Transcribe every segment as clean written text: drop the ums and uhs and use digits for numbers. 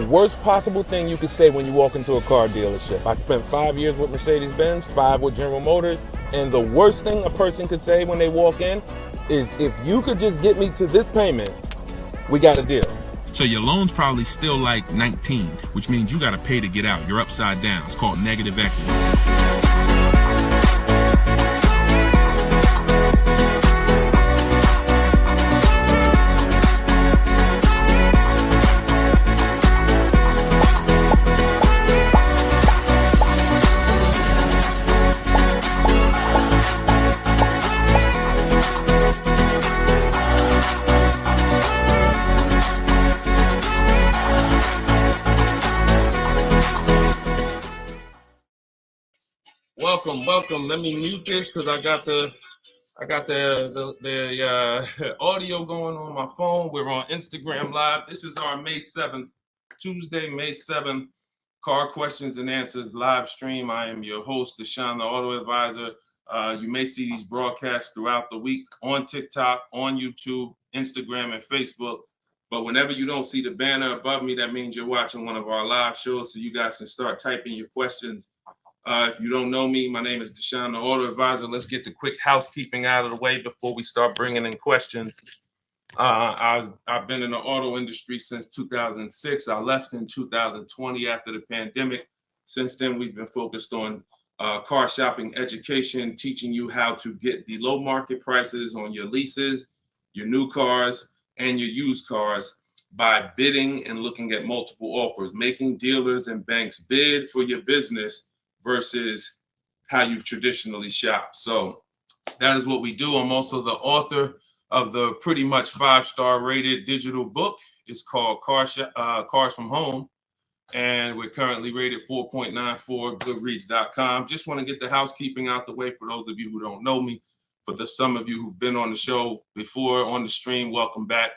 worst possible thing you could say when you walk into a car dealership. I spent 5 years with Mercedes-Benz, 5 with General Motors, and the worst thing a person could say when they walk in is, if you could just get me to this payment, we got a deal. So your loan's probably still like 19, which means you got to pay to get out. You're upside down. It's called negative equity. Welcome. Let me mute this because I got the audio going on my phone. We're on Instagram Live. This is our May 7th, Tuesday, May 7th, Car Questions and Answers live stream. I am your host, Deshone the Auto Advisor. You may see these broadcasts throughout the week on TikTok, on YouTube, Instagram, and Facebook. But whenever you don't see the banner above me, that means you're watching one of our live shows, so you guys can start typing your questions. If you don't know me, my name is Deshone the Auto Advisor. Let's get the quick housekeeping out of the way before we start bringing in questions. I've been in the auto industry since 2006. I left in 2020 after the pandemic. Since then, we've been focused on car shopping education, teaching you how to get the low market prices on your leases, your new cars, and your used cars by bidding and looking at multiple offers, making dealers and banks bid for your business versus how you've traditionally shopped. So that is what we do. I'm also the author of the pretty much 5-star rated digital book. It's called Cars from Home, and we're currently rated 4.94, goodreads.com. Just want to get the housekeeping out the way for those of you who don't know me. For some of you who've been on the show before on the stream, welcome back.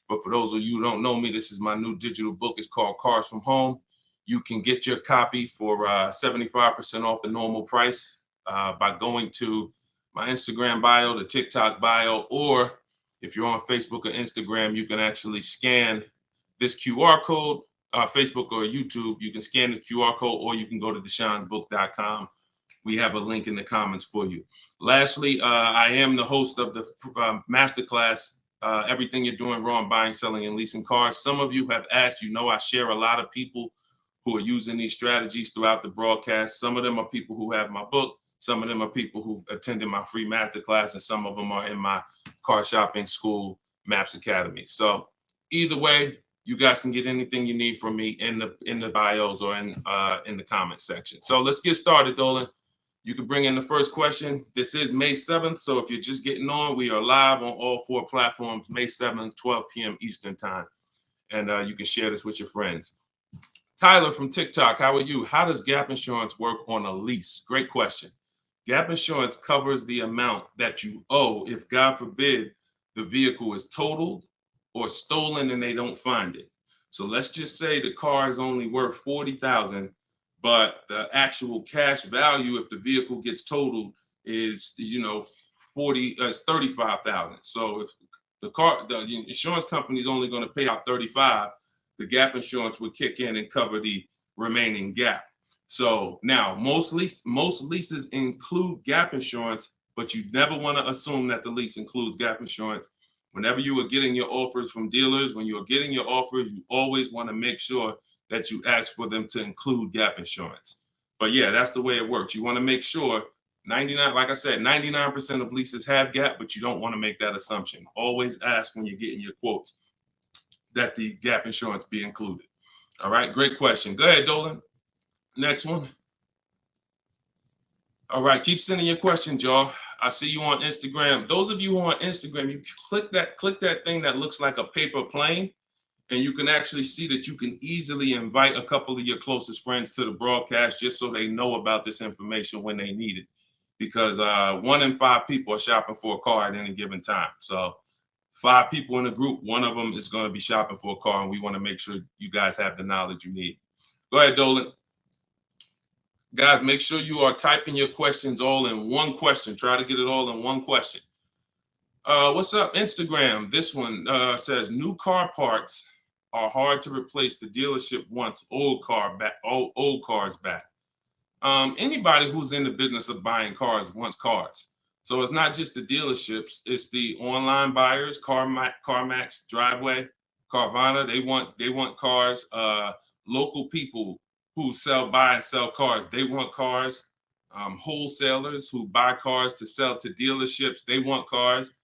But for those of you who don't know me, this is my new digital book. It's called Cars from Home. You can get your copy for 75% off the normal price by going to my Instagram bio, the TikTok bio, or if you're on Facebook or Instagram, you can actually scan this QR code, Facebook or YouTube. You can scan the QR code, or you can go to deshonebook.com. We have a link in the comments for you. Lastly, I am the host of the masterclass, Everything You're Doing Wrong, Buying, Selling, and Leasing Cars. Some of you have asked, I share a lot of people who are using these strategies throughout the broadcast. Some of them are people who have my book. Some of them are people who attended my free masterclass, and some of them are in my car shopping school, Maps Academy. So either way, you guys can get anything you need from me in the bios or in the comment section. So let's get started, Dolan. You can bring in the first question. This is May 7th. So if you're just getting on, we are live on all 4 platforms, May 7th, 12 p.m. Eastern time. And you can share this with your friends. Tyler from TikTok, how are you? How does gap insurance work on a lease? Great question. Gap insurance covers the amount that you owe if, God forbid, the vehicle is totaled or stolen and they don't find it. So let's just say the car is only worth $40,000, but the actual cash value if the vehicle gets totaled is, $35,000. So if the insurance company is only going to pay out $35,000, the gap insurance would kick in and cover the remaining gap. So now most leases include gap insurance, but you never want to assume that the lease includes gap insurance. Whenever you are getting your offers from dealers, when you're getting your offers, you always want to make sure that you ask for them to include gap insurance. But yeah, that's the way it works. You want to make sure 99% of leases have gap, but you don't want to make that assumption. Always ask when you're getting your quotes that the gap insurance be included. All right, great question. Go ahead, Dolan. Next one. All right, keep sending your questions, y'all. I see you on Instagram. Those of you who are on Instagram, you click that thing that looks like a paper plane, and you can actually see that you can easily invite a couple of your closest friends to the broadcast just so they know about this information when they need it. Because 1 in 5 people are shopping for a car at any given time. So 5 people in a group, 1 of them is going to be shopping for a car, and we want to make sure you guys have the knowledge you need. Go ahead, Dolan. Guys, make sure you are typing your questions all in one question. Try to get it all in one question. What's up, Instagram? This one says new car parts are hard to replace. The dealership wants old cars back. Anybody who's in the business of buying cars wants cars. So it's not just the dealerships, it's the online buyers, CarMax, Driveway, Carvana. They want cars. Local people who buy and sell cars, they want cars. Wholesalers who buy cars to sell to dealerships, they want cars.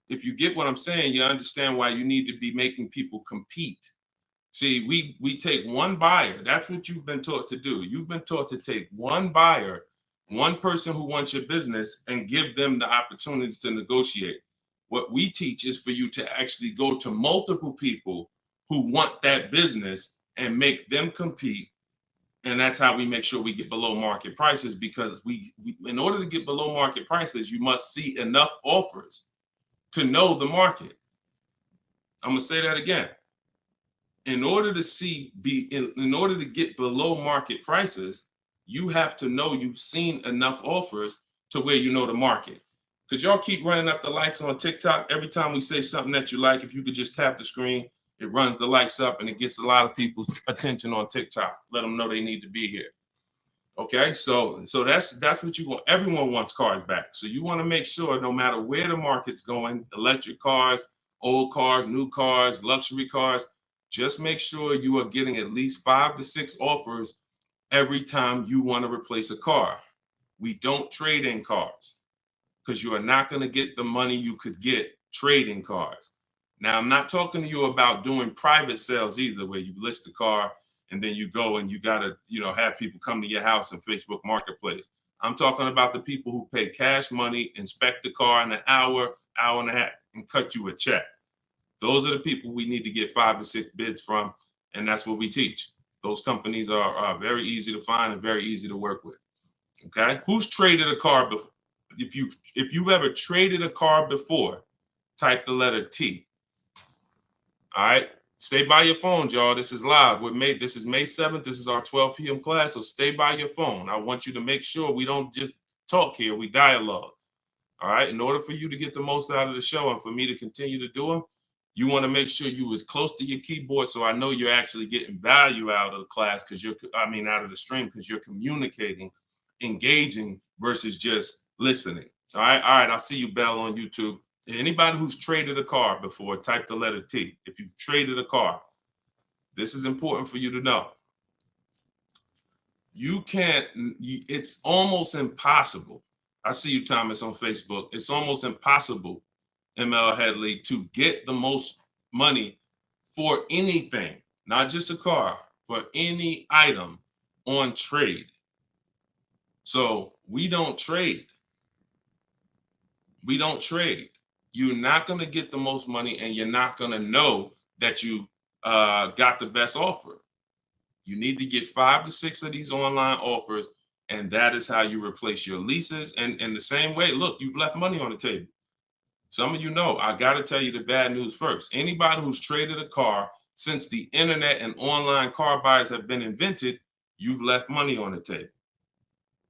If you get what I'm saying, you understand why you need to be making people compete. See, we take one buyer. That's what you've been taught to do. You've been taught to take one buyer, one person who wants your business, and give them the opportunity to negotiate. What we teach is for you to actually go to multiple people who want that business and make them compete. And that's how we make sure we get below market prices, because we in order to get below market prices, you must see enough offers to know the market. I'm gonna say that again. In order to get below market prices, you have to know you've seen enough offers to where you know the market. Could y'all keep running up the likes on TikTok? Every time we say something that you like, if you could just tap the screen, it runs the likes up and it gets a lot of people's attention on TikTok. Let them know they need to be here. Okay, so that's what you want. Everyone wants cars back. So you want to make sure no matter where the market's going, electric cars, old cars, new cars, luxury cars, just make sure you are getting at least 5 to 6 offers every time you want to replace a car. We don't trade in cars because you are not going to get the money you could get trading cars. Now, I'm not talking to you about doing private sales either, where you list the car and then you go and you got to, have people come to your house in Facebook Marketplace. I'm talking about the people who pay cash money, inspect the car in an hour, hour and a half, and cut you a check. Those are the people we need to get 5 to 6 bids from, and that's what we teach. Those companies are very easy to find and very easy to work with. Okay, who's traded a car before? If you've ever traded a car before, type the letter T. All right, stay by your phone, y'all. This is live. This is May 7th. This is our 12 p.m. class, so stay by your phone. I want you to make sure we don't just talk here, we dialogue. All right, in order for you to get the most out of the show and for me to continue to do them, you want to make sure you as close to your keyboard so I know you're actually getting value out of the class, out of the stream, because you're communicating, engaging versus just listening. All right, I'll see you, Bell, on YouTube. Anybody who's traded a car before, type the letter T. If you've traded a car, this is important for you to know. It's almost impossible. I see you, Thomas, on Facebook. It's almost impossible, ML Headley, to get the most money for anything, not just a car, for any item on trade. So we don't trade. We don't trade. You're not going to get the most money, and you're not going to know that you got the best offer. You need to get 5 to 6 of these online offers, and that is how you replace your leases. And in the same way, look, you've left money on the table. Some of you know, I got to tell you the bad news first. Anybody who's traded a car since the internet and online car buyers have been invented, you've left money on the table.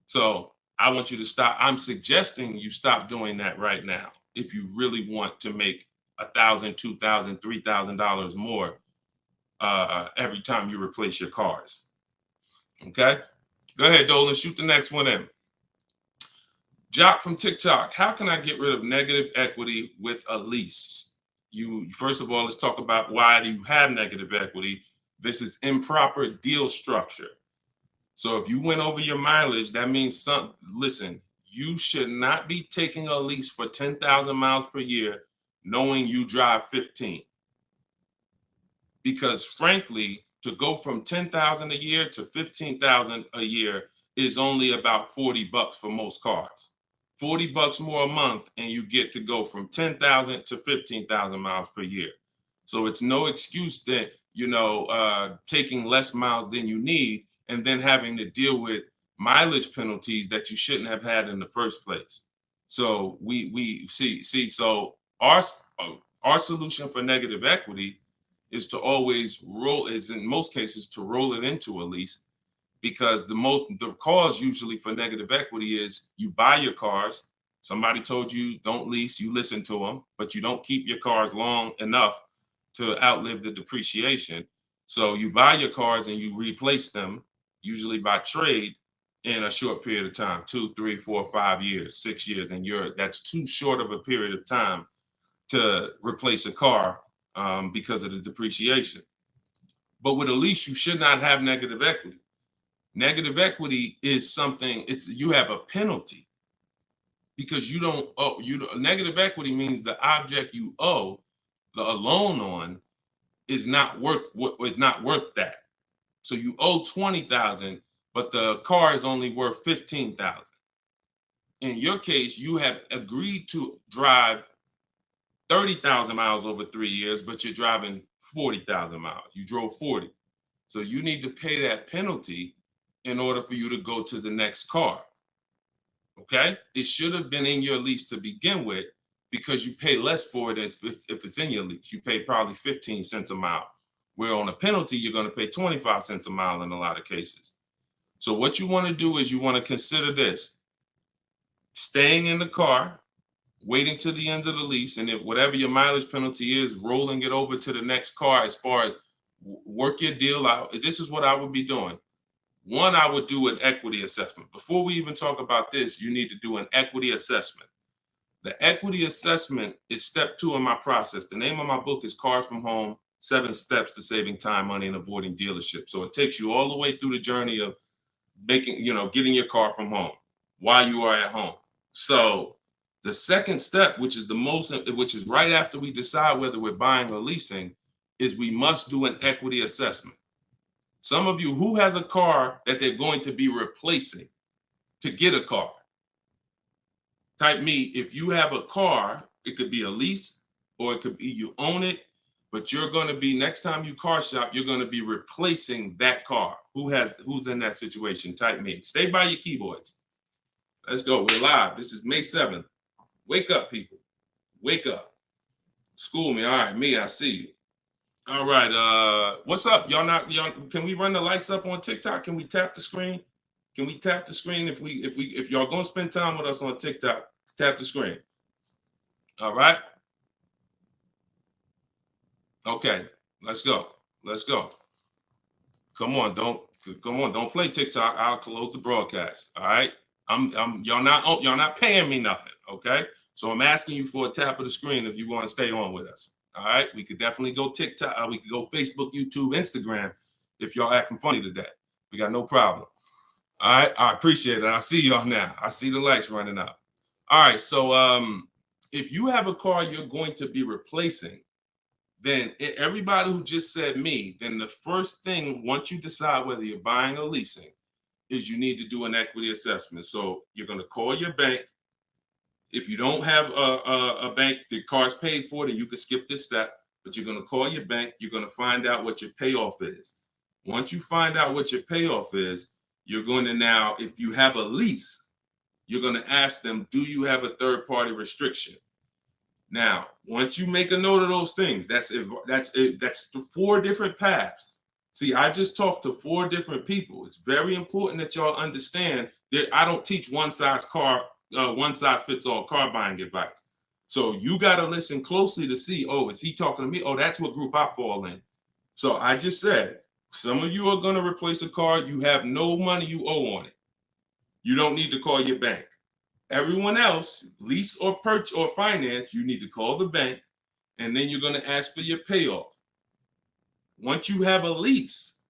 So I want you to stop. I'm suggesting you stop doing that right now if you really want to make $1,000, $2,000, $3,000 more every time you replace your cars. Okay? Go ahead, Dolan. Shoot the next one in. Jock from TikTok. How can I get rid of negative equity with a lease? First of all, let's talk about why do you have negative equity. This is improper deal structure. So if you went over your mileage, that means listen, you should not be taking a lease for 10,000 miles per year knowing you drive 15. Because frankly, to go from 10,000 a year to 15,000 a year is only about $40 for most cars. $40 more a month, and you get to go from 10,000 to 15,000 miles per year. So it's no excuse that, taking less miles than you need and then having to deal with mileage penalties that you shouldn't have had in the first place. So we see. So our solution for negative equity is to always in most cases to roll it into a lease, because the cause usually for negative equity is you buy your cars. Somebody told you don't lease, you listen to them, but you don't keep your cars long enough to outlive the depreciation. So you buy your cars and you replace them, usually by trade, in a short period of time, 2, 3, 4, 5 years, 6 years, and that's too short of a period of time to replace a car because of the depreciation. But with a lease, you should not have negative equity. Negative equity is something, you have a penalty because you don't owe. Negative equity means the object you owe a loan on is not worth that. So you owe 20,000, but the car is only worth 15,000. In your case, you have agreed to drive 30,000 miles over 3 years, but you're driving 40,000 miles. You drove 40. So you need to pay that penalty in order for you to go to the next car. Okay? It should have been in your lease to begin with because you pay less for it if it's in your lease. You pay probably 15 cents a mile. Where on a penalty, you're going to pay 25 cents a mile in a lot of cases. So what you want to do is you want to consider this: staying in the car, waiting to the end of the lease, and if whatever your mileage penalty is, rolling it over to the next car as far as work your deal out. This is what I would be doing. One, I would do an equity assessment. Before we even talk about this, you need to do an equity assessment. The equity assessment is step 2 in my process. The name of my book is Cars from Home, 7 Steps to Saving Time, Money, and Avoiding Dealership. So it takes you all the way through the journey of getting your car from home while you are at home. So the second step, which is right after we decide whether we're buying or leasing, is we must do an equity assessment. Some of you, who has a car that they're going to be replacing to get a car? Type me. If you have a car, it could be a lease or it could be you own it, but you're going to be, next time you car shop, you're going to be replacing that car. Who's in that situation? Type me. Stay by your keyboards. Let's go. We're live. This is May 7th. Wake up, people. Wake up. School me. All right, me, I see you. All right. What's up? Y'all can we run the lights up on TikTok? Can we tap the screen? Can we tap the screen if y'all gonna spend time with us on TikTok? Tap the screen. All right. Okay. Let's go. Let's go. Come on, don't play TikTok. I'll close the broadcast. All right. Y'all not paying me nothing. Okay. So I'm asking you for a tap of the screen if you want to stay on with us. All right. We could definitely go TikTok. We could go Facebook, YouTube, Instagram if y'all acting funny today. We got no problem. All right. I appreciate it. I see y'all now. I see the lights running up. All right. So if you have a car you're going to be replacing, then everybody who just said me, then the first thing, once you decide whether you're buying or leasing, is you need to do an equity assessment. So you're going to call your bank. If you don't have a bank, the car's paid for, then you can skip this step. But you're going to call your bank. You're going to find out what your payoff is. Once you find out what your payoff is, you're going to now, if you have a lease, you're going to ask them, do you have a third-party restriction? Now, once you make a note of those things, that's 4 different paths. See, I just talked to 4 different people. It's very important that y'all understand that I don't teach one size fits all car buying advice. So you got to listen closely to see, oh, is he talking to me? Oh, that's what group I fall in. So I just said, some of you are going to replace a car. You have no money you owe on it. You don't need to call your bank. Everyone else, lease or purchase or finance, you need to call the bank, and then you're going to ask for your payoff. Once you have a lease,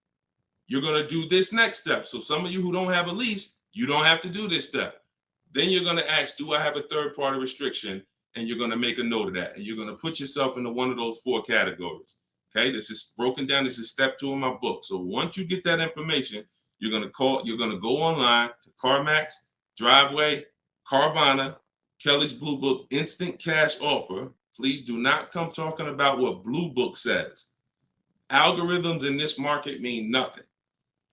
you're going to do this next step. So some of you who don't have a lease, you don't have to do this step. Then you're going to ask, do I have a third-party restriction? And you're going to make a note of that. And you're going to put yourself into one of those 4 categories. Okay, this is broken down. This is step 2 in my book. So once you get that information, you're going to go online to CarMax, Driveway, Carvana, Kelly's Blue Book, Instant Cash Offer. Please do not come talking about what Blue Book says. Algorithms in this market mean nothing.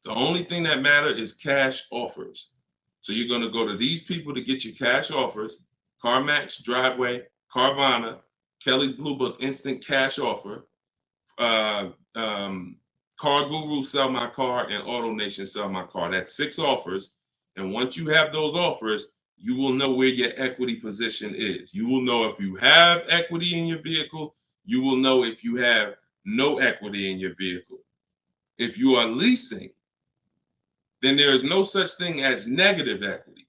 The only thing that matters is cash offers. So you're going to go to these people to get your cash offers: CarMax, Driveway, Carvana, Kelly's Blue Book, Instant Cash Offer, Car Guru, Sell My Car, and AutoNation, Sell My Car. That's 6 offers. And once you have those offers, you will know where your equity position is. You will know if you have equity in your vehicle. You will know if you have no equity in your vehicle. If you are leasing, then there is no such thing as negative equity.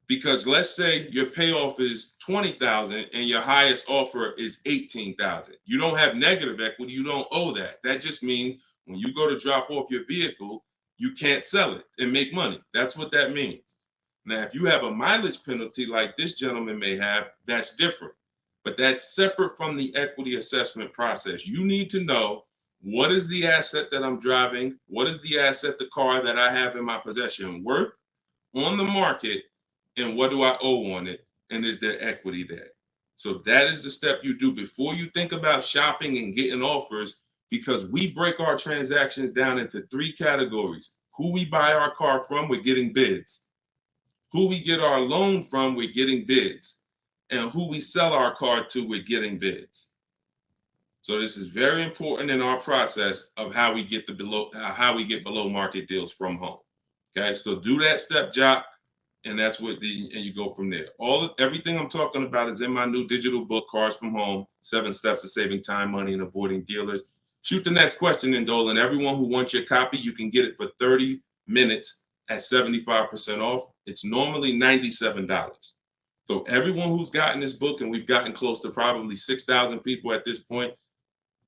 Because let's say your payoff is $20,000 and your highest offer is $18,000. You don't have negative equity, you don't owe that. That just means when you go to drop off your vehicle, you can't sell it and make money. That's what that means. Now, if you have a mileage penalty like this gentleman may have, that's different. But that's separate from the equity assessment process. You need to know, what is the asset that I'm driving? What is the asset, the car that I have in my possession, worth on the market? And what do I owe on it? And is there equity there? So that is the step you do before you think about shopping and getting offers, because we break our transactions down into 3 categories. Who we buy our car from, we're getting bids. Who we get our loan from, we're getting bids. And who we sell our car to, we're getting bids. So this is very important in our process of how we get below market deals from home. Okay, so do that step, Jock, and that's what and you go from there. Everything I'm talking about is in my new digital book, Cars from Home: 7 Steps to Saving Time, Money, and Avoiding Dealers. Shoot the next question in, Dolan. Everyone who wants your copy, you can get it for 30 minutes at 75% off. It's normally $97. So everyone who's gotten this book, and we've gotten close to probably 6,000 people at this point,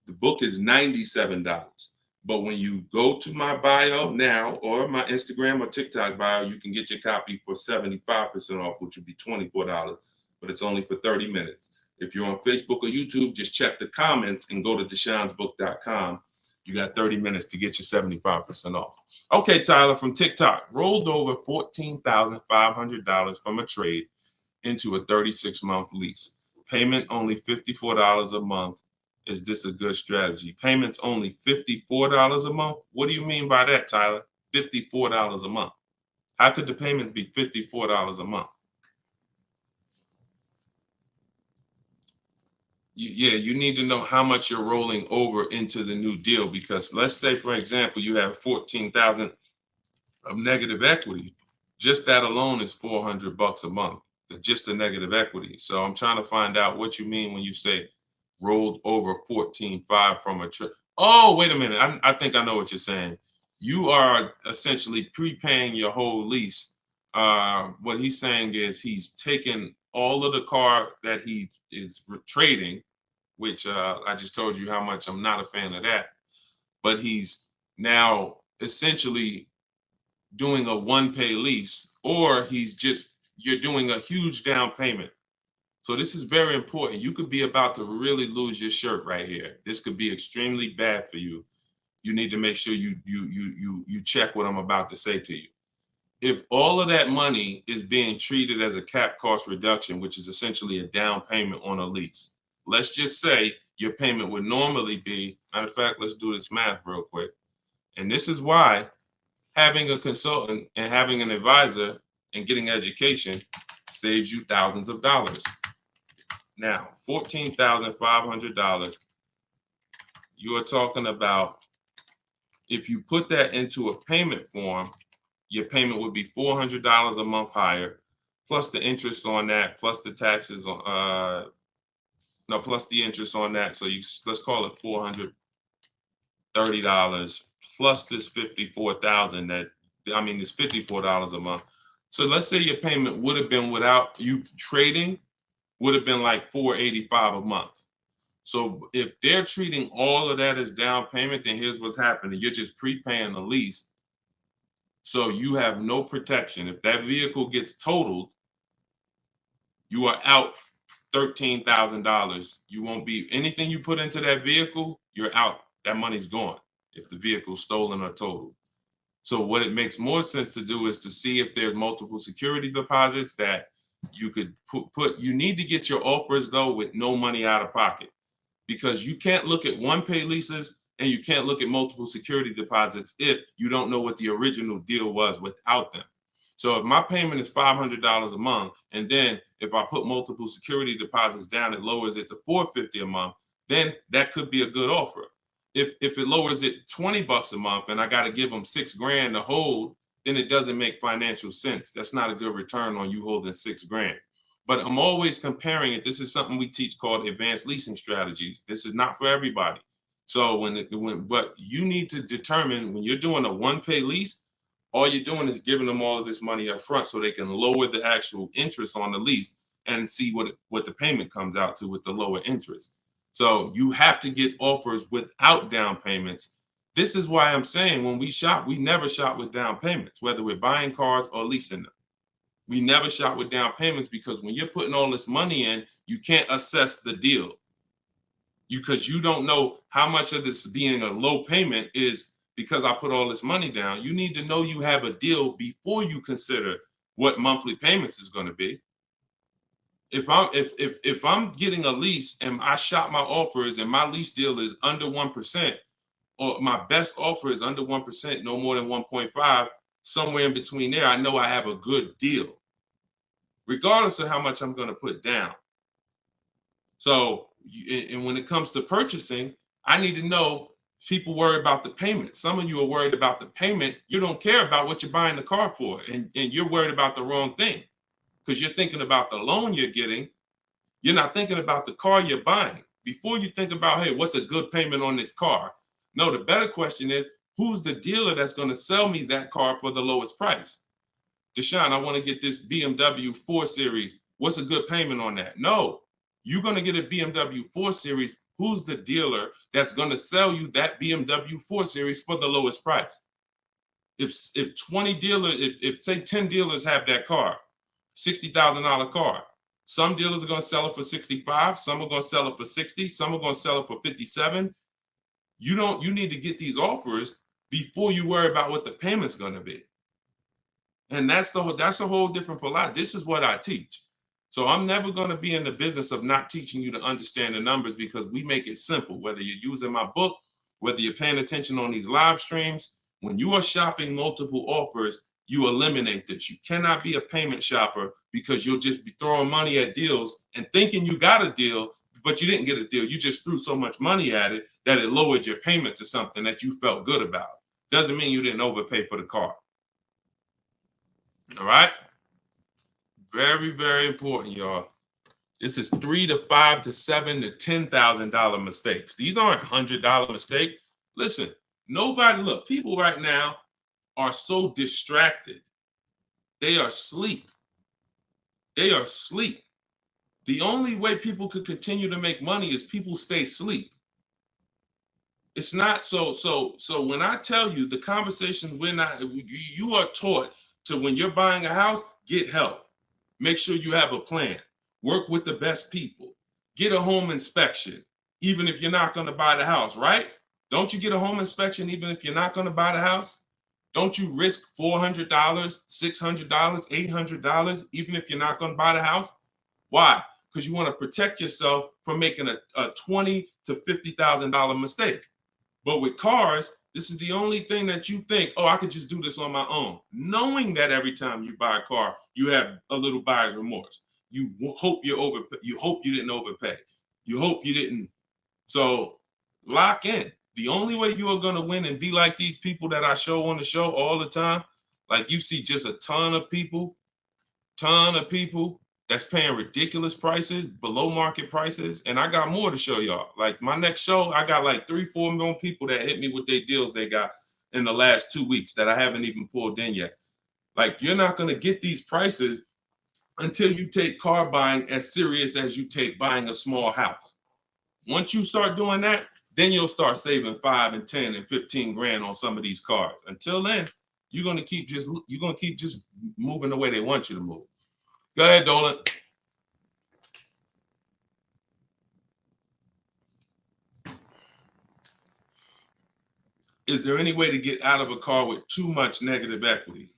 the book is $97. But when you go to my bio now, or my Instagram or TikTok bio, you can get your copy for 75% off, which would be $24, but it's only for 30 minutes. If you're on Facebook or YouTube, just check the comments and go to deshonsbook.com. You got 30 minutes to get your 75% off. Okay, Tyler from TikTok, rolled over $14,500 from a trade into a 36-month lease. Payment only $54 a month. Is this a good strategy? Payments only $54 a month? What do you mean by that, Tyler? $54 a month. How could the payments be $54 a month? You need to know how much you're rolling over into the new deal, because let's say, for example, you have $14,000 of negative equity. Just that alone is $400 a month. Just the negative equity. So I'm trying to find out what you mean when you say rolled over 14.5 from a trip. Oh, wait a minute. I think I know what you're saying. You are essentially prepaying your whole lease. What he's saying is he's taken all of the car that he is trading, which I just told you how much I'm not a fan of that. But he's now essentially doing a one-pay lease, or you're doing a huge down payment. So this is very important. You could be about to really lose your shirt right here. This could be extremely bad for you. You need to make sure you check what I'm about to say to you. If all of that money is being treated as a cap cost reduction, which is essentially a down payment on a lease, let's just say your payment would normally be, matter of fact, let's do this math real quick. And this is why having a consultant and having an advisor and getting education saves you thousands of dollars. Now, $14,500, you are talking about, if you put that into a payment form, your payment would be $400 a month higher, plus the interest on that, plus the taxes, plus the interest on that. So let's call it $430 plus this $54,000 this $54 a month. So let's say your payment would have been, without you trading, would have been like $485 a month. So if they're treating all of that as down payment, then here's what's happening. You're just prepaying the lease. So you have no protection. If that vehicle gets totaled, you are out $13,000. You won't be, anything you put into that vehicle, you're out. That money's gone if the vehicle's stolen or totaled. So what it makes more sense to do is to see if there's multiple security deposits that you could put. You need to get your offers, though, with no money out of pocket, because you can't look at one-pay leases and you can't look at multiple security deposits if you don't know what the original deal was without them. So if my payment is $500 a month, and then if I put multiple security deposits down, it lowers it to $450 a month, then that could be a good offer. If it lowers it $20 a month and I got to give them $6,000 to hold, then it doesn't make financial sense. That's not a good return on you holding $6,000. But I'm always comparing it. This is something we teach called advanced leasing strategies. This is not for everybody. So but you need to determine when you're doing a one-pay lease, all you're doing is giving them all of this money up front so they can lower the actual interest on the lease and see what the payment comes out to with the lower interest. So you have to get offers without down payments. This is why I'm saying when we shop, we never shop with down payments, whether we're buying cars or leasing them. We never shop with down payments because when you're putting all this money in, you can't assess the deal because you don't know how much of this being a low payment is because I put all this money down. You need to know you have a deal before you consider what monthly payments is going to be. If I'm getting a lease and I shop my offers and my lease deal is under 1%, or my best offer is under 1%, no more than 1.5, somewhere in between there, I know I have a good deal, regardless of how much I'm going to put down. So, and when it comes to purchasing, I need to know people worry about the payment. Some of you are worried about the payment. You don't care about what you're buying the car for, and you're worried about the wrong thing because you're thinking about the loan you're getting. You're not thinking about the car you're buying. Before you think about, hey, what's a good payment on this car? No, the better question is, who's the dealer that's going to sell me that car for the lowest price? Deshone, I want to get this BMW 4 Series. What's a good payment on that? No, you're going to get a BMW 4 Series. Who's the dealer that's going to sell you that BMW 4 Series for the lowest price? If 20 dealers, if say 10 dealers have that car, $60,000 car, some dealers are going to sell it for 65, some are going to sell it for 60, some are going to sell it for 57. You need to get these offers before you worry about what the payment's going to be. And that's a whole different philosophy. This is what I teach. So I'm never going to be in the business of not teaching you to understand the numbers because we make it simple. Whether you're using my book, whether you're paying attention on these live streams, when you are shopping multiple offers, you eliminate this. You cannot be a payment shopper because you'll just be throwing money at deals and thinking you got a deal, but you didn't get a deal. You just threw so much money at it that it lowered your payment to something that you felt good about. Doesn't mean you didn't overpay for the car. All right? Very, very important, y'all. This is $3,000 to $5,000 to $7,000 to $10,000 mistakes. These aren't $100 mistakes. Listen, look, people right now are so distracted. They are asleep. They are asleep. The only way people could continue to make money is people stay asleep. It's not so when I tell you the conversation, you are taught to, when you're buying a house, get help. Make sure you have a plan. Work with the best people. Get a home inspection, even if you're not going to buy the house, right? Don't you get a home inspection even if you're not going to buy the house? Don't you risk $400, $600, $800, even if you're not going to buy the house? Why? Because you want to protect yourself from making a $20,000 to $50,000 mistake. But with cars, this is the only thing that you think, oh, I could just do this on my own. Knowing that every time you buy a car, you have a little buyer's remorse. You hope you hope you didn't overpay. You hope you didn't. So lock in. The only way you are going to win and be like these people that I show on the show all the time, like you see just a ton of people that's paying ridiculous prices, below market prices. And I got more to show y'all. Like my next show, I got like 3-4 million people that hit me with their deals they got in the last 2 weeks that I haven't even pulled in yet. Like you're not going to get these prices until you take car buying as serious as you take buying a small house. Once you start doing that, then you'll start saving 5 and 10 and 15 grand on some of these cars. Until then, you're gonna keep just moving the way they want you to move. Go ahead, Dolan. Is there any way to get out of a car with too much negative equity?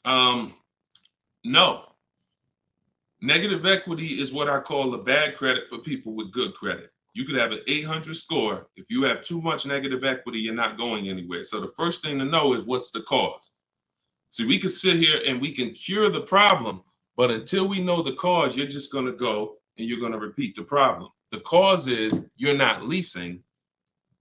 No. Negative equity is what I call a bad credit for people with good credit. You could have an 800 score. If you have too much negative equity, you're not going anywhere. So the first thing to know is what's the cause. See, we could sit here and we can cure the problem, but until we know the cause, you're just going to go and you're going to repeat the problem. The cause is you're not leasing,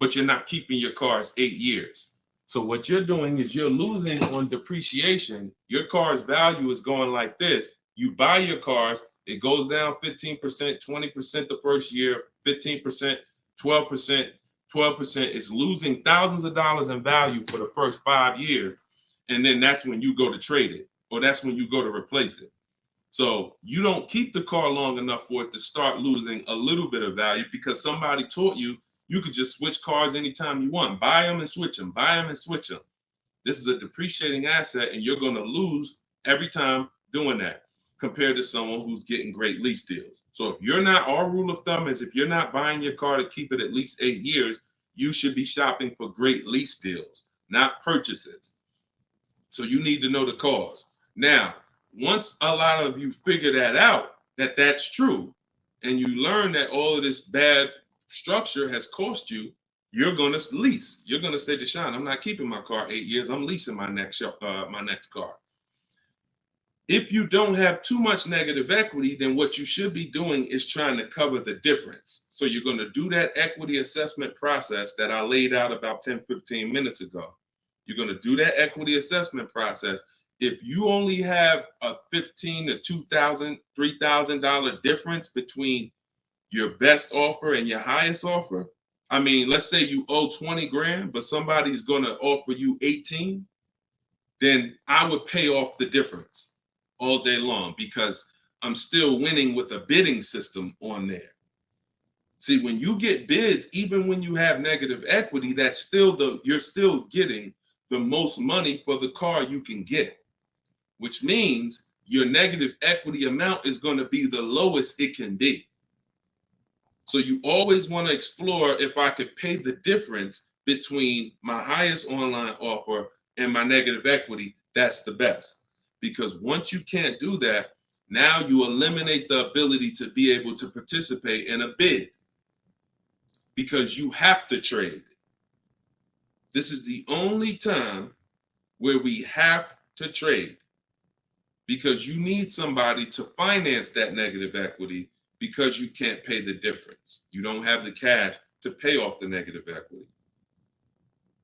but you're not keeping your cars 8 years. So what you're doing is you're losing on depreciation. Your car's value is going like this. You buy your cars, it goes down 15%, 20% the first year, 15%, 12%, 12% is losing thousands of dollars in value for the first 5 years. And then that's when you go to trade it, or that's when you go to replace it. So you don't keep the car long enough for it to start losing a little bit of value because somebody taught you you could just switch cars anytime you want. Buy them and switch them, buy them and switch them. This is a depreciating asset, and you're going to lose every time doing that compared to someone who's getting great lease deals. So if you're not, our rule of thumb is if you're not buying your car to keep it at least 8 years, you should be shopping for great lease deals, not purchases. So you need to know the cause. Now, once a lot of you figure that out, that that's true, and you learn that all of this bad structure has cost you, you're going to lease. You're going to say, Deshone, I'm not keeping my car 8 years. I'm leasing my next car. If you don't have too much negative equity, then what you should be doing is trying to cover the difference. So you're going to do that equity assessment process that I laid out about 10, 15 minutes ago. You're going to do that equity assessment process. If you only have a $1,500 to $2,000, $3,000 difference between your best offer and your highest offer, I mean, let's say you owe 20 grand, but somebody's going to offer you 18, then I would pay off the difference all day long because I'm still winning with a bidding system on there. See, when you get bids, even when you have negative equity, that's still you're still getting the most money for the car you can get, which means your negative equity amount is going to be the lowest it can be. So you always want to explore if I could pay the difference between my highest online offer and my negative equity, that's the best. Because once you can't do that, now you eliminate the ability to be able to participate in a bid because you have to trade. This is the only time where we have to trade because you need somebody to finance that negative equity because you can't pay the difference. You don't have the cash to pay off the negative equity.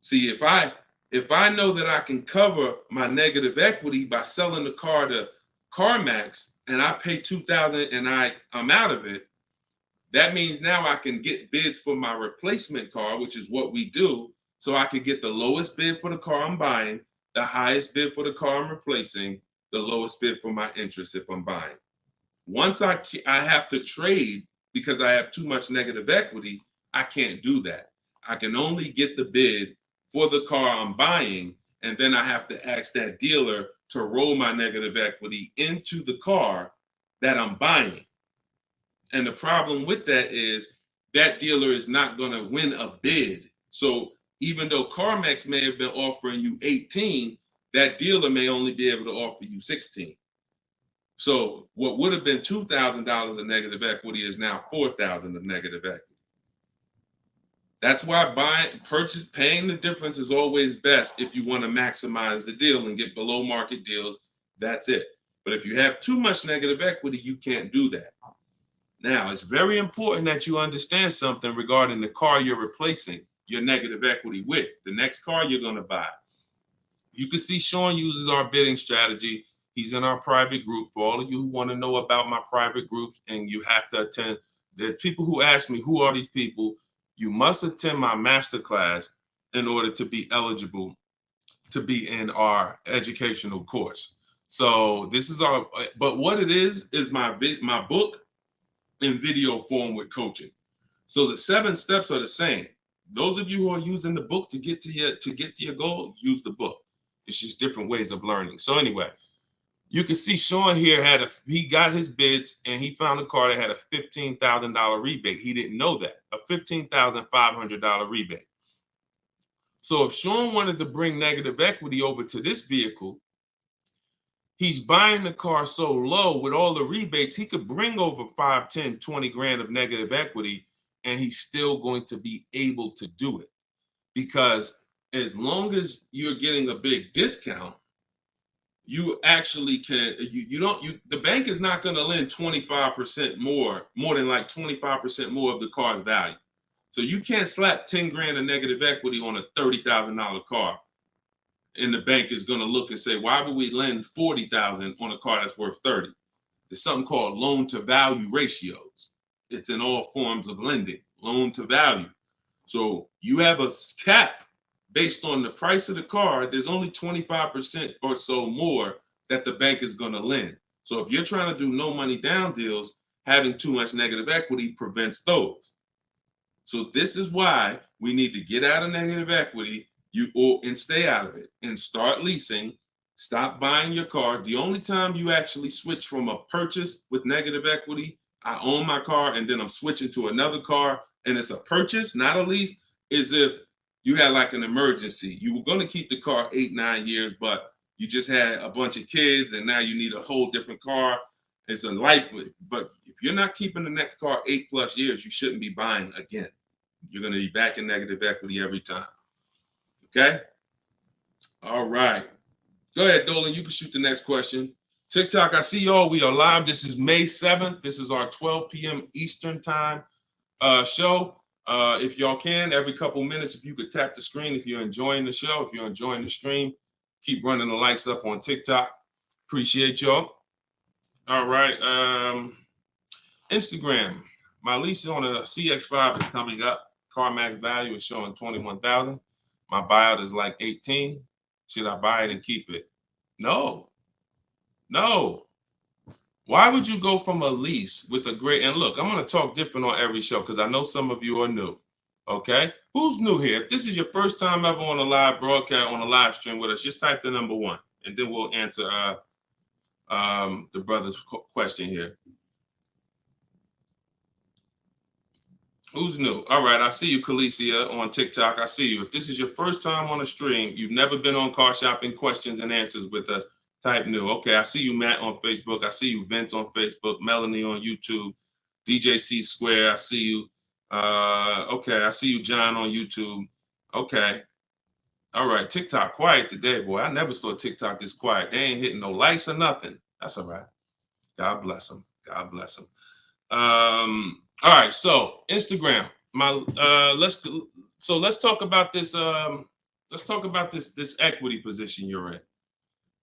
See, if I know that I can cover my negative equity by selling the car to CarMax and I pay $2,000 and I'm out of it, that means now I can get bids for my replacement car, which is what we do. So I can get the lowest bid for the car I'm buying, the highest bid for the car I'm replacing, the lowest bid for my interest if I'm buying. Once I have to trade because I have too much negative equity, I can't do that. I can only get the bid for the car I'm buying, and then I have to ask that dealer to roll my negative equity into the car that I'm buying. And the problem with that is that dealer is not going to win a bid. So even though CarMax may have been offering you 18, that dealer may only be able to offer you 16. So what would have been $2,000 of negative equity is now $4,000 of negative equity. That's why paying the difference is always best if you want to maximize the deal and get below market deals. That's it. But if you have too much negative equity, you can't do that. Now, it's very important that you understand something regarding the car you're replacing your negative equity with, the next car you're going to buy. You can see Sean uses our bidding strategy. He's in our private group. For all of you who want to know about my private groups and you have to attend, there's people who ask me, who are these people? You must attend my masterclass in order to be eligible to be in our educational course. So this is but what it is my book in video form with coaching. So the 7 steps are the same. Those of you who are using the book to get to your goal, use the book. It's just different ways of learning. So anyway, you can see Sean here he got his bids and he found a car that had a $15,000 rebate. He didn't know that, a $15,500 rebate. So if Sean wanted to bring negative equity over to this vehicle, he's buying the car so low with all the rebates, he could bring over 5, 10, 20 grand of negative equity and he's still going to be able to do it. Because as long as you're getting a big discount, you actually can, the bank is not going to lend 25% more than like 25% more of the car's value. So you can't slap 10 grand of negative equity on a $30,000 car. And the bank is going to look and say, why would we lend $40,000 on a car that's worth 30? There's something called loan to value ratios. It's in all forms of lending, loan to value. So you have a cap based on the price of the car. There's only 25% or so more that the bank is going to lend. So if you're trying to do no money down deals, having too much negative equity prevents those. So this is why we need to get out of negative equity and stay out of it and start leasing. Stop buying your cars. The only time you actually switch from a purchase with negative equity, I own my car and then I'm switching to another car and it's a purchase, not a lease, is if you had like an emergency. You were going to keep the car 8-9 years, but you just had a bunch of kids and now you need a whole different car. It's a life, but if you're not keeping the next car 8+ years, you shouldn't be buying again. You're going to be back in negative equity every time. Okay? All right. Go ahead, Dolan. You can shoot the next question. TikTok, I see y'all. We are live. This is May 7th. This is our 12 p.m. Eastern time show. If y'all can, every couple minutes, if you could tap the screen, if you're enjoying the show, if you're enjoying the stream, keep running the likes up on TikTok. Appreciate y'all. All right. Instagram. My lease on a CX5 is coming up. Car max value is showing 21,000. My buyout is like 18. Should I buy it and keep it? No. Why would you go from a lease with a great, and look, I'm going to talk different on every show because I know some of you are new. Okay? Who's new here? If this is your first time ever on a live broadcast, on a live stream with us, just type the number 1 and then we'll answer the brother's question here. Who's new? All right, I see you, Khaleesi, on TikTok. I see you. If this is your first time on a stream, you've never been on Car Shopping Questions and Answers with us, type new. Okay, I see you, Matt, on Facebook. I see you, Vince, on Facebook. Melanie on YouTube. DJC Square, I see you. Okay, I see you, John, on YouTube. Okay. All right, TikTok quiet today, boy. I never saw TikTok this quiet. They ain't hitting no likes or nothing. That's all right. God bless them. God bless them. All right, so Instagram. Let's talk about this. Let's talk about this equity position you're in.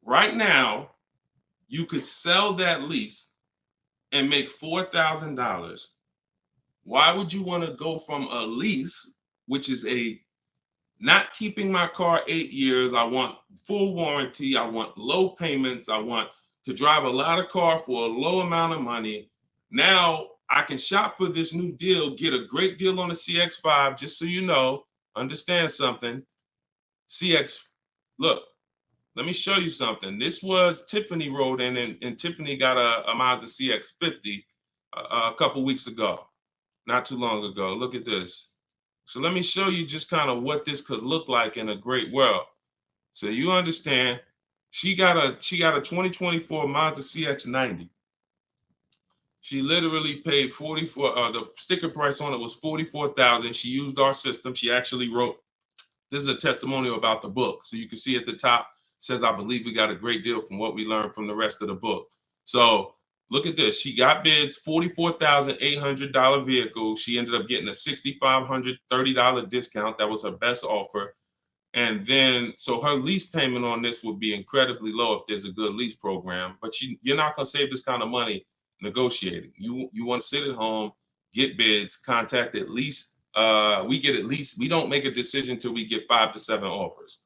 Right now, you could sell that lease and make $4,000. Why would you want to go from a lease, which is a not keeping my car 8 years? I want full warranty. I want low payments. I want to drive a lot of car for a low amount of money. Now I can shop for this new deal, get a great deal on the CX5. Just so you know, understand something. CX, look, let me show you something. This was Tiffany rode in, and Tiffany got a Mazda CX50 a couple weeks ago, not too long ago. Look at this. So let me show you just kind of what this could look like in a great world. So you understand, she got a 2024 Mazda CX90. She literally paid 44. The sticker price on it was 44,000. She used our system. She actually wrote. This is a testimonial about the book, so you can see at the top says, "I believe we got a great deal from what we learned from the rest of the book." So look at this. She got bids, $44,800 vehicle. She ended up getting a $6,530 discount. That was her best offer. And then, so her lease payment on this would be incredibly low if there's a good lease program. But you're not going to save this kind of money negotiating. You want to sit at home, get bids, contact at least. We don't make a decision until we get 5 to 7 offers.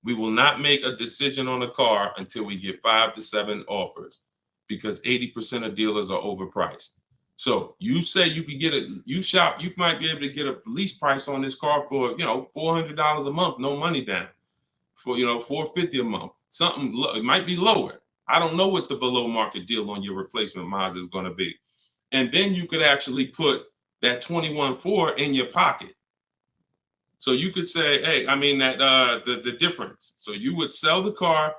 We will not make a decision on a car until we get 5 to 7 offers, because 80% of dealers are overpriced. So you say you can get you might be able to get a lease price on this car for, $400 a month, no money down, for, $450 a month. Something, it might be lower. I don't know what the below market deal on your replacement Mazda is going to be. And then you could actually put that 21.4 in your pocket. So you could say, hey, the difference. So you would sell the car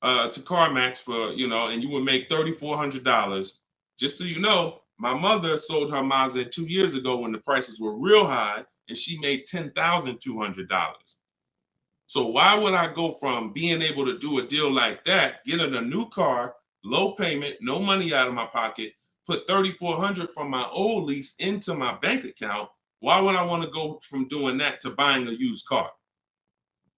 to CarMax for, and you would make $3,400. Just so you know, my mother sold her Mazda 2 years ago when the prices were real high, and she made $10,200. So why would I go from being able to do a deal like that, getting a new car, low payment, no money out of my pocket, put $3,400 from my old lease into my bank account? Why would I want to go from doing that to buying a used car,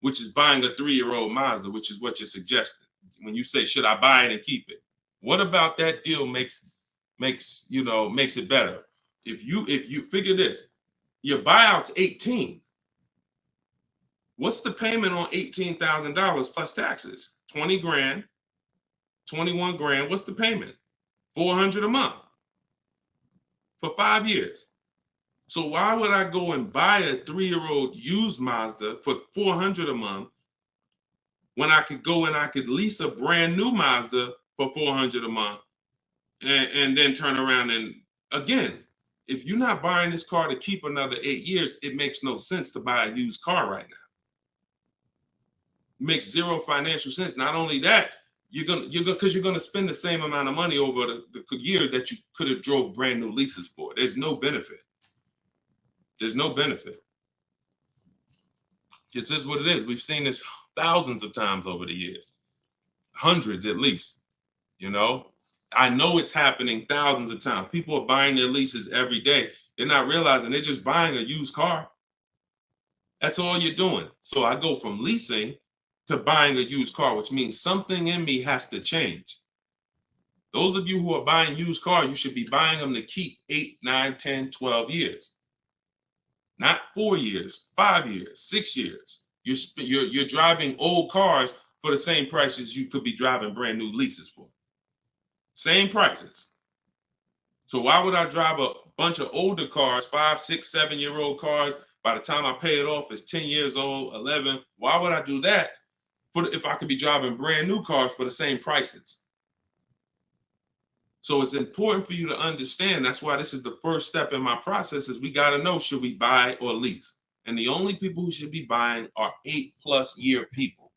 which is buying a 3-year-old Mazda, which is what you're suggesting when you say, should I buy it and keep it? What about that deal makes it better? If you figure this, Your buyout's 18. What's the payment on $18,000 plus taxes? 20 grand, 21 grand. What's the payment? 400 a month for 5 years. So why would I go and buy a 3-year-old used Mazda for 400 a month when I could go and I could lease a brand new Mazda for 400 a month and then turn around and again, if you're not buying this car to keep another 8 years, it makes no sense to buy a used car right now. It makes zero financial sense. Not only that, you're gonna spend the same amount of money over the years that you could have drove brand new leases for. There's no benefit. There's no benefit. This is what it is. We've seen this thousands of times over the years, hundreds at least. You know, I know it's happening thousands of times. People are buying their leases every day. They're not realizing they're just buying a used car. That's all you're doing. So I go from leasing to buying a used car, which means something in me has to change. Those of you who are buying used cars, you should be buying them to keep 8, 9, 10, 12 years. Not 4 years, 5 years, 6 years. You're driving old cars for the same prices you could be driving brand new leases for. Same prices. So why would I drive a bunch of older cars, 5, 6, 7-year-old cars? By the time I pay it off, it's 10 years old, 11. Why would I do that if I could be driving brand new cars for the same prices? So it's important for you to understand. That's why this is the first step in my process is we got to know, should we buy or lease? And the only people who should be buying are 8+ year people.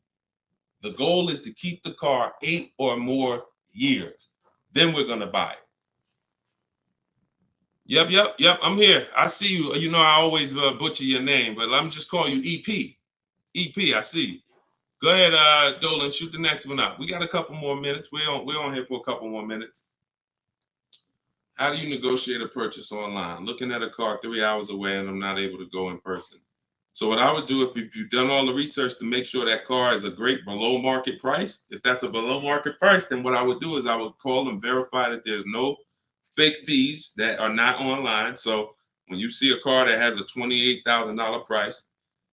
The goal is to keep the car 8 or more years. Then we're going to buy it. Yep. I'm here. I see you. You know, I always butcher your name, but let me just call you EP. EP, I see you. Go ahead, Dolan, shoot the next one up. We got a couple more minutes. We're on here for a couple more minutes. How do you negotiate a purchase online? Looking at a car 3 hours away and I'm not able to go in person. So what I would do if you've done all the research to make sure that car is a great below market price, if that's a below market price, then what I would do is I would call and verify that there's no fake fees that are not online. So when you see a car that has a $28,000 price,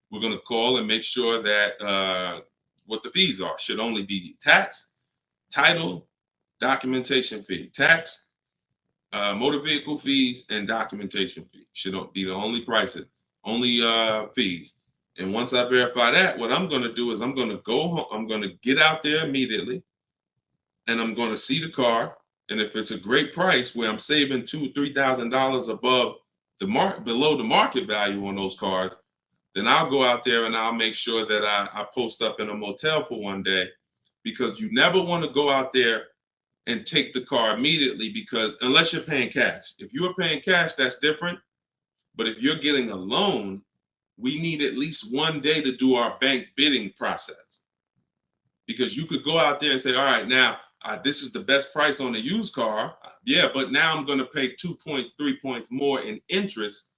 we're going to call and make sure that what the fees are should only be tax, title, documentation fee. Tax, motor vehicle fees, and documentation fee should be the only prices, only fees. And once I verify that, what I'm going to do is I'm going to go home. I'm going to get out there immediately, and I'm going to see the car. And if it's a great price where I'm saving $2,000-3,000 above below the market value on those cars, then I'll go out there and I'll make sure that I post up in a motel for one day, because you never want to go out there and take the car immediately, because unless you're paying cash. If you are paying cash, that's different. But if you're getting a loan, we need at least one day to do our bank bidding process. Because you could go out there and say, all right, now this is the best price on a used car. Yeah, but now I'm going to pay 2 points, 3 points more in interest,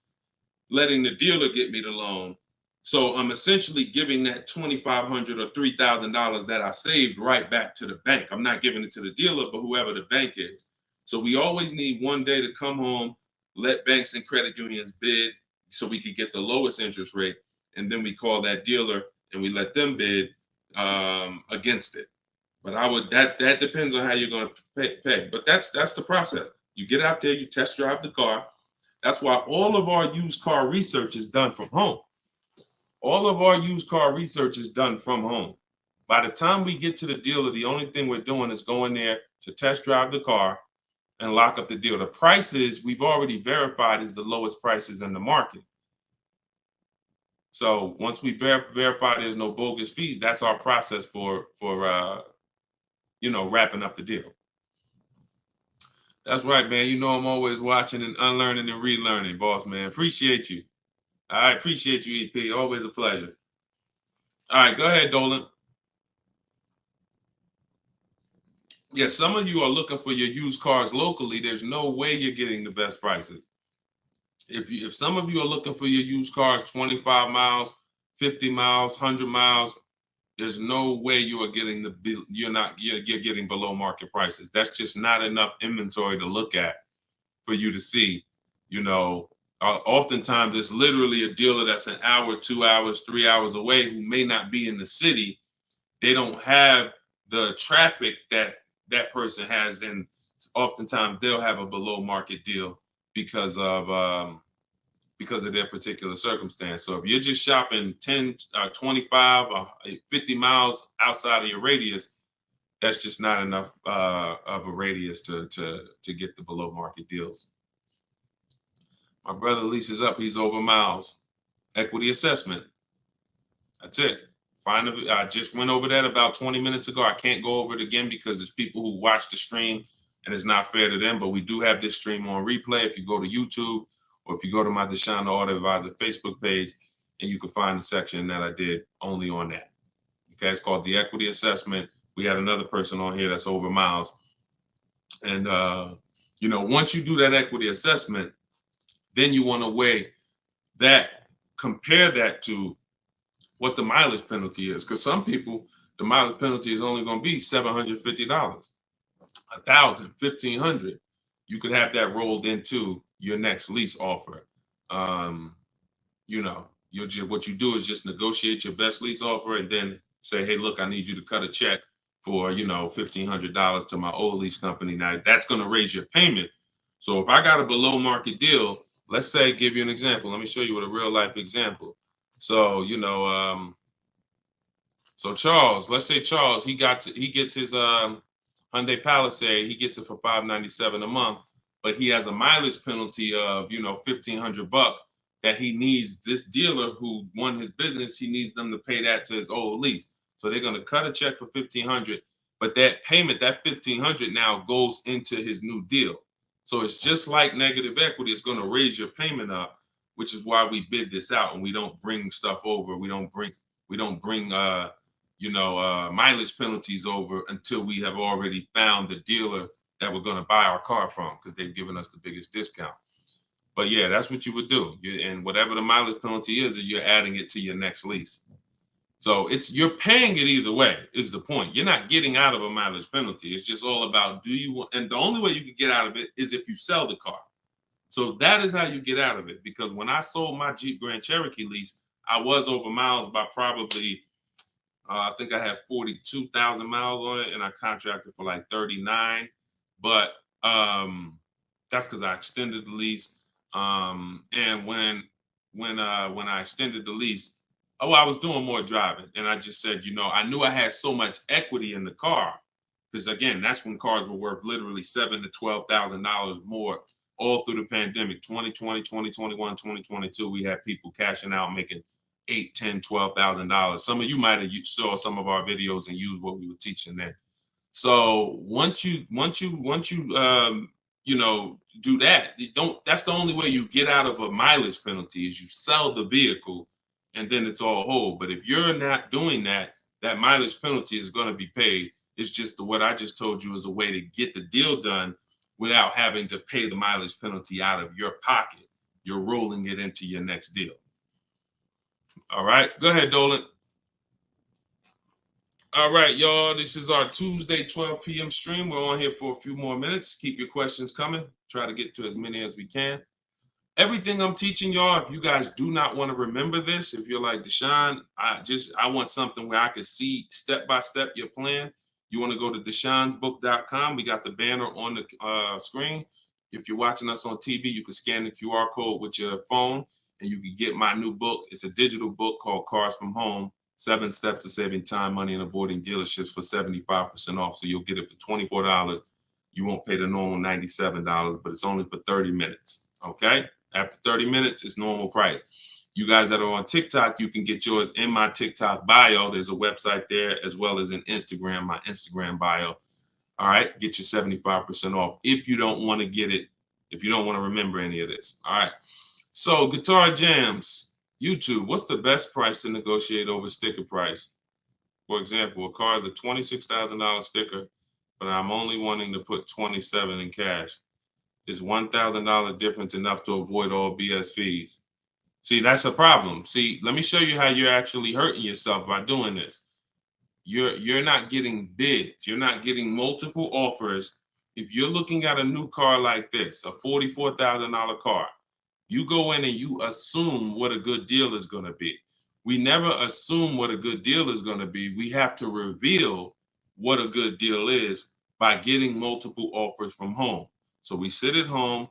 letting the dealer get me the loan. So I'm essentially giving that $2,500 or $3,000 that I saved right back to the bank. I'm not giving it to the dealer, but whoever the bank is. So we always need one day to come home, let banks and credit unions bid so we can get the lowest interest rate. And then we call that dealer and we let them bid against it. But that depends on how you're going to pay. But that's the process. You get out there, you test drive the car. That's why all of our used car research is done from home. All of our used car research is done from home. By the time we get to the dealer, the only thing we're doing is going there to test drive the car and lock up the deal. The prices we've already verified is the lowest prices in the market. So once we verify there's no bogus fees, that's our process for wrapping up the deal. That's right, man. You know I'm always watching and unlearning and relearning, boss man. Appreciate you. I appreciate you, EP. Always a pleasure. All right, go ahead, Dolan. Yeah, some of you are looking for your used cars locally. There's no way you're getting the best prices. If some of you are looking for your used cars 25 miles, 50 miles, 100 miles, there's no way you are getting you're getting below market prices. That's just not enough inventory to look at for you to see, Oftentimes, it's literally a dealer that's an hour, 2 hours, 3 hours away who may not be in the city. They don't have the traffic that that person has, and oftentimes they'll have a below market deal because of their particular circumstance. So if you're just shopping 10, 25, 50 miles outside of your radius, that's just not enough of a radius to get the below market deals. My brother leases up, he's over miles. Equity assessment. That's it. I just went over that about 20 minutes ago. I can't go over it again because there's people who watch the stream and it's not fair to them, but we do have this stream on replay. If you go to YouTube or if you go to my Deshone the Auto Advisor Facebook page, and you can find the section that I did only on that. Okay, it's called the equity assessment. We had another person on here that's over miles. And, once you do that equity assessment, then you want to weigh that, compare that to what the mileage penalty is. Because some people, the mileage penalty is only going to be $750, $1,000, $1,500. You could have that rolled into your next lease offer. What you do is just negotiate your best lease offer and then say, hey, look, I need you to cut a check for, $1,500 to my old lease company. Now that's going to raise your payment. So if I got a below market deal, let's say, give you an example. Let me show you with a real life example. So, so Charles, let's say Charles, he gets his Hyundai Palisade, he gets it for $597 a month, but he has a mileage penalty of, $1,500 that he needs. This dealer who won his business, he needs them to pay that to his old lease. So they're going to cut a check for $1,500, but that payment, that $1,500 now goes into his new deal. So it's just like negative equity. It's going to raise your payment up, which is why we bid this out and we don't bring stuff over. We don't bring mileage penalties over until we have already found the dealer that we're going to buy our car from, because they've given us the biggest discount. But yeah, that's what you would do. And whatever the mileage penalty is, you're adding it to your next lease. So you're paying it either way is the point. You're not getting out of a mileage penalty. It's just all about and the only way you can get out of it is if you sell the car. So that is how you get out of it. Because when I sold my Jeep Grand Cherokee lease, I was over miles by probably, I think I had 42,000 miles on it, and I contracted for like 39. But that's because I extended the lease. And when I extended the lease, I was doing more driving, and I just said, I knew I had so much equity in the car, because again, that's when cars were worth literally $7,000 to $12,000 more all through the pandemic. 2020, 2021, 2022, we had people cashing out, making $8,000, $10,000, $12,000. Some of you might have saw some of our videos and used what we were teaching then. So once you do that, that's the only way you get out of a mileage penalty is you sell the vehicle, and then it's all whole. But if you're not doing that, that mileage penalty is going to be paid. It's just what I just told you is a way to get the deal done without having to pay the mileage penalty out of your pocket. You're rolling it into your next deal. All right, go ahead, Dolan. All right, y'all, this is our Tuesday 12 p.m. stream. We're on here for a few more minutes. Keep your questions coming. Try to get to as many as we can. Everything I'm teaching y'all, if you guys do not want to remember this, if you're like, Deshone, I want something where I can see step-by-step your plan, you want to go to deshonesbook.com. We got the banner on the screen. If you're watching us on TV, you can scan the QR code with your phone, and you can get my new book. It's a digital book called Cars from Home, 7 Steps to Saving Time, Money, and Avoiding Dealerships for 75% off. So you'll get it for $24. You won't pay the normal $97, but it's only for 30 minutes, okay? After 30 minutes, it's normal price. You guys that are on TikTok, you can get yours in my TikTok bio. There's a website there, as well as an Instagram, my Instagram bio. All right, get your 75% off if you don't want to get it, if you don't want to remember any of this. All right, so Guitar Jams, YouTube, what's the best price to negotiate over sticker price? For example, a car is a $26,000 sticker, but I'm only wanting to put $27,000 in cash. Is $1,000 difference enough to avoid all BS fees? See, that's a problem. See, let me show you how you're actually hurting yourself by doing this. You're not getting bids. You're not getting multiple offers. If you're looking at a new car like this, a $44,000 car, You go in and you assume what a good deal is going to be. We never assume what a good deal is going to be. We have to reveal what a good deal is by getting multiple offers from home. So we sit at home.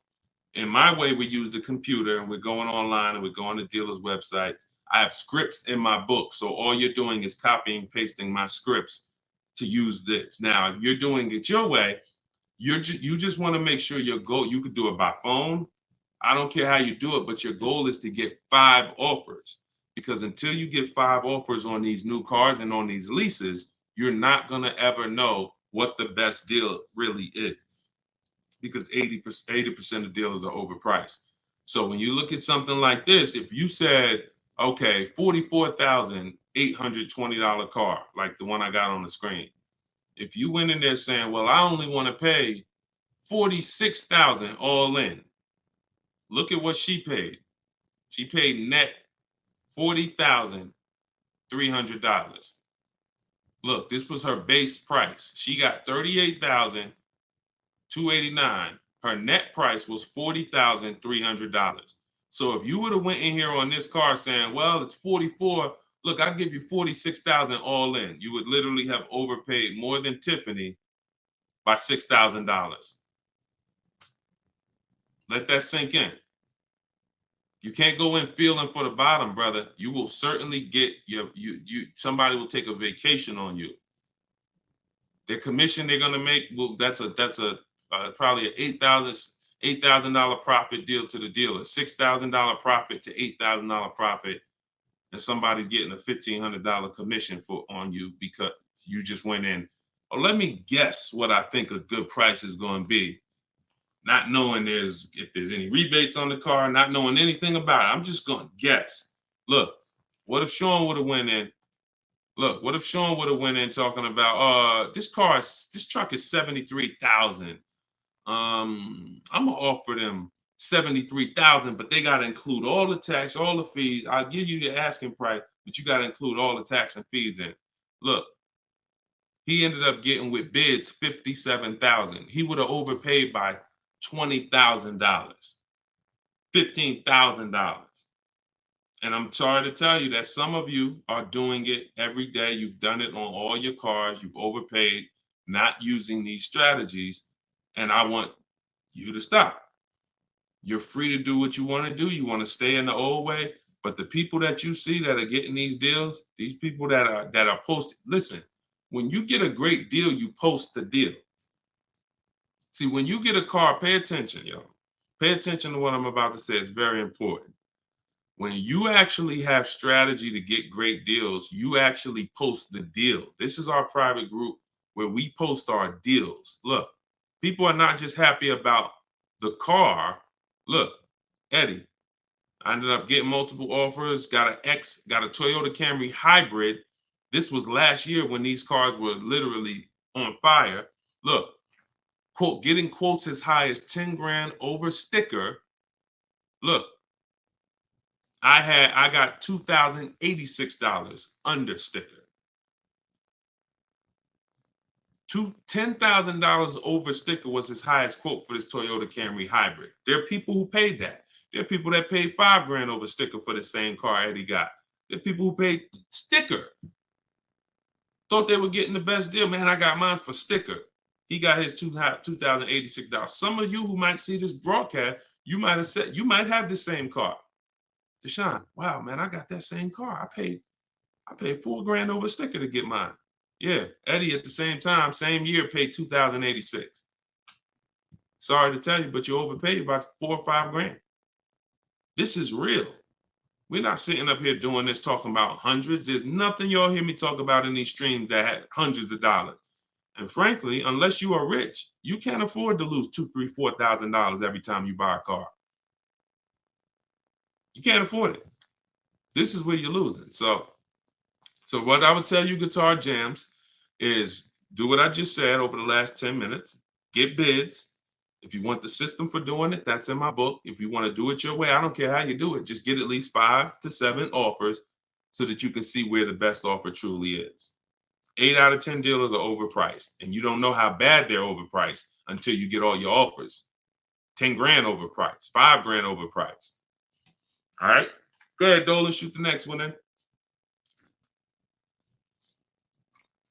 In my way, we use the computer and we're going online and we're going to dealers' websites. I have scripts in my book. So all you're doing is copying, pasting my scripts to use this. Now, if you're doing it your way, you just want to make sure your goal, you could do it by phone. I don't care how you do it, but your goal is to get 5 offers, because until you get 5 offers on these new cars and on these leases, you're not going to ever know what the best deal really is, because 80% of dealers are overpriced. So when you look at something like this, if you said, okay, $44,820 car, like the one I got on the screen, if you went in there saying, well, I only want to pay $46,000 all in, look at what she paid. She paid net $40,300. Look, this was her base price. She got $38,289. Her net price was $40,300. So if you would have went in here on this car saying, well, it's 44, look, I'll give you 46,000 all in, you would literally have overpaid more than Tiffany by $6,000. Let that sink in. You can't go in feeling for the bottom, brother. You will certainly get somebody will take a vacation on you. Their commission they're gonna make, well, that's probably an $8,000 profit deal to the dealer, $6,000 profit to $8,000 profit, and somebody's getting a $1,500 commission on you because you just went in. Oh, let me guess what I think a good price is going to be. Not knowing if there's any rebates on the car, not knowing anything about it. I'm just going to guess. Look, what if Sean would have went in? Look, what if Sean would have went in talking about, this truck is $73,000. I'm gonna offer them $73,000, but they gotta include all the tax, all the fees. I'll give you the asking price, but you gotta include all the tax and fees in. Look, he ended up getting with bids $57,000. He would have overpaid by $20,000, $15,000. And I'm sorry to tell you that some of you are doing it every day. You've done it on all your cars. You've overpaid, not using these strategies. And I want you to stop. You're free to do what you want to do. You want to stay in the old way. But the people that you see that are getting these deals, these people that are posting, listen, when you get a great deal, you post the deal. See, when you get a car, pay attention, y'all. Pay attention to what I'm about to say. It's very important. When you actually have strategy to get great deals, you actually post the deal. This is our private group where we post our deals. Look, people are not just happy about the car. Look, Eddie, I ended up getting multiple offers, got a Toyota Camry hybrid. This was last year when these cars were literally on fire. Look, quote, getting quotes as high as 10 grand over sticker. Look, I got $2,086 under sticker. $10,000 over sticker was his highest quote for this Toyota Camry hybrid. There are people who paid that. There are people that paid 5 grand over sticker for the same car Eddie got. There are people who paid sticker. Thought they were getting the best deal. Man, I got mine for sticker. He got his $2,086. Some of you who might see this broadcast, you might have the same car. Deshone, wow, man, I got that same car. I paid 4 grand over sticker to get mine. Yeah, Eddie at the same time, same year, paid $2,086. Sorry to tell you, but you overpaid by 4 or 5 grand. This is real. We're not sitting up here doing this talking about hundreds. There's nothing y'all hear me talk about in these streams that had hundreds of dollars. And frankly, unless you are rich, you can't afford to lose $2,000, $3,000, $4,000 every time you buy a car. You can't afford it. This is where you're losing. So what I would tell you, Guitar Jams, is do what I just said over the last 10 minutes. Get bids. If you want the system for doing it, that's in my book. If you want to do it your way, I don't care how you do it. Just get at least 5 to 7 offers so that you can see where the best offer truly is. 8 out of 10 dealers are overpriced, and you don't know how bad they're overpriced until you get all your offers. 10 grand overpriced, 5 grand overpriced. All right. Go ahead, Dolan. Shoot the next one in.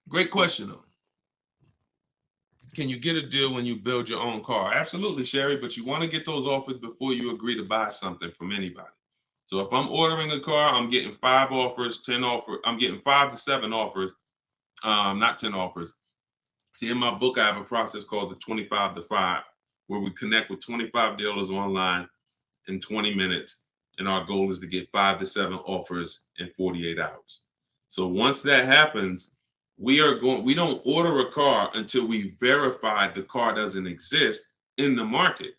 Great question, though. Can you get a deal when you build your own car? Absolutely, Sherry, but you want to get those offers before you agree to buy something from anybody. So if I'm ordering a car, I'm getting 5 offers, 10 offers. I'm getting 5 to 7 offers, not 10 offers. See, in my book, I have a process called the 25 to 5, where we connect with 25 dealers online in 20 minutes. And our goal is to get 5 to 7 offers in 48 hours. So once that happens, we don't order a car until we verify the car doesn't exist in the market.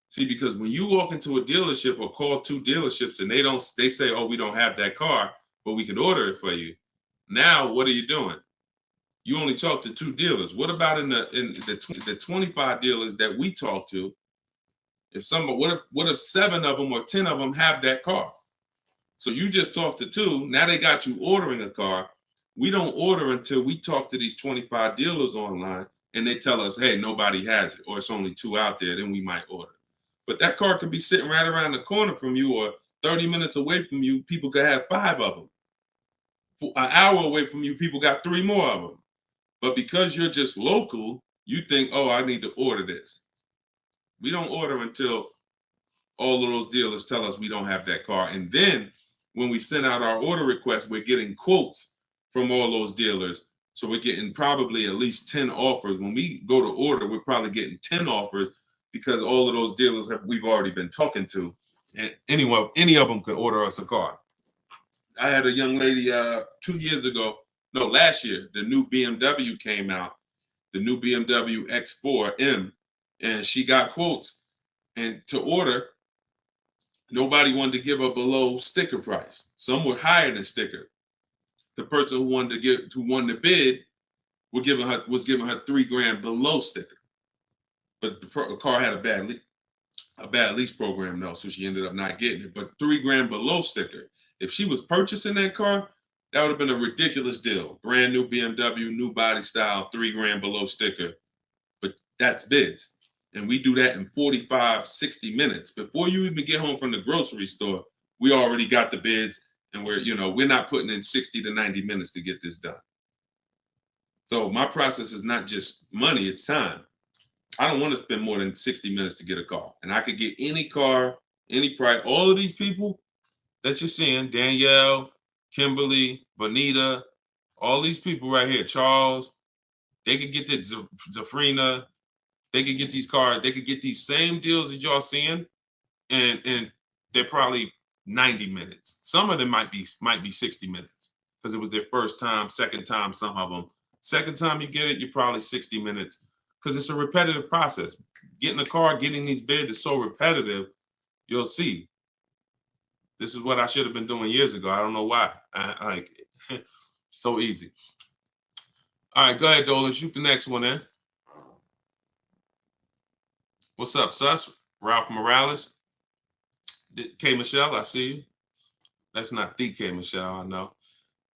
See, because when you walk into a dealership or call 2 dealerships and they say, oh, we don't have that car, but we could order it for you. Now, what are you doing? You only talk to 2 dealers. What about in the 25 dealers that we talk to? What if 7 of them or 10 of them have that car? So you just talked to 2. Now they got you ordering a car. We don't order until we talk to these 25 dealers online and they tell us, hey, nobody has it, or it's only 2 out there, then we might order. But that car could be sitting right around the corner from you, or 30 minutes away from you. People could have 5 of them. An hour away from you, people got 3 more of them. But because you're just local, you think, oh, I need to order this. We don't order until all of those dealers tell us we don't have that car. And then when we send out our order request, we're getting quotes from all those dealers. So we're getting probably at least 10 offers. When we go to order, we're probably getting 10 offers because all of those dealers we've already been talking to. And any of them could order us a car. I had a young lady 2 years ago, no, last year, the new BMW came out, the new BMW X4M, and she got quotes. And to order, nobody wanted to give her below sticker price. Some were higher than sticker. The person who won the bid was giving her $3,000 below sticker. But the car had a bad lease program though, so she ended up not getting it. But $3,000 below sticker. If she was purchasing that car, that would have been a ridiculous deal. Brand new BMW, new body style, $3,000 below sticker. But that's bids. And we do that in 45, 60 minutes. Before you even get home from the grocery store, we already got the bids, and we're not putting in 60 to 90 minutes to get this done. So my process is not just money, it's time. I don't want to spend more than 60 minutes to get a car. And I could get any car, any price. All of these people that you're seeing, Danielle, Kimberly, Bonita, all these people right here, Charles, they could get that Zafrina, they could get these cars, they could get these same deals that y'all seeing, and they're probably 90 minutes. Some of them might be 60 minutes because it was their first time, second time, some of them. Second time you get it, you're probably 60 minutes because it's a repetitive process. Getting a car, getting these bids is so repetitive, you'll see. This is what I should have been doing years ago. I don't know why. So easy. All right, go ahead, Dolan. Shoot the next one in. What's up, Sus? Ralph Morales. K. Michelle, I see you. That's not the K. Michelle, I know.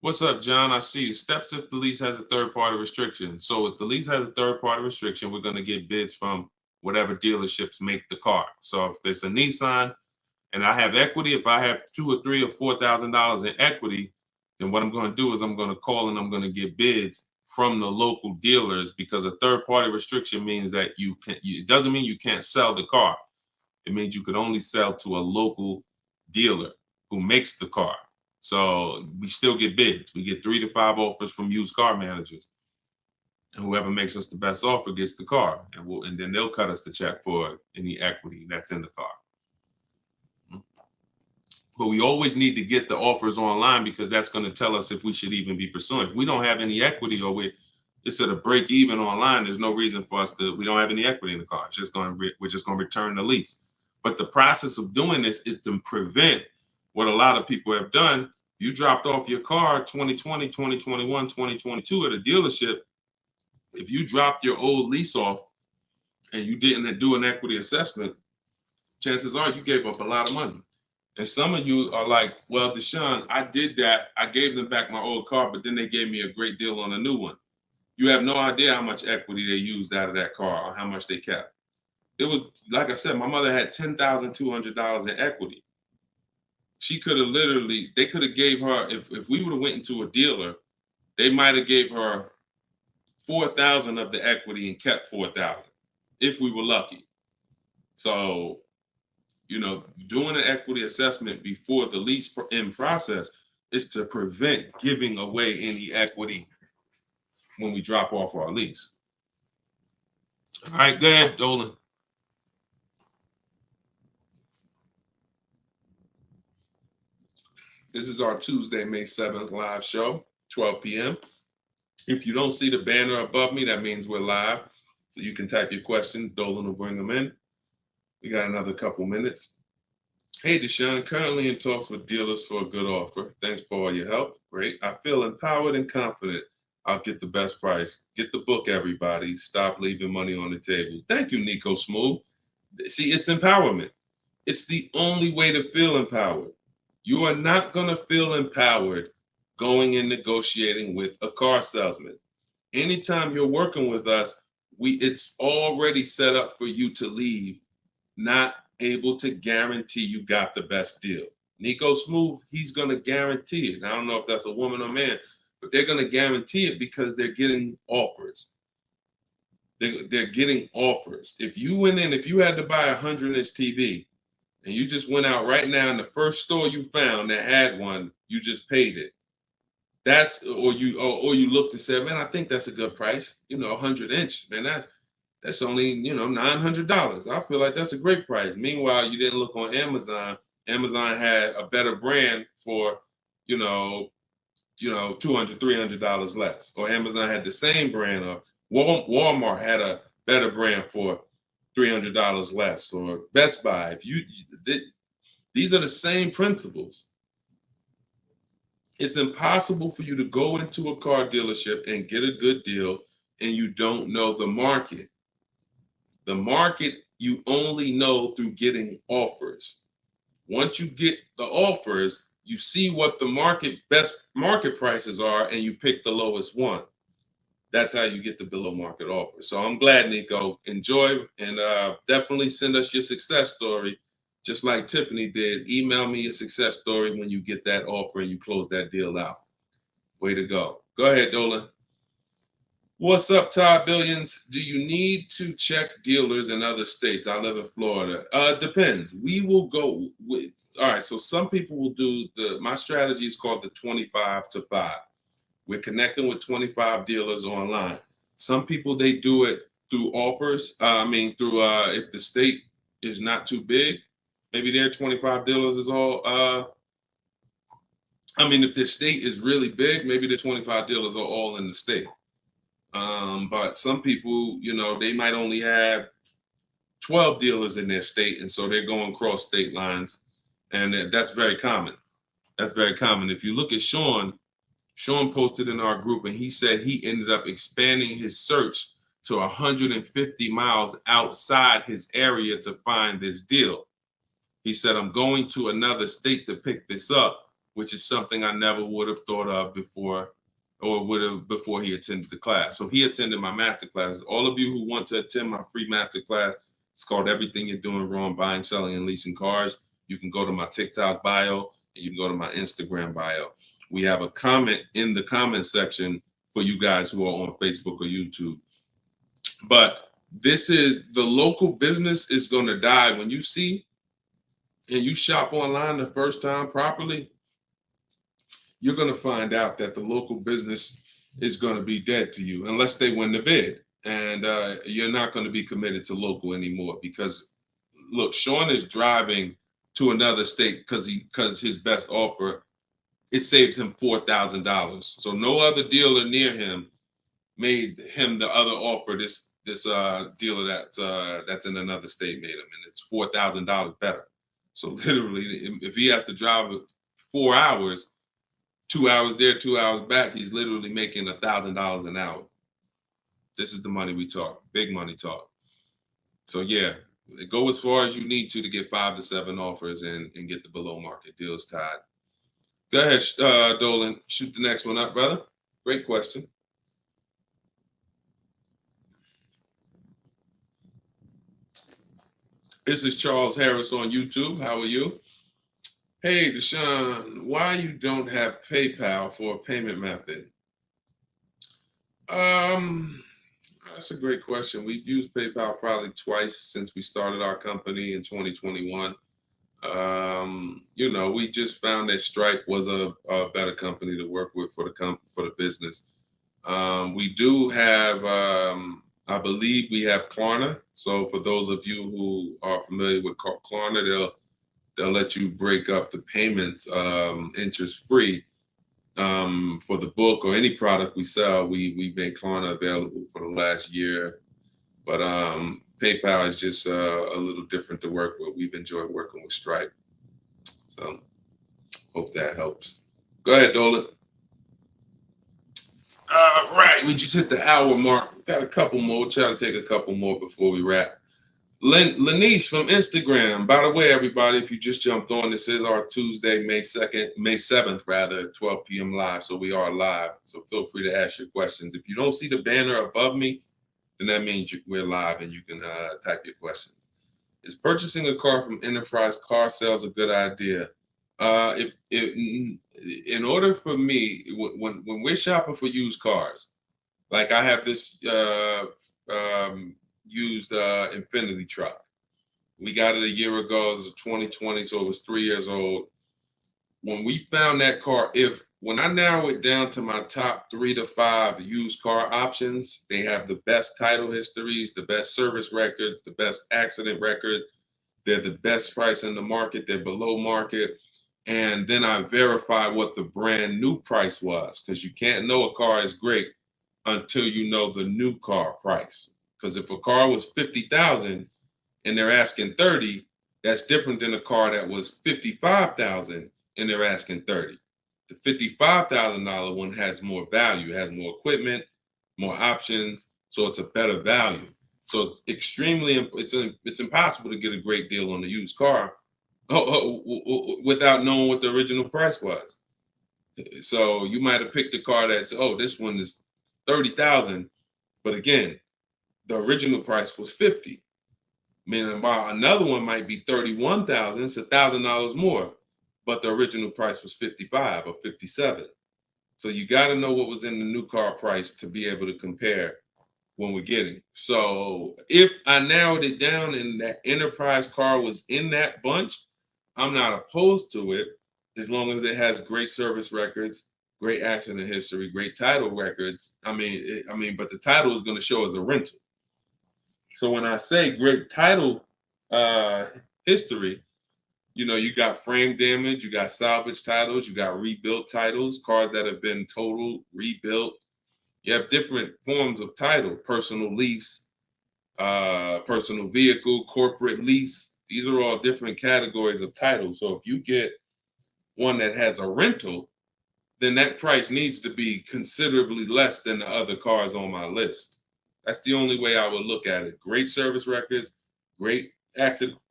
What's up, John? I see you. Steps if the lease has a third-party restriction. So if the lease has a third-party restriction, we're going to get bids from whatever dealerships make the car. So if there's a Nissan and I have equity, if I have $2,000 or $3,000 or $4,000 in equity, then what I'm going to do is I'm going to call and I'm going to get bids from the local dealers, because a third-party restriction means that it doesn't mean you can't sell the car. It means you could only sell to a local dealer who makes the car. So we still get bids. We get 3 to 5 offers from used car managers. And whoever makes us the best offer gets the car. And then they'll cut us the check for any equity that's in the car. But we always need to get the offers online, because that's going to tell us if we should even be pursuing. If we don't have any equity, or it's at a break even online, there's no reason for us we don't have any equity in the car. We're just going to return the lease. But the process of doing this is to prevent what a lot of people have done. You dropped off your car 2020, 2021, 2022 at a dealership. If you dropped your old lease off and you didn't do an equity assessment, chances are you gave up a lot of money. And some of you are like, well, Deshone, I did that. I gave them back my old car, but then they gave me a great deal on a new one. You have no idea how much equity they used out of that car or how much they kept. It was, like I said, my mother had $10,200 in equity. She could have literally, they could have gave her, if we would have went into a dealer, they might have gave her 4,000 of the equity and kept 4,000 if we were lucky. So, doing an equity assessment before the lease in process is to prevent giving away any equity when we drop off our lease. All right, go ahead, Dolan. This is our Tuesday, May 7th live show, 12 p.m. If you don't see the banner above me, that means we're live. So you can type your question. Dolan will bring them in. We got another couple minutes. Hey, Deshone, currently in talks with dealers for a good offer. Thanks for all your help. Great. I feel empowered and confident I'll get the best price. Get the book, everybody. Stop leaving money on the table. Thank you, Nico Smooth. See, it's empowerment. It's the only way to feel empowered. You are not going to feel empowered going and negotiating with a car salesman. Anytime you're working with us, it's already set up for you to leave not able to guarantee you got the best deal. Nico Smooth, he's going to guarantee it. I don't know if that's a woman or man, but they're going to guarantee it because they're getting offers. They're getting offers. If you went in, if you had to buy a 100-inch TV and you just went out right now in the first store you found that had one, you just paid it. Or you looked and said, man, I think that's a good price. 100-inch, man, that's only, $900. I feel like that's a great price. Meanwhile, you didn't look on Amazon. Amazon had a better brand for, $200, $300 less. Or Amazon had the same brand, or Walmart had a better brand for $300 less, or Best Buy. These are the same principles. It's impossible for you to go into a car dealership and get a good deal and you don't know the market. The market you only know through getting offers. Once you get the offers, you see what the best market prices are and you pick the lowest one. That's how you get the below market offer. So I'm glad, Nico. Enjoy, and definitely send us your success story. Just like Tiffany did, email me your success story when you get that offer and you close that deal out. Way to go. Go ahead, Dolan. What's up, Todd Billions? Do you need to check dealers in other states? I live in Florida. Depends. We will go with, all right, so some people will do my strategy is called the 25 to 5. We're connecting with 25 dealers online. Some people, they do it through offers. If the state is not too big, maybe their 25 dealers is all, if the state is really big, maybe the 25 dealers are all in the state. But some people, they might only have 12 dealers in their state, and so they're going cross state lines, and that's very common. That's very common. If you look at Sean posted in our group, and he said he ended up expanding his search to 150 miles outside his area to find this deal. He said, I'm going to another state to pick this up, which is something I never would have thought of before he attended the class. So he attended my master class. All of you who want to attend my free master class, it's called Everything You're Doing Wrong, Buying, Selling, and Leasing Cars. You can go to my TikTok bio, and you can go to my Instagram bio. We have a comment in the comment section for you guys who are on Facebook or YouTube. But this is, the local business is going to die. When you see and you shop online the first time properly, you're going to find out that the local business is going to be dead to you unless they win the bid. And you're not going to be committed to local anymore because, look, Sean is driving to another state because his best offer, it saves him $4,000. So no other dealer near him made him the other offer. This dealer that's in another state made him, and it's $4,000 better. So literally, if he has to drive 4 hours, 2 hours there, 2 hours back, he's literally making $1,000 an hour. This is the money we talk, big money talk. So yeah, go as far as you need to get 5 to 7 offers and get the below market deals tied. Go ahead, Dolan, shoot the next one up, brother. Great question. This is Charles Harris on YouTube. How are you? Hey, Deshone, why you don't have PayPal for a payment method? Um, that's a great question. We've used PayPal probably twice since we started our company in 2021. We just found that Stripe was a better company to work with for the business. We do have, I believe we have Klarna. So for those of you who are familiar with Klarna, they'll let you break up the payments interest free. For the book or any product we sell, we make Klarna available for the last year. But PayPal is just a little different to work with. We've enjoyed working with Stripe. So hope that helps. Go ahead, Dolan. Right, we just hit the hour mark. Got a couple more. We'll try to take a couple more before we wrap. Lenice from Instagram. By the way, everybody, if you just jumped on, this is our Tuesday, May 7th, rather, at 12 p.m. live. So we are live. So feel free to ask your questions. If you don't see the banner above me, then that means we're live and you can type your questions. Is purchasing a car from Enterprise Car Sales a good idea? If in order for me, when we're shopping for used cars, like I have this used Infinity truck. We got it a year ago. It was 2020, so it was 3 years old. When we found that car, when I narrow it down to my top 3 to 5 used car options, they have the best title histories, the best service records, the best accident records. They're the best price in the market. They're below market. And then I verify what the brand new price was, because you can't know a car is great until you know the new car price. Because if a car was 50,000 and they're asking 30, that's different than a car that was 55,000 and they're asking 30. The $55,000 one has more value, has more equipment, more options, so it's a better value. So it's impossible to get a great deal on a used car without knowing what the original price was. So you might have picked a car that's, this one is 30,000, but again, the original price was 50. Meaning, while another one might be 31,000, it's $1,000 more, but the original price was 55 or 57. So you got to know what was in the new car price to be able to compare when we're getting. So if I narrowed it down and that Enterprise car was in that bunch, I'm not opposed to it as long as it has great service records, great accident history, great title records. But the title is going to show as a rental. So when I say great title history, you got frame damage, you got salvage titles, you got rebuilt titles, cars that have been totaled, rebuilt. You have different forms of title: personal lease, personal vehicle, corporate lease. These are all different categories of title. So if you get one that has a rental, then that price needs to be considerably less than the other cars on my list. That's the only way I would look at it. Great service records, great accident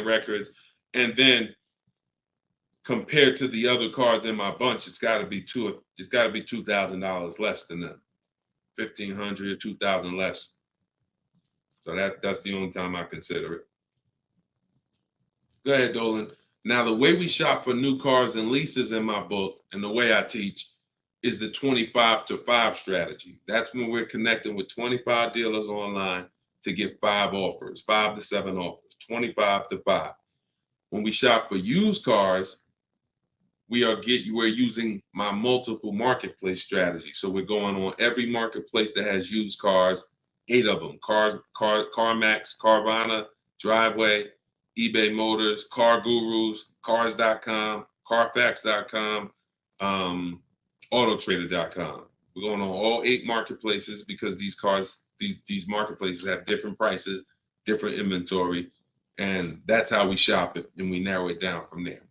records, and then compared to the other cars in my bunch, it's got to be $2,000 less than them. 1,500, 2,000 less. So that's the only time I consider it. Go ahead, Dolan. Now, the way we shop for new cars and leases in my book, and the way I teach, is the 25 to 5 strategy. That's when we're connecting with 25 dealers online to get 5 offers, 5 to 7 offers, 25 to 5. When we shop for used cars, we're using my multiple marketplace strategy. So we're going on every marketplace that has used cars, 8 of them: CarMax, Carvana, Driveway, eBay Motors, Car Gurus, Cars.com, Carfax.com, Autotrader.com. We're going on all 8 marketplaces because these marketplaces have different prices, different inventory, and that's how we shop it, and we narrow it down from there.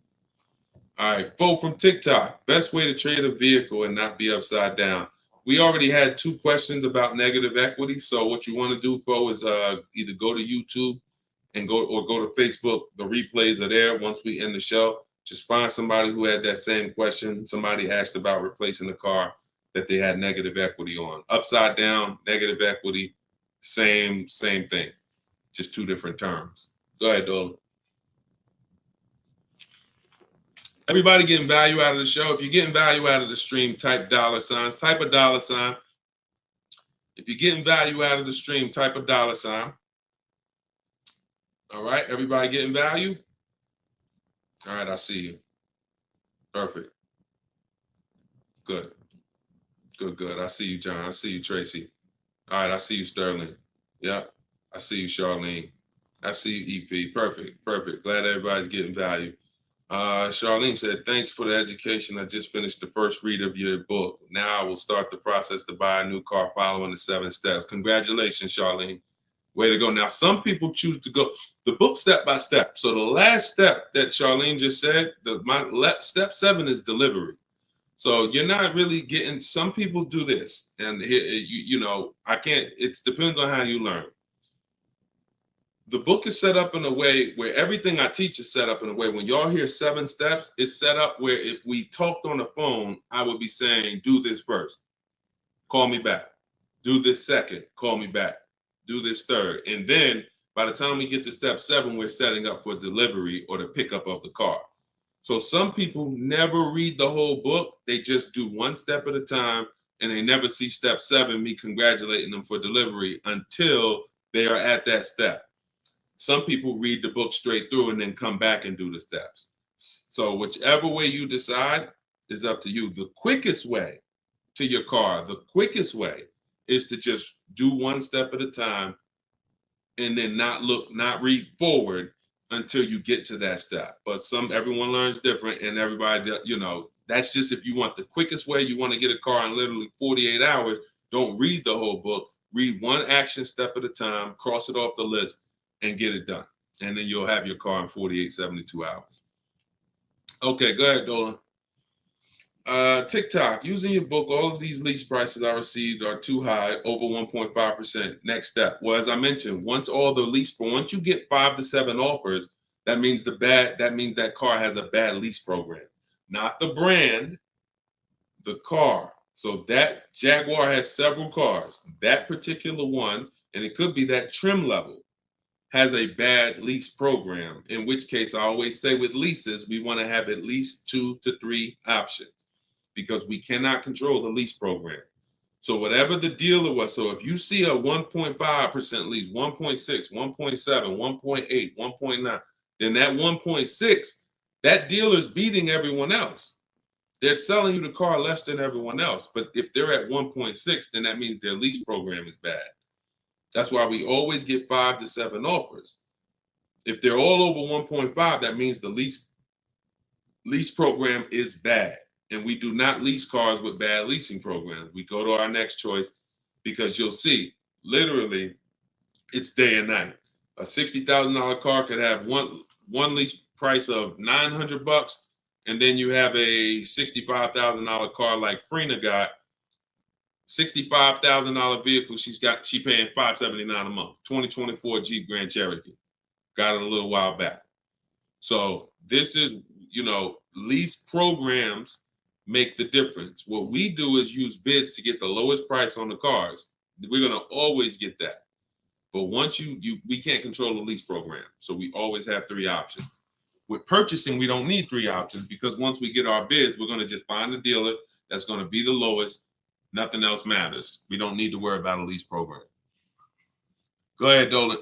All right, Fo from TikTok. Best way to trade a vehicle and not be upside down. We already had 2 questions about negative equity. So what you want to do, Fo, is either go to YouTube and go to Facebook. The replays are there once we end the show. Just find somebody who had that same question. Somebody asked about replacing a car that they had negative equity on. Upside down, negative equity, same thing. Just 2 different terms. Go ahead, Dolan. Everybody getting value out of the show. If you're getting value out of the stream, type $signs, type a $sign. If you're getting value out of the stream, type a $sign. All right, everybody getting value? All right, I see you. Perfect. Good. Good. I see you, John. I see you, Tracy. All right, I see you, Sterling. Yep. I see you, Charlene. I see you, EP. Perfect. Glad everybody's getting value. Charlene said, thanks for the education. I just finished the first read of your book. Now I will start the process to buy a new car following the 7 steps. Congratulations, Charlene. Way to go. Now, some people choose to go the book step by step. So the last step that Charlene just said, step 7 is delivery. So you're not really getting, some people do this. And it depends on how you learn. The book is set up in a way where everything I teach is set up in a way. When y'all hear 7 steps, it's set up where if we talked on the phone, I would be saying, do this first, call me back. Do this second, call me back. Do this third. And then by the time we get to step 7, we're setting up for delivery or the pickup of the car. So some people never read the whole book. They just do 1 step at a time, and they never see step 7, me congratulating them for delivery until they are at that step. Some people read the book straight through and then come back and do the steps. So whichever way you decide is up to you. The quickest way to your car, the quickest way is to just do 1 step at a time and then not read forward until you get to that step. But everyone learns different, and everybody, that's just if you want the quickest way, you want to get a car in literally 48 hours, don't read the whole book. Read 1 action step at a time, cross it off the list, and get it done. And then you'll have your car in 48, 72 hours. Okay, go ahead, Dolan. TikTok, using your book, all of these lease prices I received are too high, over 1.5%. Next step. Well, as I mentioned, once you get 5 to 7 offers, that means that car has a bad lease program. Not the brand, the car. So that Jaguar has several cars. That particular one, and it could be that trim level, has a bad lease program, in which case I always say with leases, we want to have at least 2 to 3 options, because we cannot control the lease program. So whatever the dealer was, so if you see a 1.5% lease, 1.6, 1.7, 1.8, 1.9, then that 1.6, that dealer's beating everyone else. They're selling you the car less than everyone else. But if they're at 1.6, then that means their lease program is bad. That's why we always get 5 to 7 offers. If they're all over 1.5, that means the lease program is bad. And we do not lease cars with bad leasing programs. We go to our next choice, because you'll see, literally, it's day and night. A $60,000 car could have one lease price of $900, and then you have a $65,000 car like Frena got. $65,000 vehicle, she paying $579 a month. 2024 Jeep Grand Cherokee. Got it a little while back. So this is, lease programs make the difference. What we do is use bids to get the lowest price on the cars. We're gonna always get that. But once we can't control the lease program. So we always have 3 options. With purchasing, we don't need 3 options, because once we get our bids, we're gonna just find a dealer that's gonna be the lowest. Nothing else matters. We don't need to worry about a lease program. Go ahead, Dolan.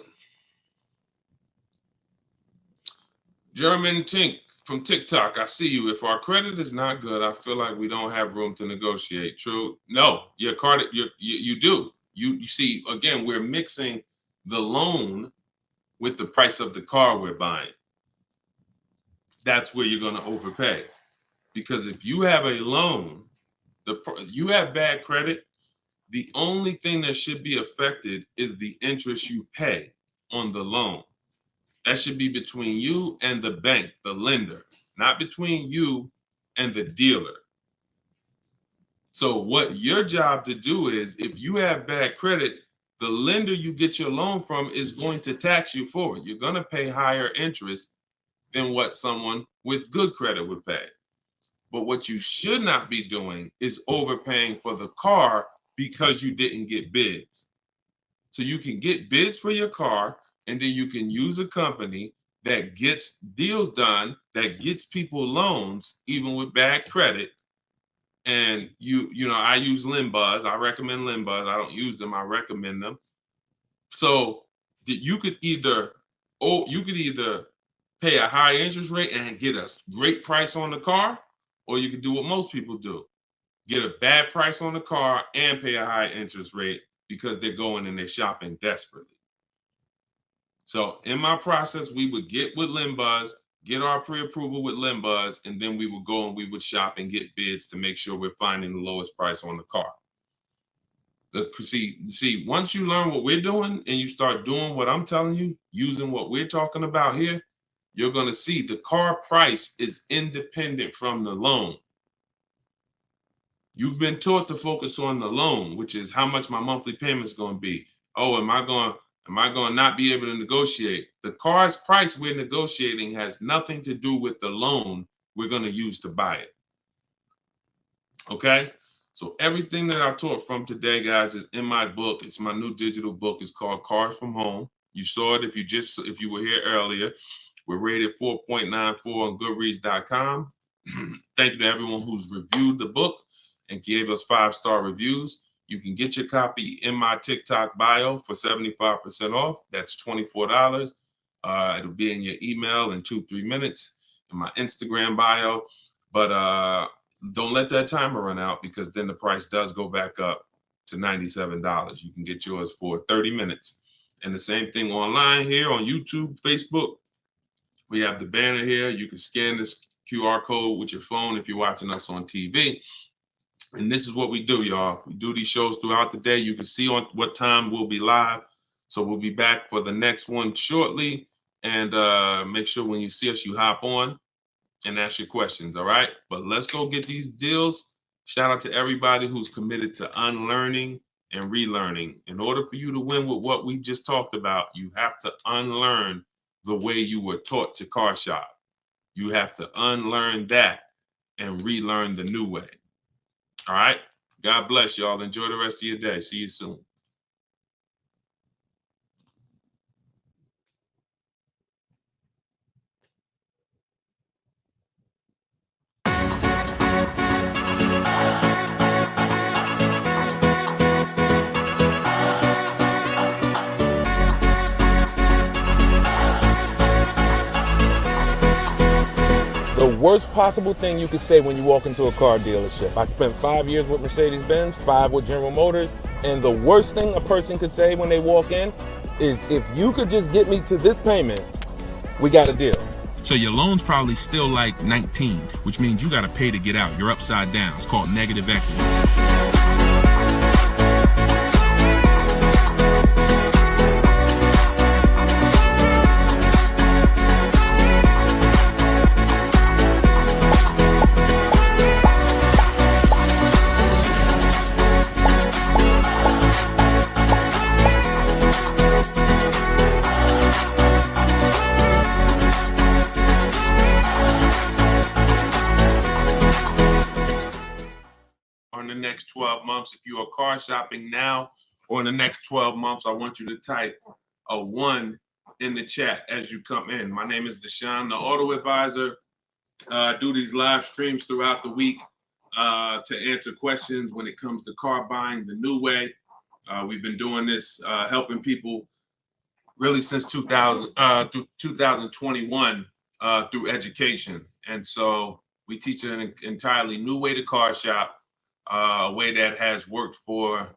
German Tink from TikTok, I see you. If our credit is not good, I feel like we don't have room to negotiate. True? No, your credit, you do. You see, again, we're mixing the loan with the price of the car we're buying. That's where you're going to overpay. Because if you have a loan, you have bad credit, the only thing that should be affected is the interest you pay on the loan. That should be between you and the bank, the lender, not between you and the dealer. So what your job to do is, if you have bad credit, the lender you get your loan from is going to tax you for it. You're going to pay higher interest than what someone with good credit would pay. But what you should not be doing is overpaying for the car because you didn't get bids. So you can get bids for your car, and then you can use a company that gets deals done, that gets people loans, even with bad credit. And you know, I use Limbuzz. I recommend Limbuzz. I don't use them. I recommend them. So you could either pay a high interest rate and get a great price on the car, or you could do what most people do. Get a bad price on the car and pay a high interest rate because they're going and they're shopping desperately. So in my process, we would get with Limbuzz, get our pre-approval with Limbuzz, and then we would go and we would shop and get bids to make sure we're finding the lowest price on the car. See, once you learn what we're doing and you start doing what I'm telling you, using what we're talking about here, you're going to see the car price is independent from the loan. You've been taught to focus on the loan, which is how much my monthly payment is going to be. Oh, am I going to not be able to negotiate? The car's price we're negotiating has nothing to do with the loan we're going to use to buy it. Okay? So everything that I taught from today, guys, is in my book. It's my new digital book. It's called Cars from Home. You saw it if you were here earlier. We're rated 4.94 on Goodreads.com. Thank you to everyone who's reviewed the book and gave us 5-star reviews. You can get your copy in my TikTok bio for 75% off. That's $24. It'll be in your email in 2-3 minutes, in my Instagram bio. But don't let that timer run out, because then the price does go back up to $97. You can get yours for 30 minutes. And the same thing online here on YouTube, Facebook. We have the banner here. You can scan this QR code with your phone if you're watching us on TV. And this is what we do, y'all. We do these shows throughout the day. You can see on what time we'll be live. So we'll be back for the next one shortly. And make sure when you see us, you hop on and ask your questions, all right? But let's go get these deals. Shout out to everybody who's committed to unlearning and relearning. In order for you to win with what we just talked about, you have to unlearn the way you were taught to car shop. You have to unlearn that and relearn the new way. All right? God bless y'all. Enjoy the rest of your day. See you soon. The worst possible thing you could say when you walk into a car dealership. I spent 5 years with Mercedes-Benz, 5 with General Motors, and the worst thing a person could say when they walk in is, if you could just get me to this payment, we got a deal. So your loan's probably still like 19, which means you got to pay to get out. You're upside down. It's called negative equity. The next 12 months, if you are car shopping now, or in the next 12 months, I want you to type a 1 in the chat as you come in. My name is Deshone the Auto Advisor. I do these live streams throughout the week to answer questions when it comes to car buying the new way. We've been doing this, helping people really since 2021 through education. And so we teach an entirely new way to car shop. A way that has worked for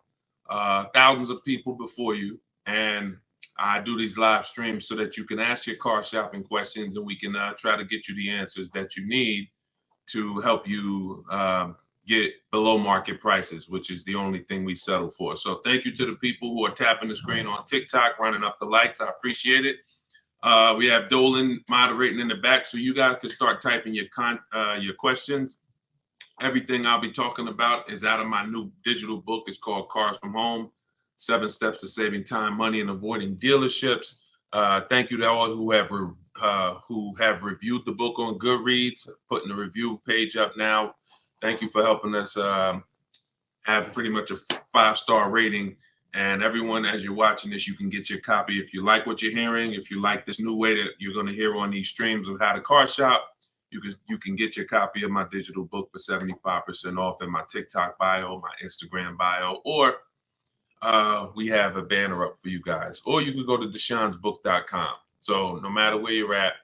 thousands of people before you. And I do these live streams so that you can ask your car shopping questions, and we can try to get you the answers that you need to help you get below market prices, which is the only thing we settle for. So thank you to the people who are tapping the screen on TikTok, running up the likes. I appreciate it. We have Dolan moderating in the back, so you guys can start typing your questions. Everything I'll be talking about is out of my new digital book. It's called Cars from Home, 7 Steps to Saving Time, Money, and Avoiding Dealerships. Thank you to all who have reviewed the book on Goodreads, putting the review page up now. Thank you for helping us have pretty much a 5-star rating And everyone, as you're watching this, you can get your copy. If you like what you're hearing, if you like this new way that you're going to hear on these streams of how to car shop, you can get your copy of my digital book for 75% off in my TikTok bio, my Instagram bio, or we have a banner up for you guys. Or you can go to deshonsbook.com. So no matter where you're at,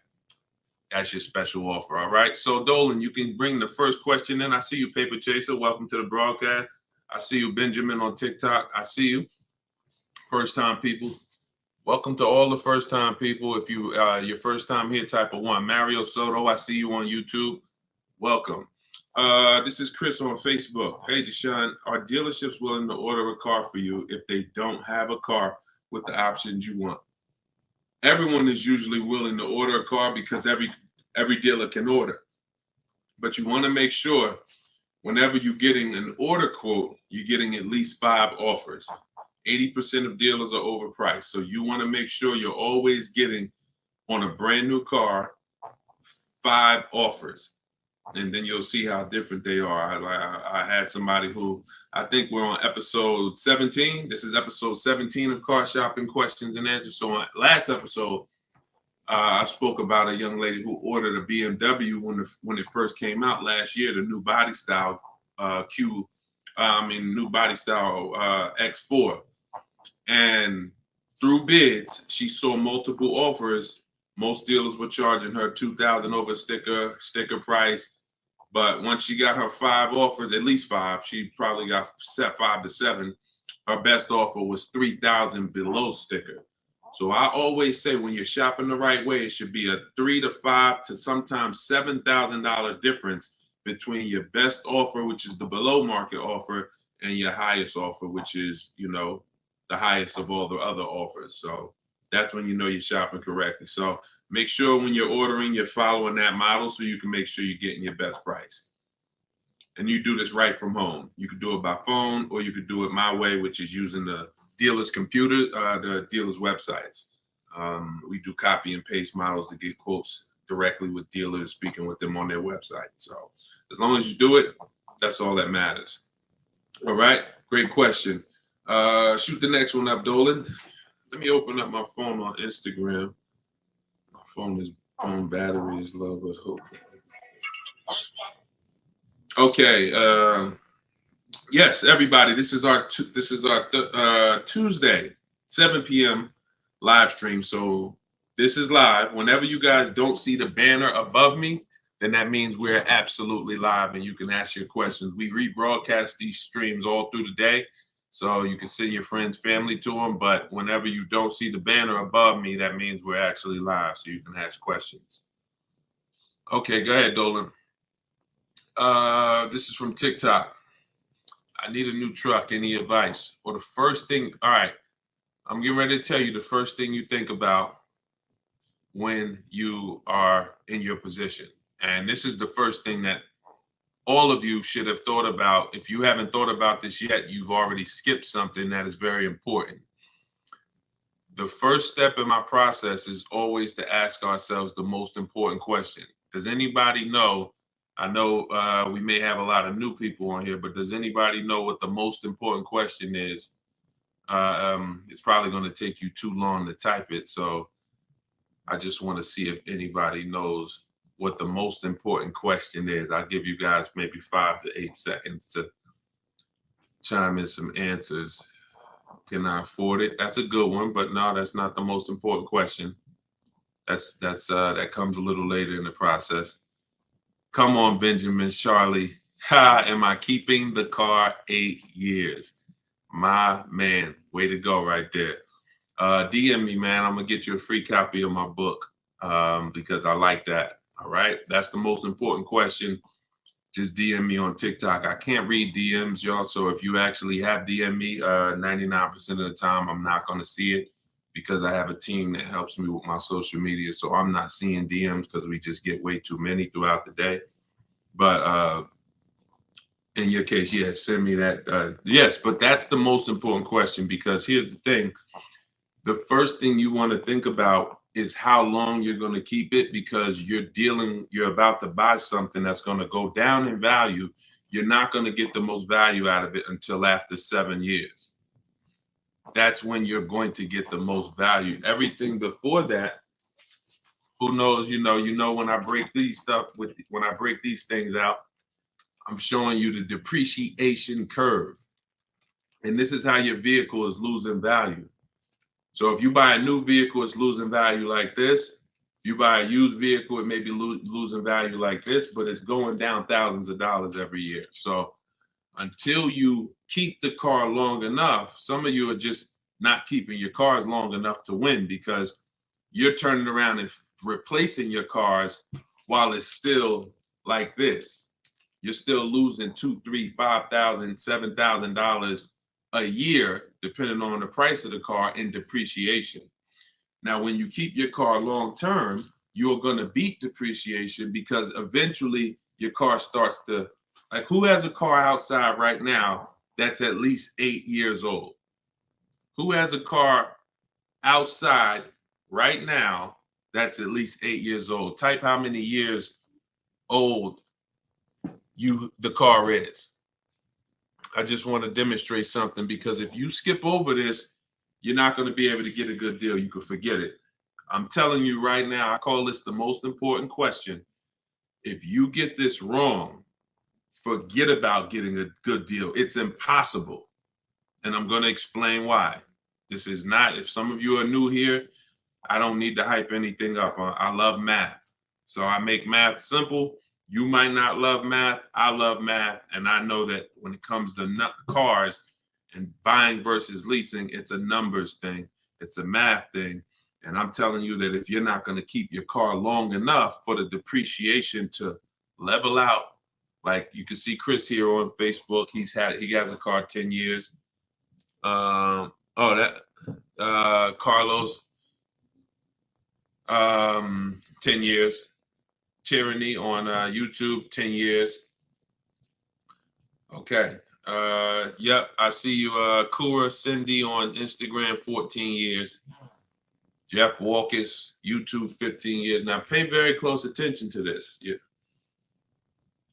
that's your special offer. All right. So Dolan, you can bring the first question in. I see you, Paper Chaser. Welcome to the broadcast. I see you, Benjamin, on TikTok. I see you. First time people. Welcome to all the first time people. If you your first time here, type of 1. Mario Soto, I see you on YouTube. Welcome. This is Chris on Facebook. Hey, Deshone, are dealerships willing to order a car for you if they don't have a car with the options you want? Everyone is usually willing to order a car because every dealer can order. But you want to make sure whenever you're getting an order quote, you're getting at least 5 offers. 80% of dealers are overpriced. So you want to make sure you're always getting on a brand new car 5 offers. And then you'll see how different they are. I had somebody who, I think we're on episode 17. This is episode 17 of Car Shopping Questions and Answers. So on last episode, I spoke about a young lady who ordered a BMW when it first came out last year, the new body style new body style X4. And through bids, she saw multiple offers. Most dealers were charging her $2,000 over sticker price. But once she got her 5 offers, at least 5, she probably got set 5 to 7. Her best offer was $3,000 below sticker. So I always say when you're shopping the right way, it should be a $3,000 to $5,000 to sometimes $7,000 difference between your best offer, which is the below market offer, and your highest offer, which is, the highest of all the other offers. So that's when you know you're shopping correctly. So make sure when you're ordering, you're following that model so you can make sure you're getting your best price. And you do this right from home. You could do it by phone, or you could do it my way, which is using the dealer's computer, the dealer's websites. We do copy and paste models to get quotes directly with dealers, speaking with them on their website. So as long as you do it, that's all that matters. All right, great question. Shoot the next one up, Dolan. Let me open up my phone on Instagram. My phone battery is low, but hope. Okay. Yes, everybody. This is our Tuesday 7 p.m. live stream. So this is live. Whenever you guys don't see the banner above me, then that means we're absolutely live, and you can ask your questions. We rebroadcast these streams all through the day, so you can send your friends, family to them. But whenever you don't see the banner above me, that means we're actually live, so you can ask questions. Okay, go ahead, Dolan. This is from TikTok. I need a new truck. Any advice? Well, the first thing, all right, I'm getting ready to tell you the first thing you think about when you are in your position. And this is the first thing that all of you should have thought about. If you haven't thought about this yet, you've already skipped something that is very important. The first step in my process is always to ask ourselves the most important question. Does anybody know? I know we may have a lot of new people on here, but does anybody know what the most important question is? It's probably going to take you too long to type it. So I just want to see if anybody knows what the most important question is. I'll give you guys maybe 5 to 8 seconds to chime in some answers. Can I afford it? That's a good one, but no, that's not the most important question. That comes a little later in the process. Come on, Benjamin, Charlie. Ha, am I keeping the car 8 years? My man, way to go right there. DM me, man. I'm gonna get you a free copy of my book because I like that. All right, that's the most important question. Just DM me on TikTok. I can't read DMs, y'all. So if you actually have DM me, 99% of the time, I'm not going to see it because I have a team that helps me with my social media. So I'm not seeing DMs because we just get way too many throughout the day. But in your case, yes, send me that. Yes, but that's the most important question because here's the thing. The first thing you want to think about is how long you're going to keep it because you're about to buy something that's going to go down in value. You're not going to get the most value out of it until after 7 years. that's when you're going to get the most value. Everything before that, who knows, when I break these things out, I'm showing you the depreciation curve. And this is how your vehicle is losing value. So if you buy a new vehicle, it's losing value like this. If you buy a used vehicle, it may be losing value like this, but it's going down thousands of dollars every year. So until you keep the car long enough, some of you are just not keeping your cars long enough to win, because you're turning around and replacing your cars while it's still like this. You're still losing $2,000, $3,000, $5,000, $7,000 a year, depending on the price of the car, in depreciation. Now, when you keep your car long term, you're going to beat depreciation, because eventually your car starts to, like, who has a car outside right now that's at least 8 years old? Who has a car outside right now that's at least 8 years old? Type how many years old the car is. I just want to demonstrate something, because if you skip over this, you're not going to be able to get a good deal. You can forget it. I'm telling you right now, I call this the most important question. If you get this wrong, forget about getting a good deal. It's impossible. And I'm going to explain why. This is not, if some of you are new here, I don't need to hype anything up. I love math. So I make math simple. You might not love math. I love math. And I know that when it comes to cars and buying versus leasing, it's a numbers thing. It's a math thing. And I'm telling you that if you're not going to keep your car long enough for the depreciation to level out, like you can see Chris here on Facebook, he has a car 10 years. Carlos, 10 years. Tyranny on YouTube, 10 years. Okay. Yep, I see you. Kura Cindy on Instagram, 14 years. Jeff Walkus, YouTube, 15 years. Now pay very close attention to this.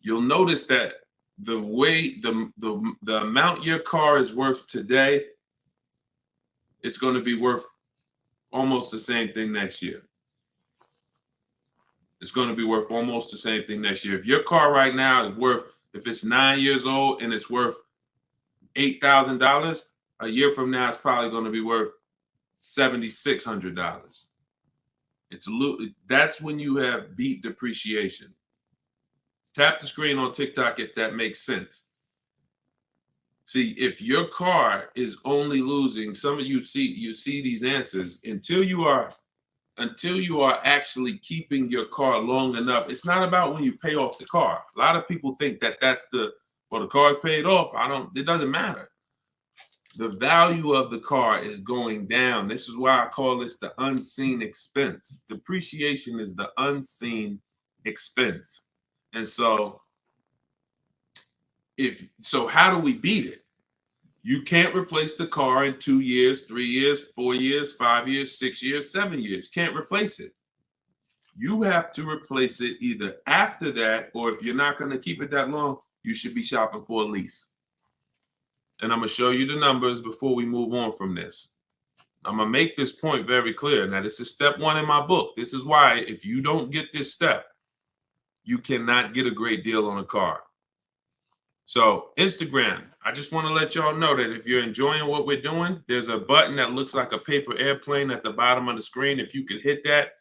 You'll notice that the way the amount your car is worth today, it's going to be worth almost the same thing next year. It's going to be worth almost the same thing next year. If your car right now is worth, if it's 9 years old and it's worth $8,000, a year from now it's probably going to be worth $7,600. That's when you have beat depreciation. Tap the screen on TikTok if that makes sense. See, if your car is only losing, some of you see these answers, until you are actually keeping your car long enough. It's not about when you pay off the car. A lot of people think that that's the car's paid off. It doesn't matter. The value of the car is going down. This is why I call this the unseen expense. Depreciation is the unseen expense. And so how do we beat it? You can't replace the car in 2 years, 3 years, 4 years, 5 years, 6 years, 7 years. Can't replace it. You have to replace it either after that, or if you're not going to keep it that long, you should be shopping for a lease. And I'm going to show you the numbers before we move on from this. I'm going to make this point very clear. Now, this is step 1 in my book. This is why if you don't get this step, you cannot get a great deal on a car. So Instagram, I just want to let y'all know that if you're enjoying what we're doing, there's a button that looks like a paper airplane at the bottom of the screen. If you could hit that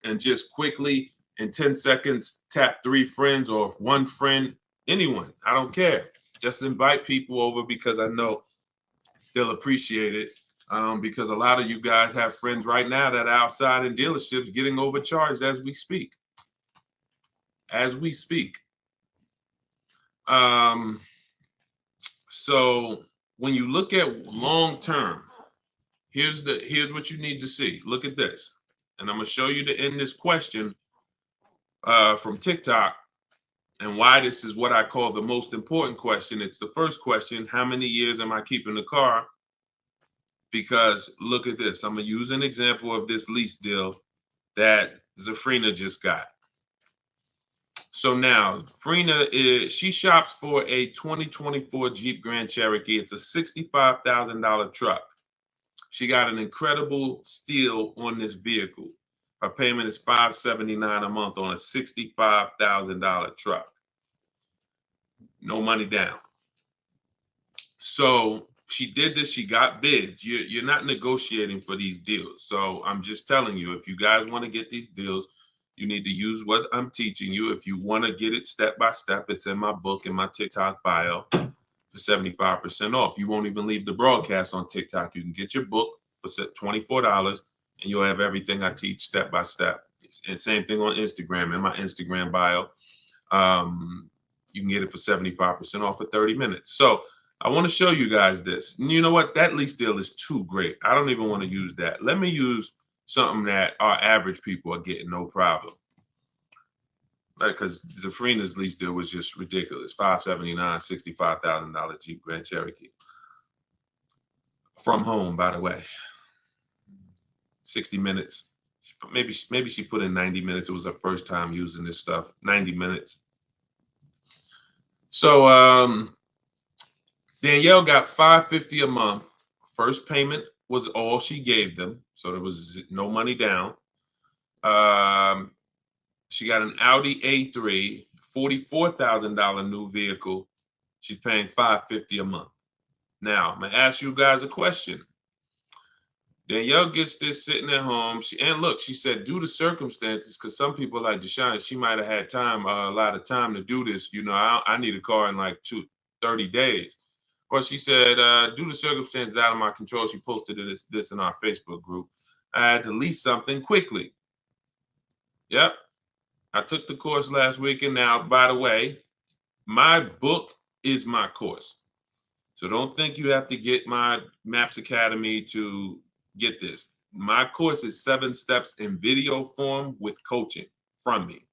and just quickly in 10 seconds, tap 3 friends or 1 friend, anyone, I don't care. Just invite people over, because I know they'll appreciate it. Because a lot of you guys have friends right now that are outside in dealerships getting overcharged as we speak. So when you look at long term, here's what you need to see. Look at this. And I'm going to show you to end this question from TikTok, and why this is what I call the most important question. It's the first question: how many years am I keeping the car? Because look at this. I'm going to use an example of this lease deal that Zafrina just got. So now Frina she shops for a 2024 Jeep Grand Cherokee. It's a $65,000 truck. She got an incredible steal on this vehicle. Her payment is $579 a month on a $65,000 truck. No money down. So she did this. She got bids. You're not negotiating for these deals. So I'm just telling you, if you guys want to get these deals, you need to use what I'm teaching you. If you want to get it step by step, it's in my book, in my TikTok bio for 75% off. You won't even leave the broadcast on TikTok. You can get your book for $24 and you'll have everything I teach step by step. And same thing on Instagram, in my Instagram bio. You can get it for 75% off for 30 minutes. So I want to show you guys this. And you know what? That lease deal is too great. I don't even want to use that. Let me use something that our average people are getting no problem. Because Zafrina's lease deal was just ridiculous. $579, $65,000 Jeep Grand Cherokee. From home, by the way. 60 minutes. Maybe she put in 90 minutes. It was her first time using this stuff. 90 minutes. So Danielle got $550 a month. First payment was all she gave them. So there was no money down. She got an Audi A3, $44,000 new vehicle. She's paying $550 a month. Now, I'm going to ask you guys a question. Danielle gets this sitting at home. And look, she said, due to circumstances, because some people like Deshone, she might have had time, a lot of time to do this. You know, I need a car in like 30 days. But she said, due to circumstances out of my control, she posted this in our Facebook group. I had to lease something quickly. Yep. I took the course last week. And now, by the way, my book is my course. So don't think you have to get my Maps Academy to get this. My course is 7 steps in video form with coaching from me.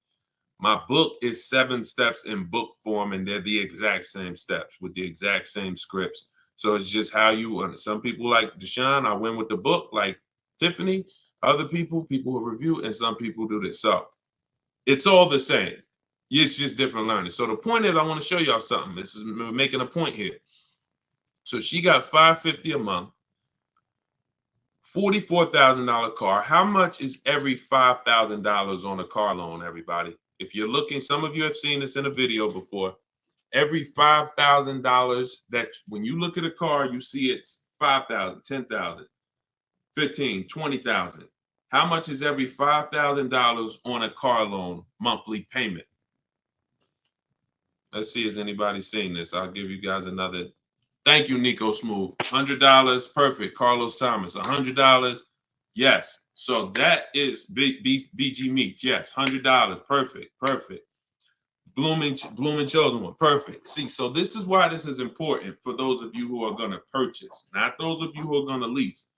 My book is 7 steps in book form, and they're the exact same steps with the exact same scripts. So it's just how you, some people like Deshone, I win with the book, like Tiffany, other people who review, and some people do this. So it's all the same. It's just different learning. So the point is, I want to show y'all something. We're making a point here. So she got $550 a month, $44,000 car. How much is every $5,000 on a car loan, everybody? If you're looking, some of you have seen this in a video before. Every $5,000 that when you look at a car, you see it's $5,000, $10,000, $15,000, $20,000. How much is every $5,000 on a car loan monthly payment? Let's see if anybody's seen this. I'll give you guys another. Thank you, Nico Smooth. $100, perfect. Carlos Thomas, $100. Yes. So that is BG Meats. Yes, $100. Perfect. Perfect. Blooming Chosen One. Perfect. See, so this is why this is important for those of you who are going to purchase, not those of you who are going to lease.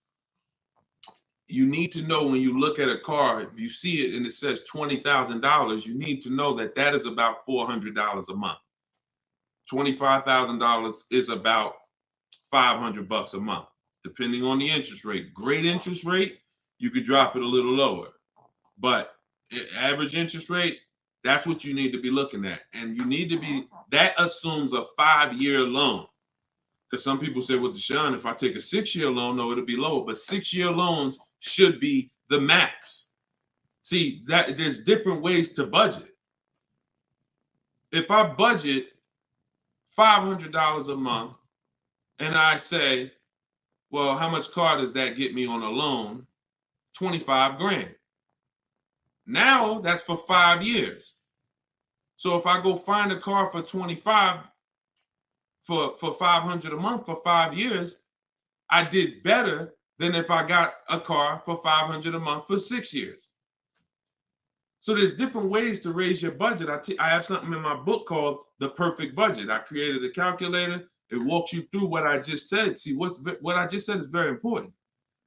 You need to know when you look at a car, if you see it and it says $20,000, you need to know that that is about $400 a month. $25,000 is about $500 a month, depending on the interest rate. Great interest rate, you could drop it a little lower. But average interest rate, that's what you need to be looking at. And you need to be, that assumes a 5-year loan. Because some people say, well, Deshone, if I take a 6-year loan, no, it'll be lower. But 6-year loans should be the max. See, that there's different ways to budget. If I budget $500 a month, and I say, well, how much car does that get me on a loan? 25 grand. Now that's for 5 years. So if I go find a car for 25 for 500 a month for 5 years, I did better than if I got a car for 500 a month for 6 years. So there's different ways to raise your budget. I have something in my book called The Perfect Budget. I created a calculator. It walks you through what I just said. See, what I just said is very important.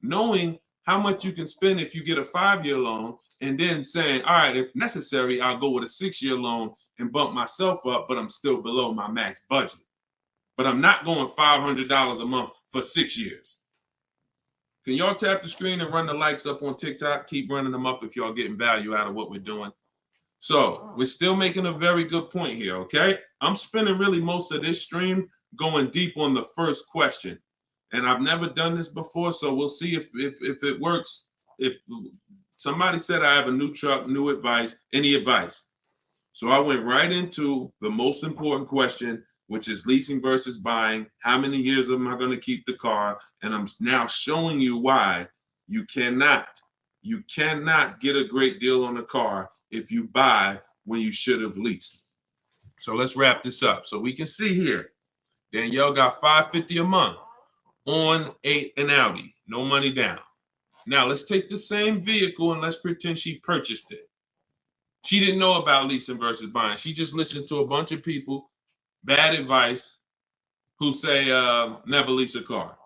Knowing how much you can spend if you get a 5-year loan, and then saying, all right, if necessary, I'll go with a 6-year loan and bump myself up, but I'm still below my max budget. But I'm not going $500 a month for 6 years. Can y'all tap the screen and run the likes up on TikTok? Keep running them up if y'all getting value out of what we're doing. So we're still making a very good point here, okay? I'm spending really most of this stream going deep on the first question. And I've never done this before, so we'll see if it works. If somebody said I have a new truck, new advice, any advice. So I went right into the most important question, which is leasing versus buying. How many years am I going to keep the car? And I'm now showing you why you cannot get a great deal on a car if you buy when you should have leased. So let's wrap this up. So we can see here, Danielle got $550 a month on an Audi, no money down. Now let's take the same vehicle and let's pretend she purchased it. She didn't know about leasing versus buying. She just listened to a bunch of people, bad advice, who say never lease a car.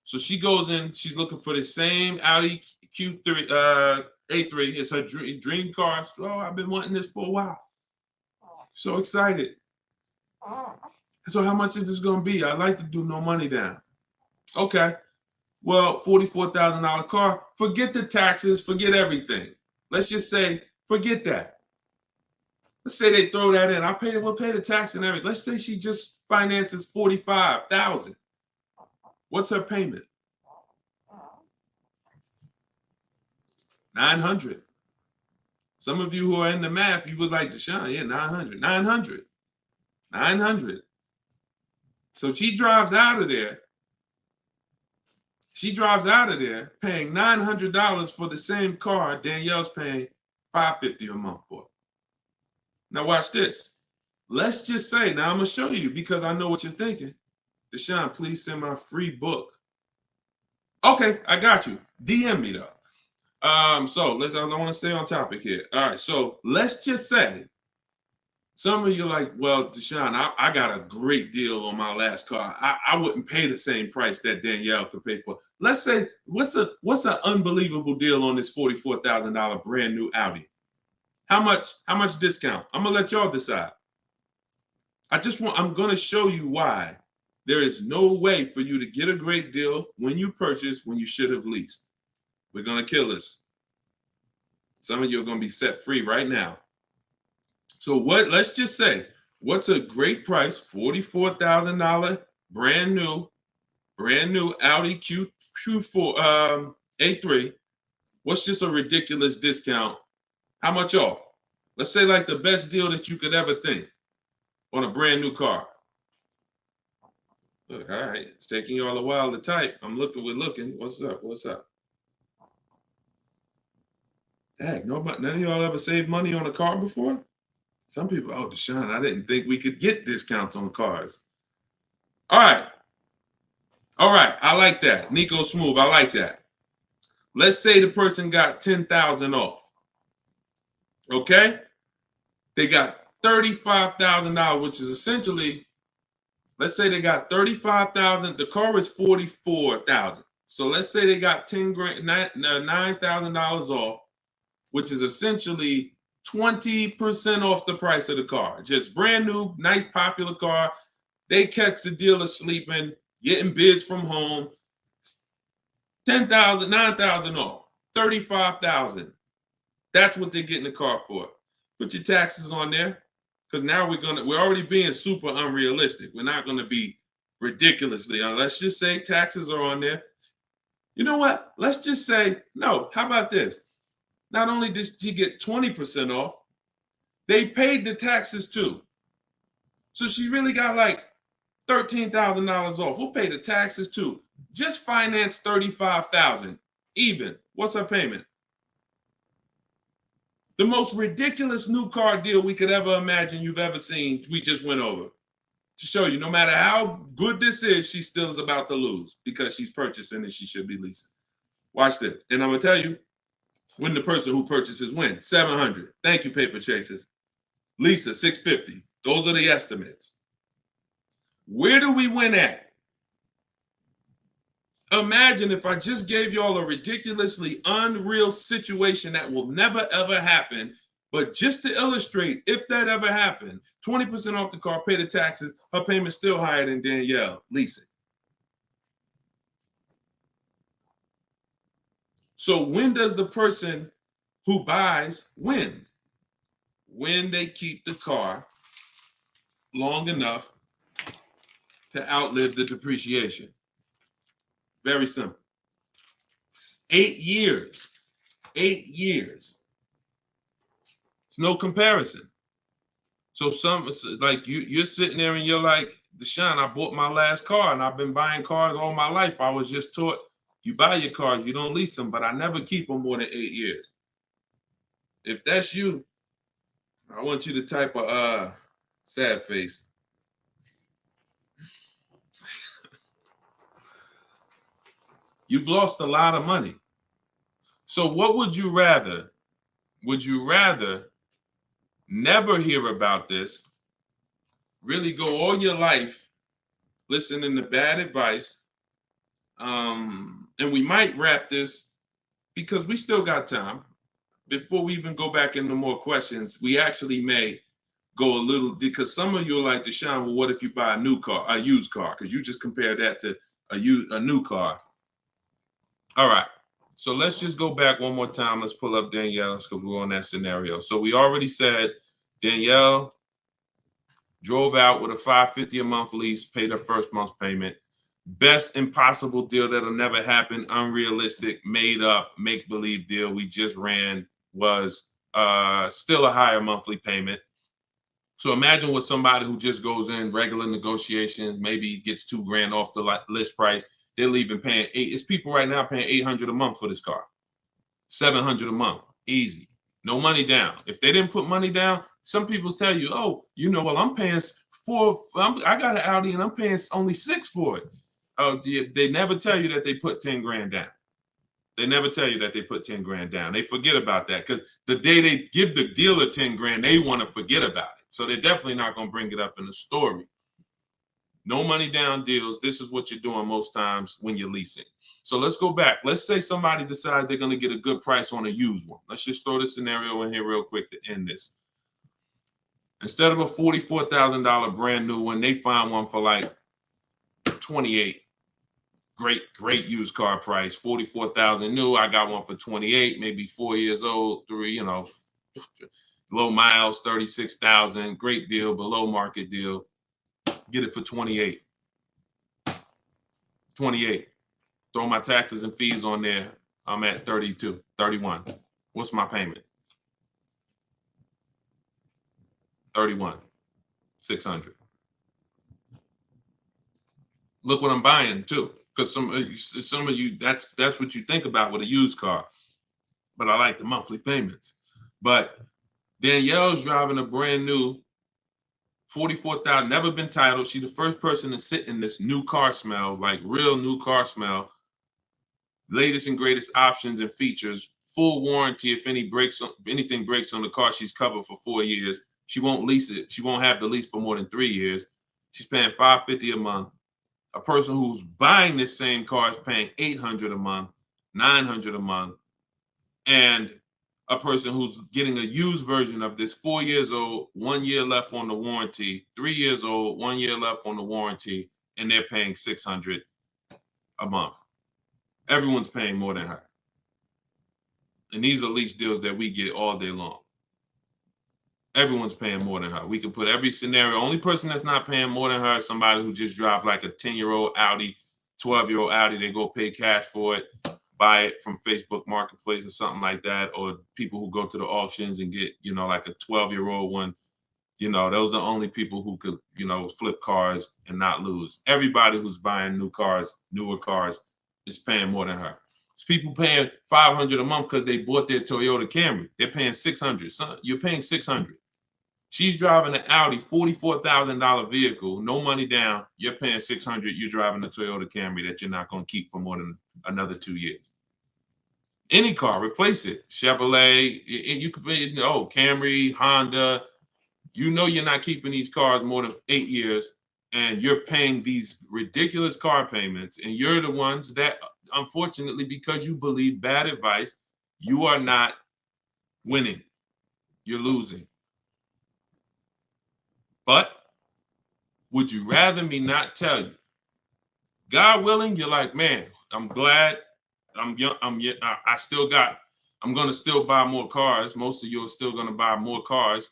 So she goes in, she's looking for the same Audi Q3, A3. It's her dream car. So I've been wanting this for a while. So excited. So how much is this going to be? I'd like to do no money down. Okay. Well, $44,000 car. Forget the taxes. Forget everything. Let's just say, forget that. Let's say they throw that in. We'll pay the tax and everything. Let's say she just finances $45,000. What's her payment? $900. Some of you who are in the math, you would like Deshone, yeah, $900. $900. So she drives out of there. She drives out of there paying $900 for the same car Danielle's paying $550 a month for. Now watch this. Let's just say, now I'm going to show you because I know what you're thinking. Deshone, please send my free book. Okay, I got you. DM me though. So I don't want to stay on topic here. All right, so let's just say some of you are like, well, Deshone, I got a great deal on my last car. I wouldn't pay the same price that Danielle could pay for. Let's say, what's an unbelievable deal on this $44,000 brand new Audi? How much discount? I'm gonna let y'all decide. I'm gonna show you why there is no way for you to get a great deal when you purchase when you should have leased. We're gonna kill this. Some of you are gonna be set free right now. So let's just say, what's a great price? $44,000 brand new Audi Q4 A3. What's just a ridiculous discount? How much off? Let's say like the best deal that you could ever think on a brand new car. Look, all right, it's taking y'all a while to type. We're looking. What's up? Heck, none of y'all ever saved money on a car before? Some people, oh, Deshone, I didn't think we could get discounts on cars. All right, I like that. Nico Smooth, I like that. Let's say the person got $10,000 off. Okay? They got $35,000, which is essentially, let's say they got $35,000. The car is $44,000. So let's say they got $9,000 off, which is essentially 20% off the price of the car. Just brand new, nice, popular car. They catch the dealer sleeping, getting bids from home. $10,000, $9,000 off, $35,000. That's what they're getting the car for. Put your taxes on there, because now we're already being super unrealistic. We're not gonna be ridiculously. Let's just say taxes are on there. You know what? Let's just say no. How about this? Not only did she get 20% off, they paid the taxes too. So she really got like $13,000 off. We'll pay the taxes too. Just finance $35,000 even. What's her payment? The most ridiculous new car deal we could ever imagine you've ever seen, we just went over. To show you, no matter how good this is, she still is about to lose because she's purchasing and she should be leasing. Watch this. And I'm going to tell you, when the person who purchases wins, $700. Thank you, paper chasers. Lisa, $650. Those are the estimates. Where do we win at? Imagine if I just gave y'all a ridiculously unreal situation that will never ever happen, but just to illustrate, if that ever happened, 20% off the car, pay the taxes, her payment's still higher than Danielle leasing. So when does the person who buys win? When they keep the car long enough to outlive the depreciation. Very simple. 8 years. 8 years. It's no comparison. So like you're sitting there and you're like, Deshone, I bought my last car and I've been buying cars all my life. I was just taught you buy your cars, you don't lease them, but I never keep them more than 8 years. If that's you, I want you to type a sad face. You've lost a lot of money. So what would you rather? Would you rather never hear about this, really go all your life listening to bad advice? And we might wrap this because we still got time. Before we even go back into more questions, we actually may go a little, because some of you are like, Deshone, well, what if you buy a new car, a used car? Because you just compared that to a new car. All right. So let's just go back one more time. Let's pull up Danielle's because we're on that scenario. So we already said Danielle drove out with a $550 a month lease, paid her first month's payment. Best impossible deal that'll never happen, unrealistic, made up, make-believe deal we just ran was still a higher monthly payment. So imagine with somebody who just goes in regular negotiations, maybe gets $2,000 off the list price. They're leaving paying it's people right now paying $800 a month for this car, $700 a month, easy, no money down. If they didn't put money down, some people tell you, oh, well, I'm paying I got an Audi and I'm paying only $6,000 for it. They never tell you that they put 10 grand down. They never tell you that they put 10 grand down. They forget about that because the day they give the dealer 10 grand, they want to forget about it. So they're definitely not going to bring it up in the story. No money down deals. This is what you're doing most times when you're leasing. So let's go back. Let's say somebody decides they're going to get a good price on a used one. Let's just throw the scenario in here real quick to end this. Instead of a $44,000 brand new one, they find one for like 28. Great used car price, 44,000 new. I got one for 28, maybe 4 years old, low miles, 36,000. Great deal, below market deal. Get it for 28. 28. Throw my taxes and fees on there. I'm at 32, 31. What's my payment? 31, 600. Look what I'm buying too, because some of you that's what you think about with a used car. But I like the monthly payments. But Danielle's driving a brand new 44,000, never been titled. She's the first person to sit in this new car smell, like real new car smell. Latest and greatest options and features, full warranty. If anything breaks on the car, she's covered for 4 years. She won't lease it. She won't have the lease for more than 3 years. She's paying $550 a month. A person who's buying this same car is paying $800 a month, $900 a month, and a person who's getting a used version of this, 4 years old, 1 year left on the warranty, 3 years old, 1 year left on the warranty, and they're paying $600 a month. Everyone's paying more than her. And these are lease deals that we get all day long. Everyone's paying more than her. We can put every scenario. Only person that's not paying more than her is somebody who just drives like a 10-year-old Audi, 12-year-old Audi. They go pay cash for it, buy it from Facebook Marketplace or something like that, or people who go to the auctions and get, like a 12-year-old one. Those are the only people who could, flip cars and not lose. Everybody who's buying new cars, newer cars, is paying more than her. It's people paying $500 a month because they bought their Toyota Camry. They're paying $600. So you're paying $600. She's driving an Audi, $44,000 vehicle, no money down. You're paying $600. You're driving a Toyota Camry that you're not going to keep for more than another 2 years. Any car, replace it. Chevrolet, you could pay, Camry, Honda. You're not keeping these cars more than 8 years, and you're paying these ridiculous car payments, and you're the ones that, unfortunately, because you believe bad advice, you are not winning. You're losing. But would you rather me not tell you? God willing, you're like, man, I'm glad I'm young. I'm going to still buy more cars. Most of you are still going to buy more cars.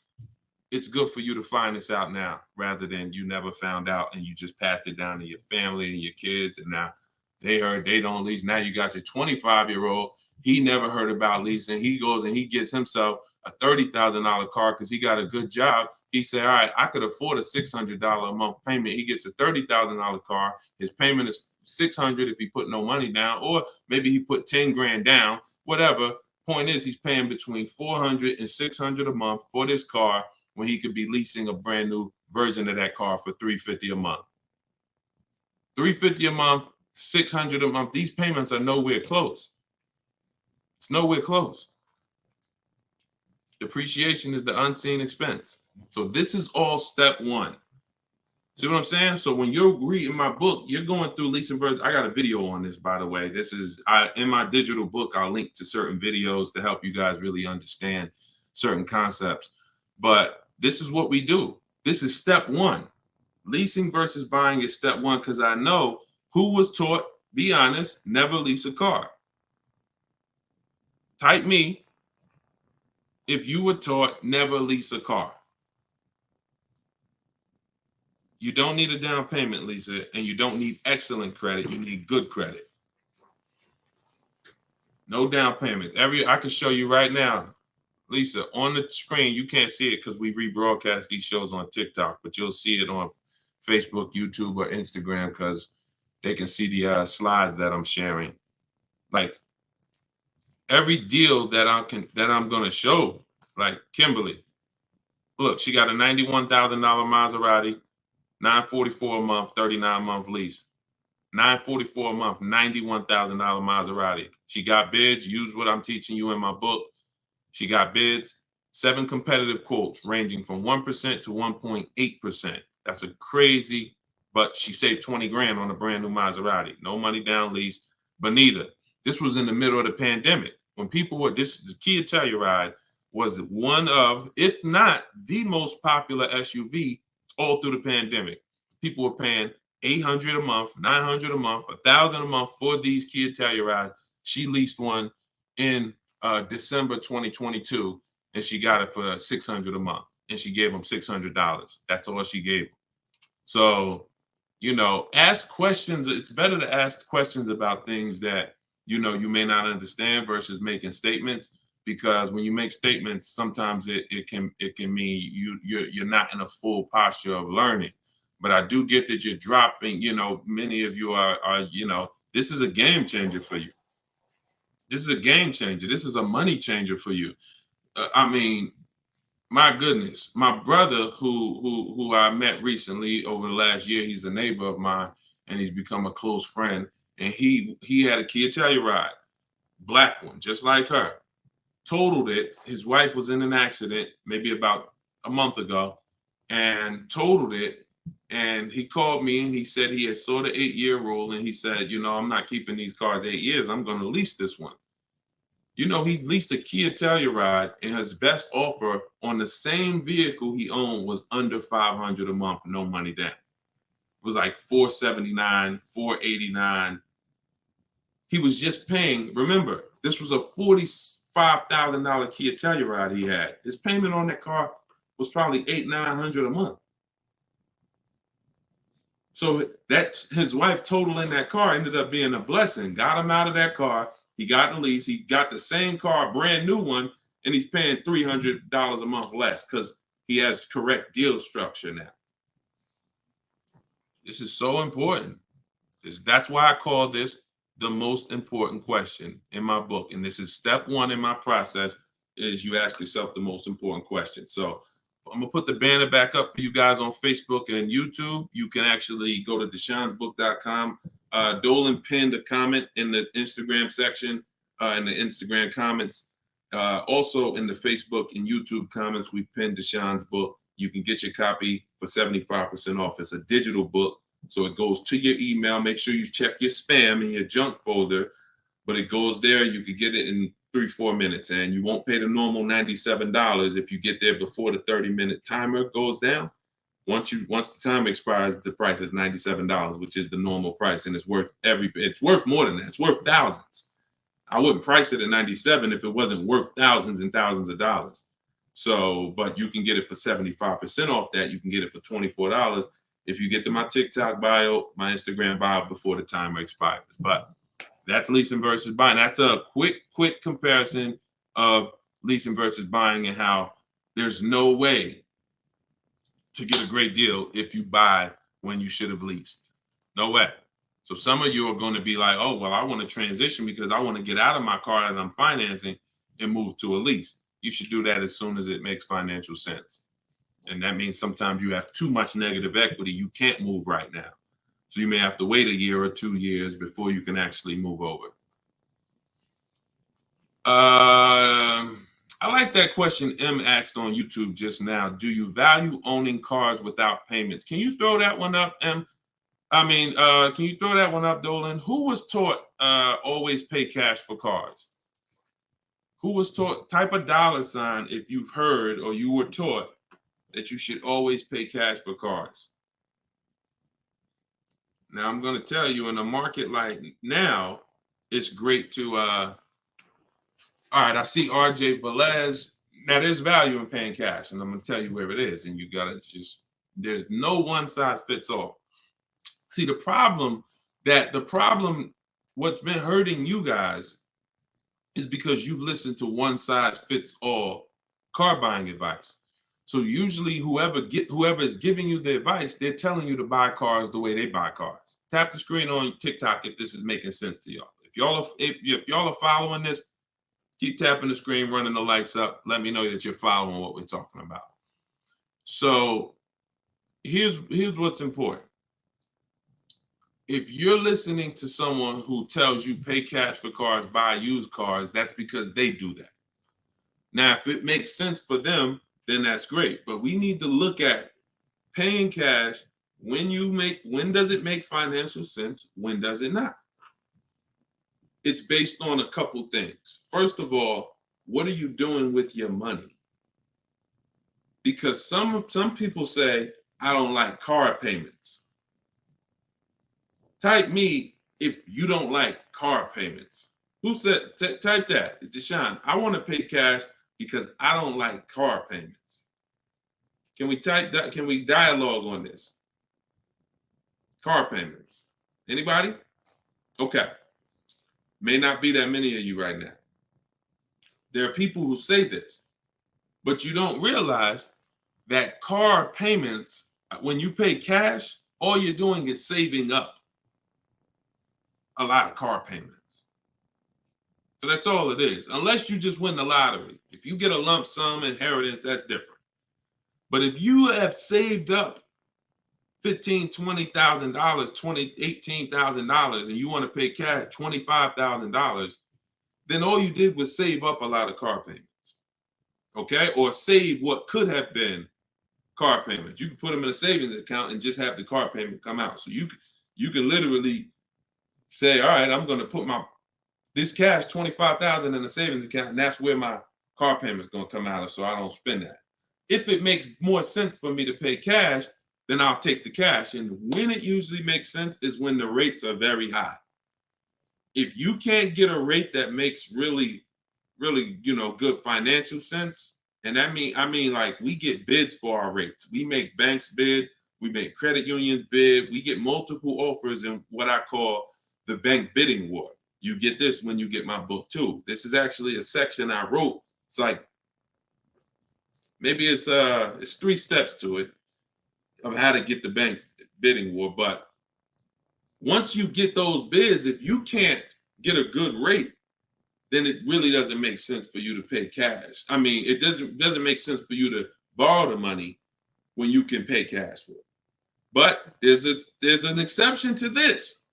It's good for you to find this out now rather than you never found out and you just passed it down to your family and your kids. And now They heard they don't lease. Now you got your 25-year-old. He never heard about leasing. He goes and he gets himself a $30,000 car because he got a good job. He said, all right, I could afford a $600 a month payment. He gets a $30,000 car. His payment is $600 if he put no money down, or maybe he put 10 grand down, whatever. Point is, he's paying between $400 and $600 a month for this car when he could be leasing a brand new version of that car for $350 a month. $350 a month, $600 a month. These payments are nowhere close. It's nowhere close. Depreciation is the unseen expense. So this is all step one. See what I'm saying? So when you're reading my book, you're going through leasing versus. I got a video on this, by the way. This is in my digital book. I'll link to certain videos to help you guys really understand certain concepts. But this is what we do. This is step one. Leasing versus buying is step one, because I know who was taught, be honest, never lease a car. Type me if you were taught never lease a car. You don't need a down payment, Lisa, and you don't need excellent credit. You need good credit. No down payments. I can show you right now, Lisa, on the screen. You can't see it because we rebroadcast these shows on TikTok, but you'll see it on Facebook, YouTube, or Instagram because they can see the slides that I'm sharing. Like every deal that I'm gonna show, like Kimberly. Look, she got a $91,000 Maserati. $944 a month, 39-month lease. $944 a month, $91,000 Maserati. She got bids. Use what I'm teaching you in my book. She got bids. 7 competitive quotes ranging from 1% to 1.8%. That's a crazy, but she saved 20 grand on a brand new Maserati. No money down lease. Bonita, this was in the middle of the pandemic. When people were, the Kia Telluride was one of, if not the most popular SUV all through the pandemic. People were paying $800 a month, $900 a month, $1,000 a month for these Kia Tellurides. She leased one in December 2022, and she got it for $600 a month, and she gave them $600. That's all she gave them. So, ask questions. It's better to ask questions about things that you may not understand versus making statements. Because when you make statements, sometimes it can mean you're not in a full posture of learning. But I do get that you're dropping. Many of you are this is a game changer for you. This is a game changer. This is a money changer for you. I mean, my goodness, my brother who I met recently over the last year, he's a neighbor of mine, and he's become a close friend. And he had a Kia Telluride, black one, just like her. Totaled it. His wife was in an accident maybe about a month ago and totaled it. And he called me and he said he had saw the 8-year rule. And he said, I'm not keeping these cars 8 years. I'm going to lease this one. He leased a Kia Telluride, and his best offer on the same vehicle he owned was under $500 a month, no money down. It was like $479, $489. He was just paying. Remember, this was a $45,000 Kia Telluride he had. His payment on that car was probably $800-900 a month. So that's his wife totaling that car ended up being a blessing. Got him out of that car. He got the lease. He got the same car, brand new one, and he's paying $300 a month less because he has correct deal structure now. This is so important. That's why I call this the most important question in my book. And this is step one in my process, is you ask yourself the most important question. So I'm gonna put the banner back up for you guys on Facebook and YouTube. You can actually go to deshonsbook.com. Dolan pinned a comment in the Instagram section, in the Instagram comments. Also in the Facebook and YouTube comments, we've pinned Deshon's book. You can get your copy for 75% off. It's a digital book. So it goes to your email. Make sure you check your spam and your junk folder, but it goes there. You can get it in 3-4 minutes, and you won't pay the normal $97 if you get there before the 30-minute timer goes down. Once the time expires, the price is $97, which is the normal price, and it's worth more than that. It's worth thousands. I wouldn't price it at $97 if it wasn't worth thousands and thousands of dollars. So, but you can get it for 75% off that. You can get it for $24. if you get to my TikTok bio, my Instagram bio before the timer expires. But that's leasing versus buying. That's a quick comparison of leasing versus buying and how there's no way to get a great deal if you buy when you should have leased. No way. So some of you are going to be like, oh, well, I want to transition because I want to get out of my car that I'm financing and move to a lease. You should do that as soon as it makes financial sense. And that means sometimes you have too much negative equity. You can't move right now. So you may have to wait a year or 2 years before you can actually move over. I like that question M asked on YouTube just now. Do you value owning cars without payments? Can you throw that one up, M? Can you throw that one up, Dolan? Who was taught always pay cash for cars? Who was taught, type a $ if you've heard or you were taught that you should always pay cash for cars. Now, I'm going to tell you, in a market like now, it's great to, all right, I see RJ Velez. Now, there's value in paying cash, and I'm going to tell you where it is, and you got to just, there's no one size fits all. See, the problem, what's been hurting you guys is because you've listened to one size fits all car buying advice. So usually whoever is giving you the advice, they're telling you to buy cars the way they buy cars. Tap the screen on TikTok if this is making sense to y'all. If y'all are following this, keep tapping the screen, running the lights up. Let me know that you're following what we're talking about. So here's what's important. If you're listening to someone who tells you pay cash for cars, buy used cars, that's because they do that. Now, if it makes sense for them, then that's great. But we need to look at paying cash. When does it make financial sense? When does it not? It's based on a couple things. First of all, what are you doing with your money? Because some people say, I don't like car payments. Type me if you don't like car payments. Who said, type that, Deshone, I want to pay cash because I don't like car payments. Can we type that? Can we dialogue on this? Car payments. Anybody? Okay. May not be that many of you right now. There are people who say this, but you don't realize that car payments, when you pay cash, all you're doing is saving up a lot of car payments. So that's all it is, unless you just win the lottery. If you get a lump sum inheritance, that's different. But if you have saved up $15,000, $20,000, $18,000, and you want to pay cash $25,000, then all you did was save up a lot of car payments, okay? Or save what could have been car payments. You can put them in a savings account and just have the car payment come out. So you can literally say, all right, I'm going to put this cash, $25,000 in a savings account, and that's where my car payment is going to come out of, so I don't spend that. If it makes more sense for me to pay cash, then I'll take the cash. And when it usually makes sense is when the rates are very high. If you can't get a rate that makes really, good financial sense, and I mean like we get bids for our rates. We make banks bid, we make credit unions bid, we get multiple offers in what I call the bank bidding war. You get this when you get my book too. This is actually a section I wrote. It's like, maybe it's 3 steps to it of how to get the bank bidding war. But once you get those bids, if you can't get a good rate, then it really doesn't make sense for you to pay cash. I mean, it doesn't make sense for you to borrow the money when you can pay cash for it. But there's an exception to this.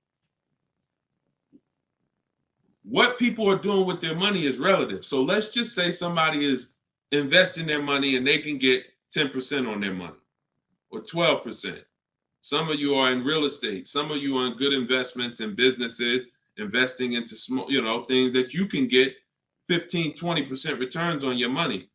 What people are doing with their money is relative. So let's just say somebody is investing their money and they can get 10% on their money or 12%. Some of you are in real estate. Some of you are in good investments and businesses, investing into small, things that you can get 15, 20% returns on your money.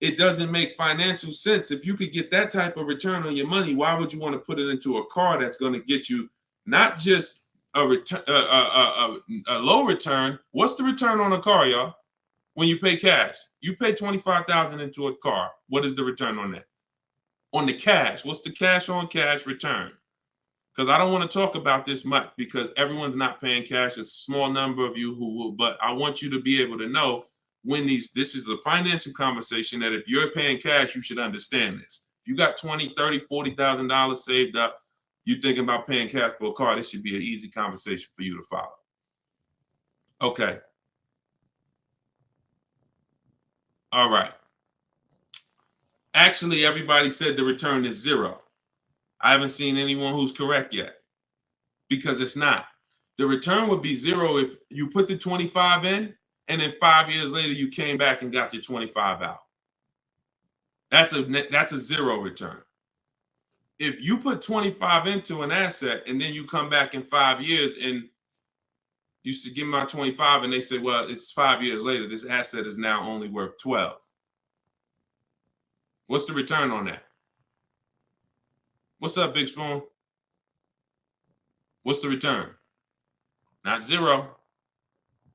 It doesn't make financial sense. If you could get that type of return on your money, why would you want to put it into a car that's going to get you not just a low return? What's the return on a car, y'all? When you pay cash, you pay $25,000 into a car. What is the return on that? on the cash. What's the cash on cash return? Because I don't want to talk about this much because everyone's not paying cash. It's a small number of you who will, but I want you to be able to know when this is a financial conversation that if you're paying cash, you should understand this. If you got $20,000, $30,000, $40,000 saved up, you thinking about paying cash for a car, this should be an easy conversation for you to follow. Okay. All right. Actually, everybody said the return is 0. I haven't seen anyone who's correct yet because it's not. The return would be 0 if you put the 25 in and then 5 years later you came back and got your 25 out. That's a 0 return. If you put 25 into an asset and then you come back in 5 years and you should give me my 25 and they say, well, it's 5 years later, this asset is now only worth 12. What's the return on that? What's up, Big Spoon? What's the return? Not 0.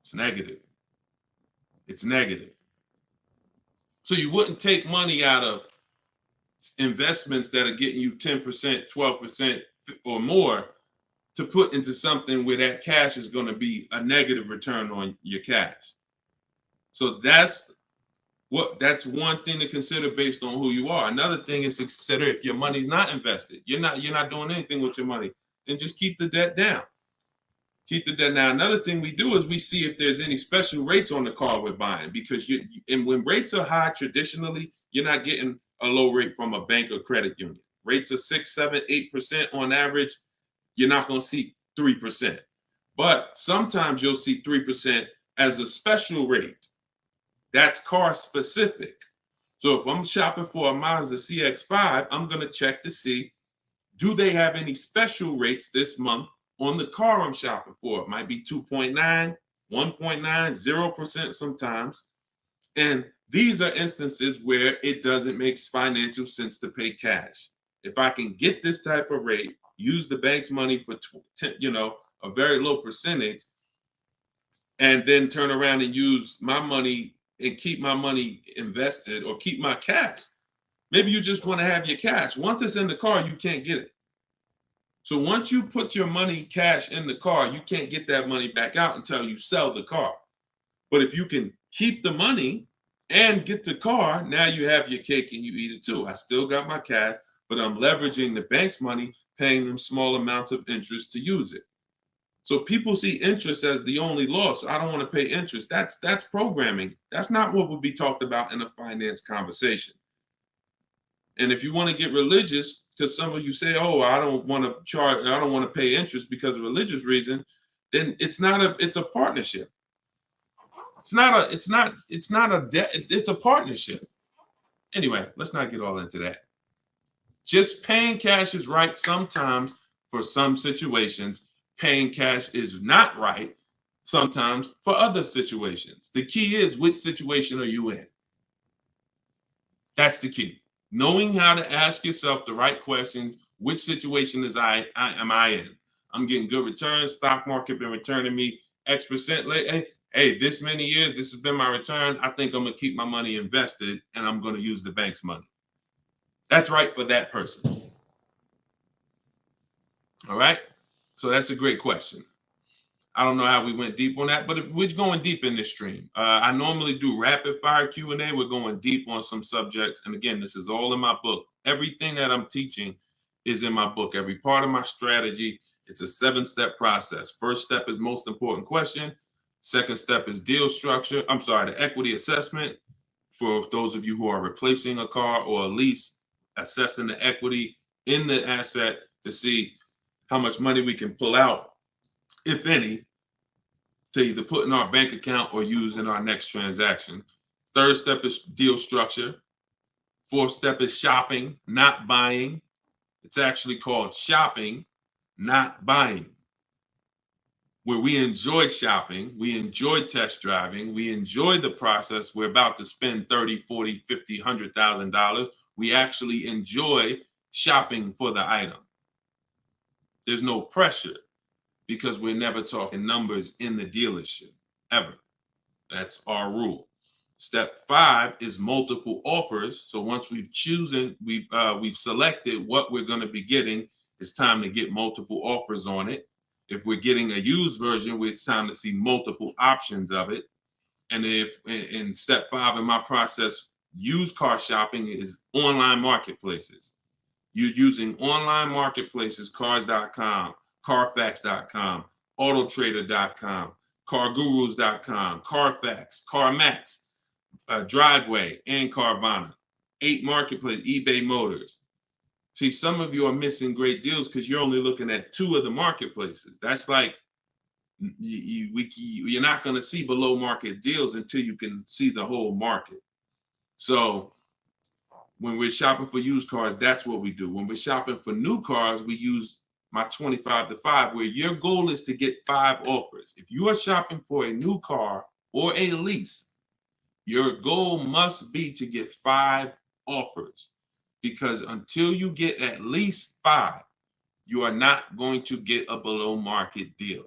It's negative. It's negative. So you wouldn't take money out of investments that are getting you 10%, 12% or more to put into something where that cash is going to be a negative return on your cash. So that's one thing to consider based on who you are. Another thing is to consider if your money's not invested, you're not doing anything with your money, then just keep the debt down. Keep the debt down. Another thing we do is we see if there's any special rates on the car we're buying, because and when rates are high, traditionally, you're not getting a low rate from a bank or credit union. Rates are 6, 7, 8% on average. You're not going to see 3%. But sometimes you'll see 3% as a special rate. That's car specific. So if I'm shopping for a Mazda CX-5, I'm going to check to see, do they have any special rates this month on the car I'm shopping for? It might be 2.9, 1.9, 0% sometimes. And these are instances where it doesn't make financial sense to pay cash. If I can get this type of rate, use the bank's money for a very low percentage, and then turn around and use my money and keep my money invested or keep my cash. Maybe you just want to have your cash. Once it's in the car, you can't get it. So once you put your money cash in the car, you can't get that money back out until you sell the car. But if you can keep the money and get the car, now you have your cake and you eat it too. I still got my cash, but I'm leveraging the bank's money, paying them small amounts of interest to use it. So people see interest as the only loss. I don't want to pay interest. That's programming. That's not what would be talked about in a finance conversation. And if you want to get religious, because some of you say, "Oh, I don't want to pay interest because of religious reason," then it's a partnership. It's not a debt. It's a partnership. Anyway, let's not get all into that. Just paying cash is right sometimes for some situations. Paying cash is not right sometimes for other situations. The key is, which situation are you in? That's the key. Knowing how to ask yourself the right questions. Which situation am I in? I'm getting good returns. Stock market been returning me X percent. Hey, this many years, this has been my return. I think I'm going to keep my money invested and I'm going to use the bank's money. That's right for that person. All right. So that's a great question. I don't know how we went deep on that, but we're going deep in this stream. I normally do rapid fire Q&A. We're going deep on some subjects. And again, this is all in my book. Everything that I'm teaching is in my book. Every part of my strategy, it's a 7-step process. First step is most important question. Second step is deal structure. The equity assessment. For those of you who are replacing a car or a lease, assessing the equity in the asset to see how much money we can pull out, if any, to either put in our bank account or use in our next transaction. Third step is deal structure. Fourth step is shopping, not buying. It's actually called shopping, not buying, where we enjoy shopping, we enjoy test driving, we enjoy the process. We're about to spend $30,000, $40,000, $50,000, $100,000. We actually enjoy shopping for the item. There's no pressure because we're never talking numbers in the dealership, ever. That's our rule. Step 5 is multiple offers. So once we've selected what we're going to be getting, it's time to get multiple offers on it. If we're getting a used version, it's time to see multiple options of it. And if in step 5 in my process, used car shopping is online marketplaces. You're using online marketplaces, cars.com, carfax.com, autotrader.com, cargurus.com, Carfax, CarMax, Driveway, and Carvana. 8 marketplace, eBay Motors. See, some of you are missing great deals because you're only looking at 2 of the marketplaces. That's like you're not going to see below market deals until you can see the whole market. So when we're shopping for used cars, that's what we do. When we're shopping for new cars, we use my 25 to 5, where your goal is to get 5 offers. If you are shopping for a new car or a lease, your goal must be to get 5 offers, because until you get at least 5, you are not going to get a below market deal,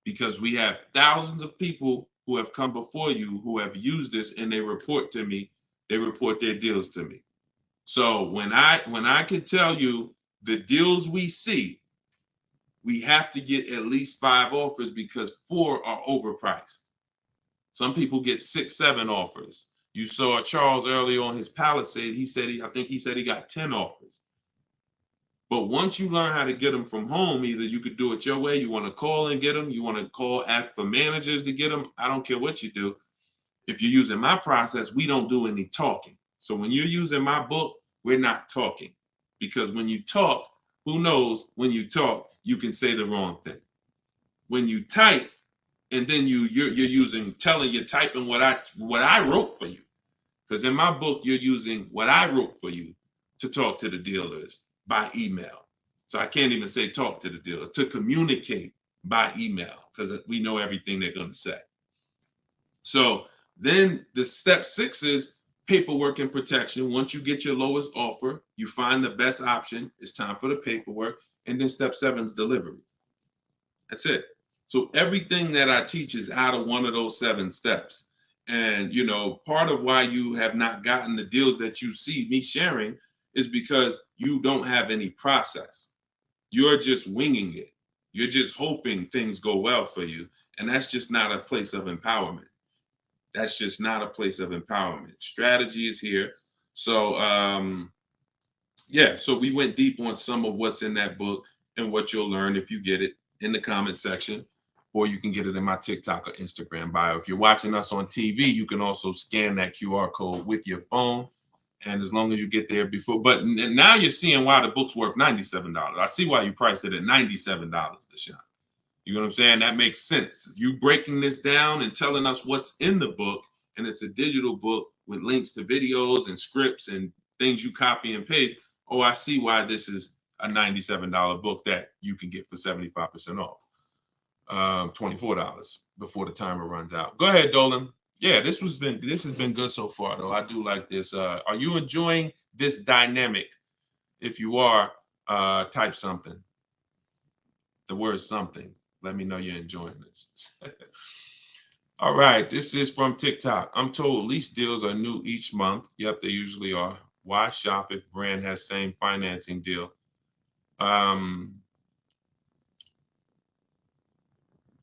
because we have thousands of people who have come before you who have used this, and they report to me, they report their deals to me. So when I can tell you the deals we see, we have to get at least 5 offers, because 4 are overpriced. Some people get 6, 7 offers. You saw Charles earlier on his Palisade. I think he said he got 10 offers. But once you learn how to get them from home, either you could do it your way, you want to call and get them, you want to call, ask for managers to get them. I don't care what you do. If you're using my process, we don't do any talking. So when you're using my book, we're not talking, because when you talk, who knows, when you talk, you can say the wrong thing. When you type, and then you're typing what I wrote for you, because in my book you're using what I wrote for you to talk to the dealers by email. So I can't even say talk to the dealers, to communicate by email, because we know everything they're going to say. So then the step 6 is paperwork and protection. Once you get your lowest offer, you find the best option. It's time for the paperwork. And then step 7 is delivery. That's it. So everything that I teach is out of one of those 7 steps. And, part of why you have not gotten the deals that you see me sharing is because you don't have any process. You're just winging it. You're just hoping things go well for you. And that's just not a place of empowerment. That's just not a place of empowerment. Strategy is here. So, so we went deep on some of what's in that book and what you'll learn if you get it in the comment section, or you can get it in my TikTok or Instagram bio. If you're watching us on TV, you can also scan that QR code with your phone. And as long as you get there before, but now you're seeing why the book's worth $97. I see why you priced it at $97, Deshone. You know what I'm saying? That makes sense. You breaking this down and telling us what's in the book, and it's a digital book with links to videos and scripts and things you copy and paste. Oh, I see why this is a $97 book that you can get for 75% off. $24 before the timer runs out. Go ahead, Dolan. Yeah, this has been good so far, though. I do like this. Are you enjoying this dynamic? If you are, type something. The word something. Let me know you're enjoying this. All right, this is from TikTok. I'm told lease deals are new each month. Yep, they usually are. Why shop if brand has same financing deal?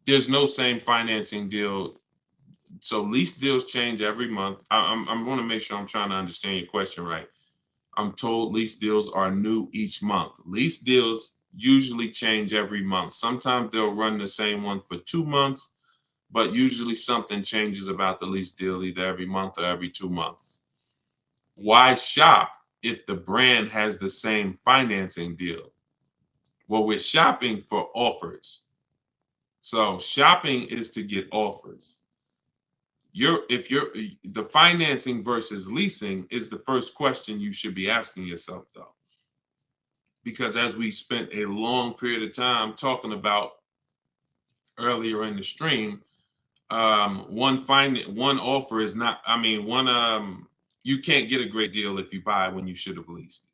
There's no same financing deal. So lease deals change every month. I'm going to make sure I'm trying to understand your question right. I'm told lease deals are new each month. Lease deals usually change every month. Sometimes they'll run the same one for 2 months, but usually something changes about the lease deal either every month or every 2 months. Why shop if the brand has the same financing deal? Well, we're shopping for offers. So shopping is to get offers. The financing versus leasing is the first question you should be asking yourself, though. Because as we spent a long period of time talking about earlier in the stream, one offer is not, you can't get a great deal if you buy when you should have leased.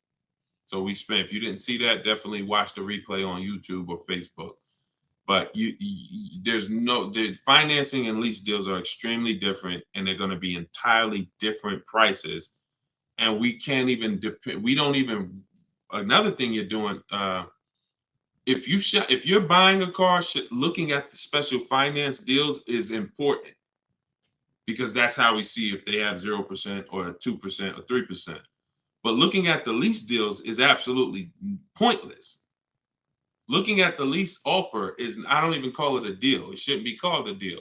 So if you didn't see that, definitely watch the replay on YouTube or Facebook. But the financing and lease deals are extremely different, and they're going to be entirely different prices. And we can't even depend. We don't even. Another thing you're doing, if you're buying a car, looking at the special finance deals is important, because that's how we see if they have 0% or 2% or 3%. But looking at the lease deals is absolutely pointless. Looking at the lease offer is, I don't even call it a deal. It shouldn't be called a deal.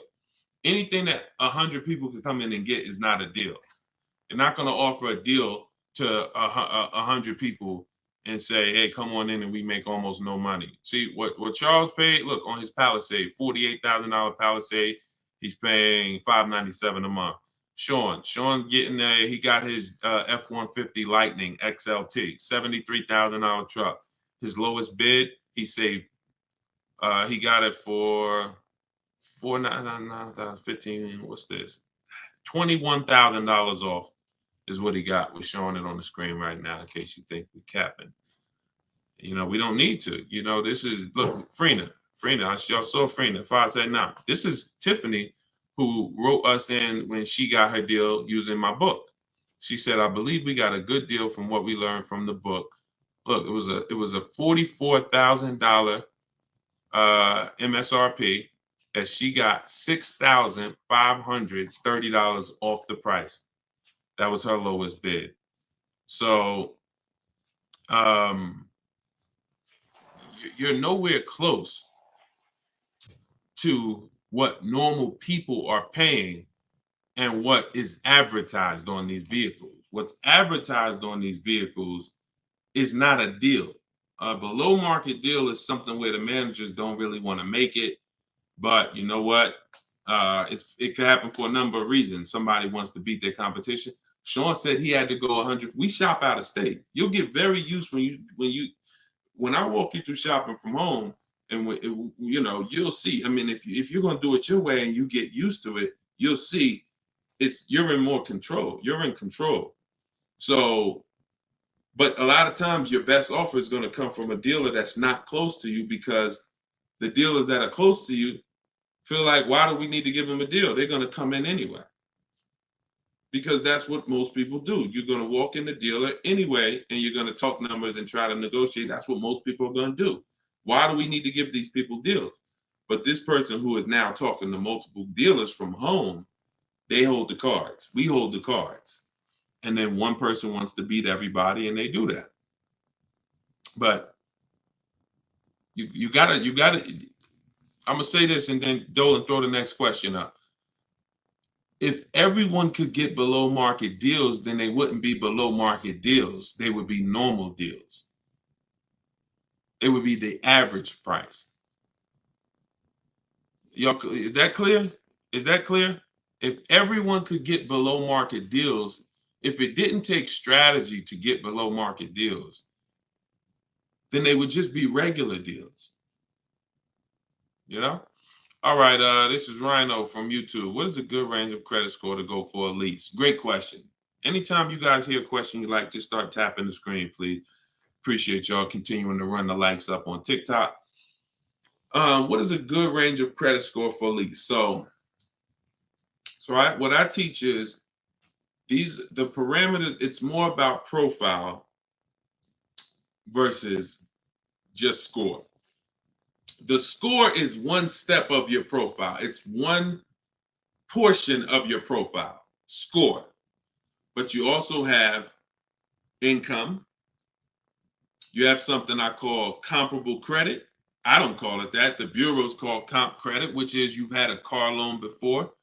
Anything that 100 people could come in and get is not a deal. You're not going to offer a deal to 100 people and say, hey, come on in and we make almost no money. See, what Charles paid, look, on his Palisade, $48,000 Palisade, he's paying $597 a month. Sean getting he got his F-150 Lightning XLT, $73,000 truck. His lowest bid, he saved, he got it for $4,999, what's this? $21,000 off is what he got. We're showing it on the screen right now in case you think we're capping. You know, we don't need to. You know, this is, look, Frina, y'all saw Frina, 579. This is Tiffany, who wrote us in when she got her deal using my book. She said, I believe we got a good deal from what we learned from the book. Look, it was a $44,000 MSRP that she got $6,530 off the price. That was her lowest bid. So you're nowhere close to what normal people are paying and what is advertised on these vehicles. What's advertised on these vehicles is not a deal. A below market deal is something where the managers don't really want to make it. But you know what? It could happen for a number of reasons. Somebody wants to beat their competition. Sean said he had to go 100. We shop out of state. You'll get very used when I walk you through shopping from home, and you'll see. I mean, if you're gonna do it your way and you get used to it, you'll see you're in more control. You're in control. So, but a lot of times your best offer is gonna come from a dealer that's not close to you, because the dealers that are close to you feel like, why do we need to give them a deal? They're gonna come in anyway. Because that's what most people do. You're going to walk in the dealer anyway, and you're going to talk numbers and try to negotiate. That's what most people are going to do. Why do we need to give these people deals? But this person who is now talking to multiple dealers from home, they hold the cards. We hold the cards. And then one person wants to beat everybody, and they do that. But you gotta, I'm going to say this, and then Dolan, throw the next question up. If everyone could get below market deals, then they wouldn't be below market deals. They would be normal deals. It would be the average price. Y'all, is that clear? Is that clear? If everyone could get below market deals, if it didn't take strategy to get below market deals, then they would just be regular deals. You know? All right, this is Rhino from YouTube. What is a good range of credit score to go for a lease? Great question. Anytime you guys hear a question you like, just start tapping the screen, please. Appreciate y'all continuing to run the likes up on TikTok. What is a good range of credit score for a lease? So what I teach is the parameters. It's more about profile versus just score. The score is one step of your profile. It's one portion of your profile, score. But you also have income. You have something I call comparable credit. I don't call it that. The bureaus call comp credit, which is you've had a car loan before.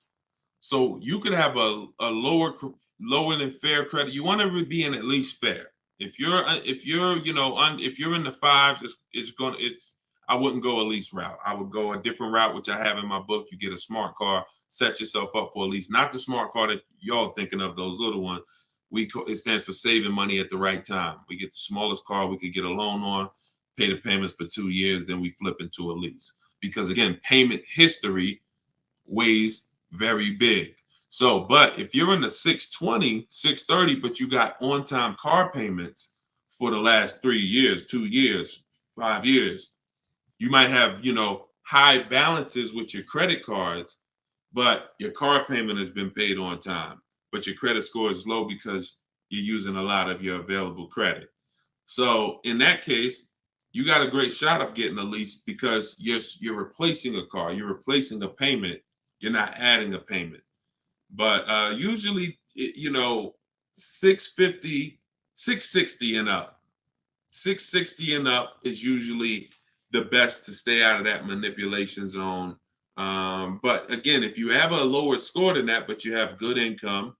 So you could have a lower than fair credit. You want to be in at least fair. If you're in the fives, I wouldn't go a lease route. I would go a different route, which I have in my book. You get a smart car, set yourself up for a lease. Not the smart car that y'all thinking of, those little ones. It stands for saving money at the right time. We get the smallest car we could get a loan on, pay the payments for 2 years, then we flip into a lease. Because again, payment history weighs very big. So, but if you're in the 620, 630, but you got on-time car payments for the last 3 years, 2 years, 5 years, you might have, high balances with your credit cards, but your car payment has been paid on time, but your credit score is low because you're using a lot of your available credit. So in that case, you got a great shot of getting a lease because you're replacing a car, you're replacing a payment, you're not adding a payment. But usually, 650, 660 and up. 660 and up is usually the best to stay out of that manipulation zone. But again, if you have a lower score than that, but you have good income,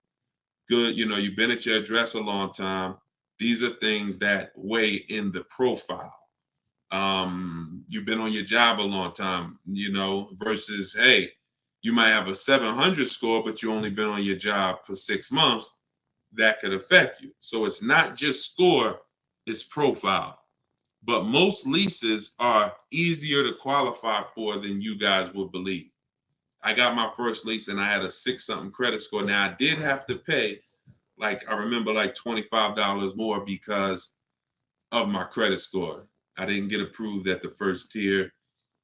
good, you've been at your address a long time, these are things that weigh in the profile. You've been on your job a long time, versus, hey, you might have a 700 score, but you only been on your job for 6 months. That could affect you. So it's not just score, it's profile. But most leases are easier to qualify for than you guys would believe. I got my first lease and I had a 6-something credit score. Now I did have to pay, I remember, $25 more because of my credit score. I didn't get approved at the first tier.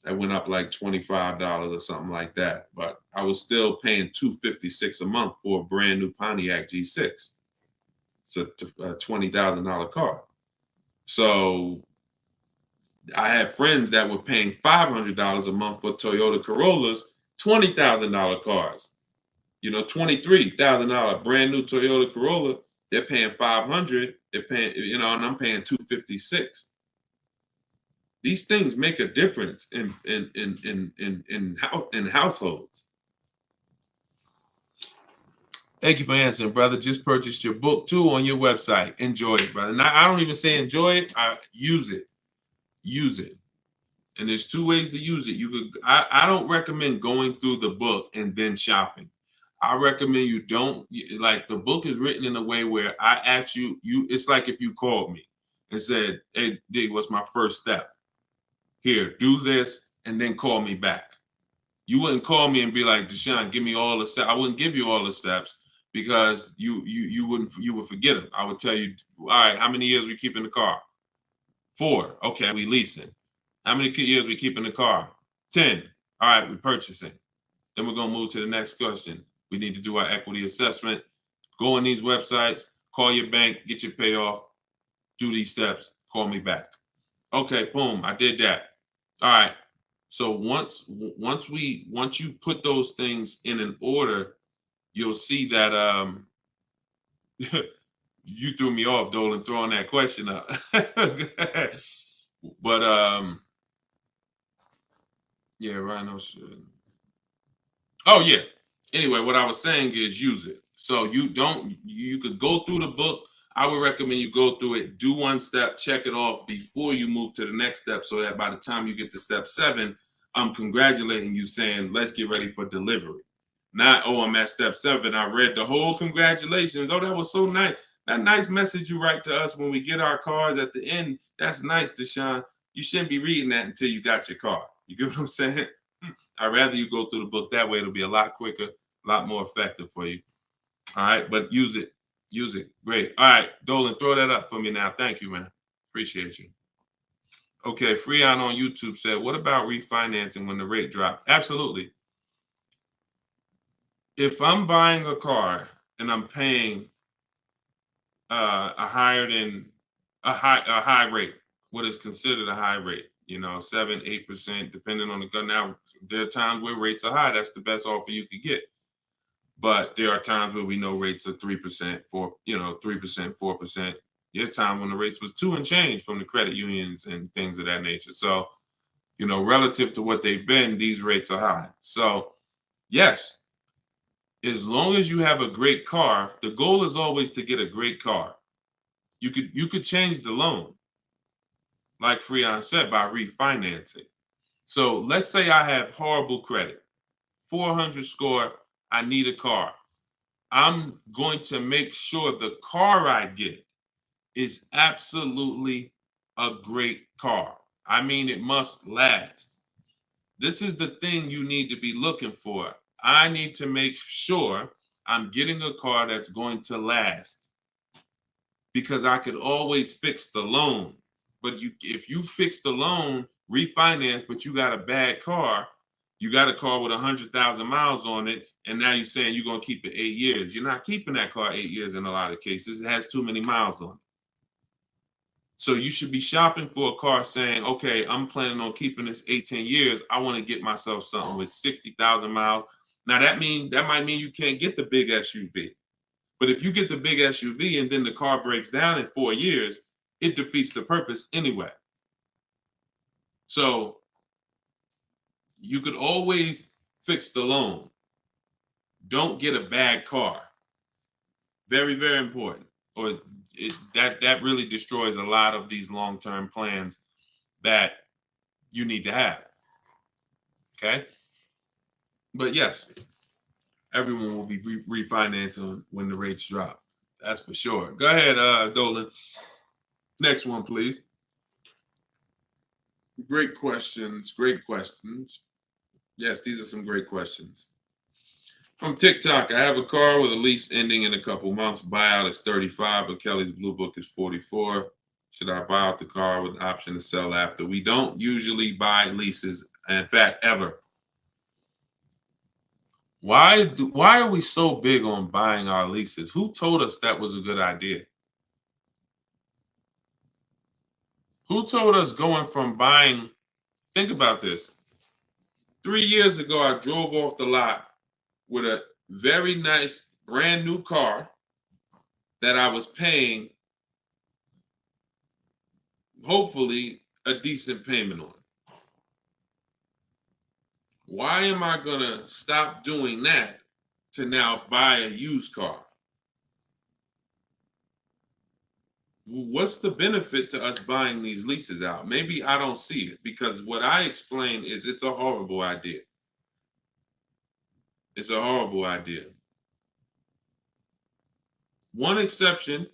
I went up $25 or something like that. But I was still paying $256 a month for a brand new Pontiac G6. It's a $20,000 car. So I had friends that were paying $500 a month for Toyota Corollas, $20,000 cars. $23,000 brand new Toyota Corolla. They're paying $500. They're paying, and I'm paying $256. These things make a difference in households. Thank you for answering, brother. Just purchased your book too on your website. Enjoy it, brother. Now, I don't even say enjoy it. I use it. Use it. And there's 2 ways to use it. I don't recommend going through the book and then shopping. I recommend you don't, the book is written in a way where I ask you, it's like if you called me and said, hey, D, what's my first step? Here, do this, and then call me back. You wouldn't call me and be like, Deshone, give me all the steps. I wouldn't give you all the steps because you would forget them. I would tell you, all right, how many years we keep in the car? 4. Okay, we leasing. How many years we keep in the car? 10. All right, we're purchasing. Then we're gonna move to the next question. We need to do our equity assessment. Go on these websites, call your bank, get your payoff, do these steps, call me back. Okay, boom, I did that. All right. So once you put those things in an order, you'll see that you threw me off, Dolan, throwing that question up. But yeah, Rhino should. Oh yeah. Anyway, what I was saying is use it. So you could go through the book. I would recommend you go through it, do 1 step, check it off before you move to the next step, so that by the time you get to step 7, I'm congratulating you, saying, let's get ready for delivery. Not, oh, I'm at step 7. I read the whole congratulations. Oh, that was so nice. That nice message you write to us when we get our cars at the end. That's nice, Deshone. You shouldn't be reading that until you got your car. You get what I'm saying? I'd rather you go through the book that way. It'll be a lot quicker, a lot more effective for you. All right, but use it. Use it. Great. All right, Dolan, throw that up for me now. Thank you, man. Appreciate you. Okay, Freon on YouTube said, what about refinancing when the rate drops? Absolutely. If I'm buying a car and I'm paying a high rate, what is considered a high rate, 7-8%, depending on the gun. Now, there are times where rates are high. That's the best offer you could get. But there are times where we know rates are 3%, 4%. There's time when the rates was 2 and change from the credit unions and things of that nature. So, relative to what they've been, these rates are high. So, yes, as long as you have a great car, the goal is always to get a great car. You could change the loan, like Freon said, by refinancing. So let's say I have horrible credit, 400 score, I need a car. I'm going to make sure the car I get is absolutely a great car. I mean, it must last. This is the thing you need to be looking for. I need to make sure I'm getting a car that's going to last, because I could always fix the loan. But if you fix the loan refinance, but you got a bad car. You got a car with 100,000 miles on it, and now you're saying you're going to keep it 8 years. You're not keeping that car 8 years in a lot of cases. It has too many miles on it. So you should be shopping for a car saying, okay, I'm planning on keeping this 18 years. I want to get myself something with 60,000 miles. Now that might mean you can't get the big SUV. But if you get the big SUV and then the car breaks down in 4 years, it defeats the purpose anyway. So you could always fix the loan. Don't get a bad car. Very, very important. Or that really destroys a lot of these long-term plans that you need to have. Okay? But yes, everyone will be refinancing when the rates drop. That's for sure. Go ahead, Dolan. Next one, please. Great questions. Great questions. Yes, these are some great questions. From TikTok, I have a car with a lease ending in a couple months. Buyout is 35, but Kelly's Blue Book is 44. Should I buy out the car with the option to sell after? We don't usually buy leases, in fact, ever. Why are we so big on buying our leases? Who told us that was a good idea? Who told us going from buying? Think about this. 3 years ago, I drove off the lot with a very nice brand new car that I was paying, hopefully, a decent payment on. Why am I going to stop doing that to now buy a used car? What's the benefit to us buying these leases out? Maybe I don't see it, because what I explain is it's a horrible idea. It's a horrible idea. One exception,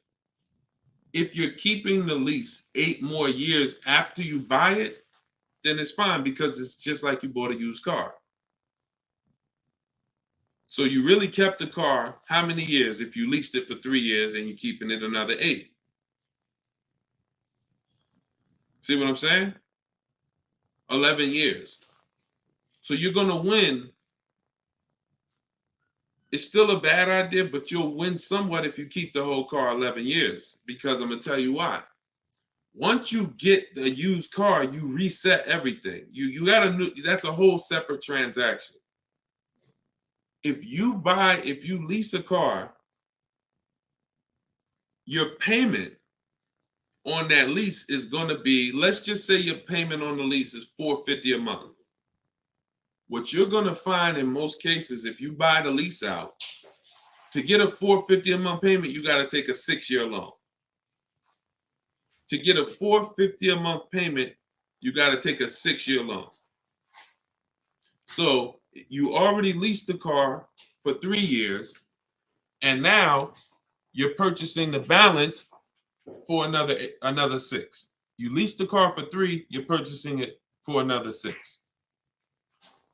if you're keeping the lease 8 more years after you buy it, then it's fine, because it's just like you bought a used car. So you really kept the car how many years if you leased it for 3 years and you're keeping it another 8? See what I'm saying? 11 years. So you're going to win. It's still a bad idea, but you'll win somewhat if you keep the whole car 11 years, because I'm going to tell you why. Once you get the used car, you reset everything. You got that's a whole separate transaction. If you lease a car, your payment on that lease is going to be, let's just say your payment on the lease is $450 a month. What you're going to find in most cases, if you buy the lease out, to get a $450 a month payment, you got to take a 6-year loan. To get a $450 a month payment, you got to take a 6-year loan. So you already leased the car for 3 years, and now you're purchasing the balance for another 6. You leased the car for 3, you're purchasing it for another 6.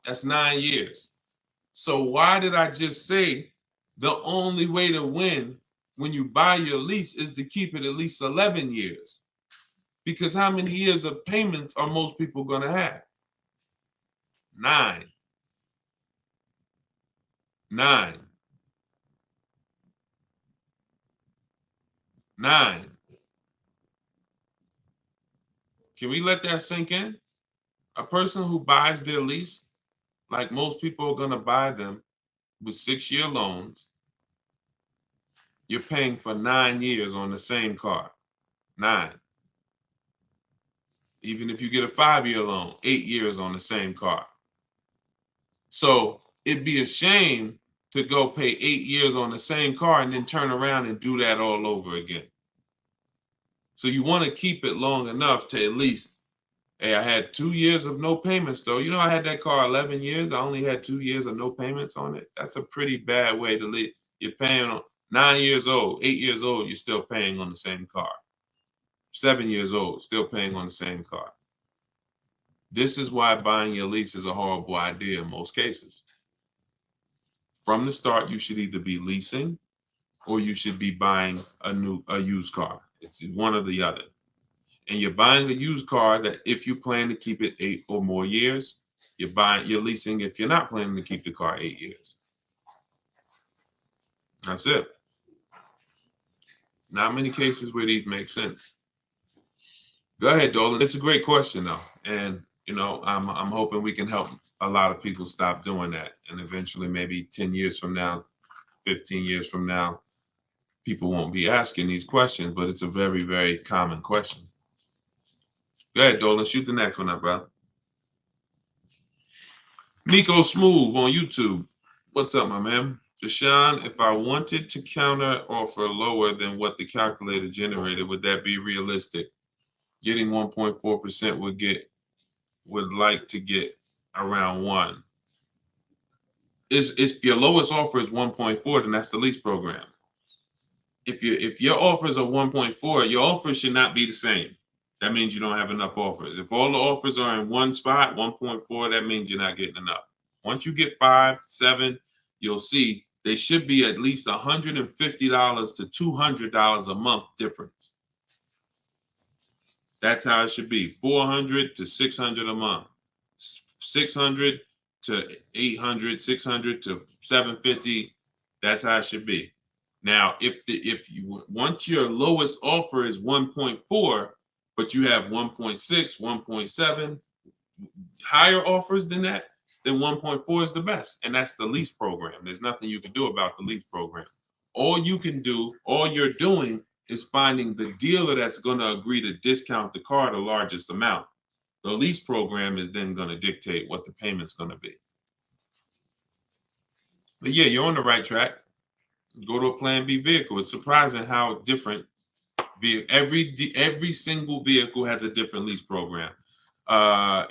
That's 9 years. So why did I just say the only way to win when you buy your lease is to keep it at least 11 years? Because how many years of payments are most people going to have? 9. 9. 9. Can we let that sink in? A person who buys their lease, like most people are going to buy them with 6-year loans, you're paying for 9 years on the same car. 9. Even if you get a 5-year loan, 8 years on the same car. So it'd be a shame to go pay 8 years on the same car and then turn around and do that all over again. So you want to keep it long enough to at least, hey, I had 2 years of no payments though. You know, I had that car 11 years. I only had 2 years of no payments on it. That's a pretty bad way to live. You're paying on 9 years old, 8 years old, you're still paying on the same car. 7 years old, still paying on the same car. This is why buying your lease is a horrible idea in most cases. From the start, you should either be leasing or you should be buying a used car. It's one or the other. and you're buying a used car that if you plan to keep it 8 or more years, you're leasing if you're not planning to keep the car 8 years. That's it. Not many cases where these make sense. Go ahead, Dolan. It's a great question though. And I'm hoping we can help a lot of people stop doing that. And eventually maybe 10 years from now, 15 years from now, people won't be asking these questions, but it's a very, very common question. Go ahead, Dolan. Shoot the next one up, bro. Nico Smooth on YouTube. What's up, my man? Deshone, if I wanted to counter offer lower than what the calculator generated, would that be realistic? Getting 1.4% would like to get around 1. If your lowest offer is 1.4, then that's the lease program. If your offers are 1.4, your offers should not be the same. That means you don't have enough offers. If all the offers are in one spot, 1.4, that means you're not getting enough. Once you get 5, 7, you'll see they should be at least $150 to $200 a month difference. That's how it should be. 400 to 600 a month. 600 to 800, 600 to 750. That's how it should be. Now, if you once your lowest offer is 1.4, but you have 1.6, 1.7, higher offers than that, then 1.4 is the best. And that's the lease program. There's nothing you can do about the lease program. All you're doing is finding the dealer that's going to agree to discount the car the largest amount. The lease program is then going to dictate what the payment's going to be. But yeah, you're on the right track. Go to a Plan B vehicle. It's surprising how different every single vehicle has a different lease program.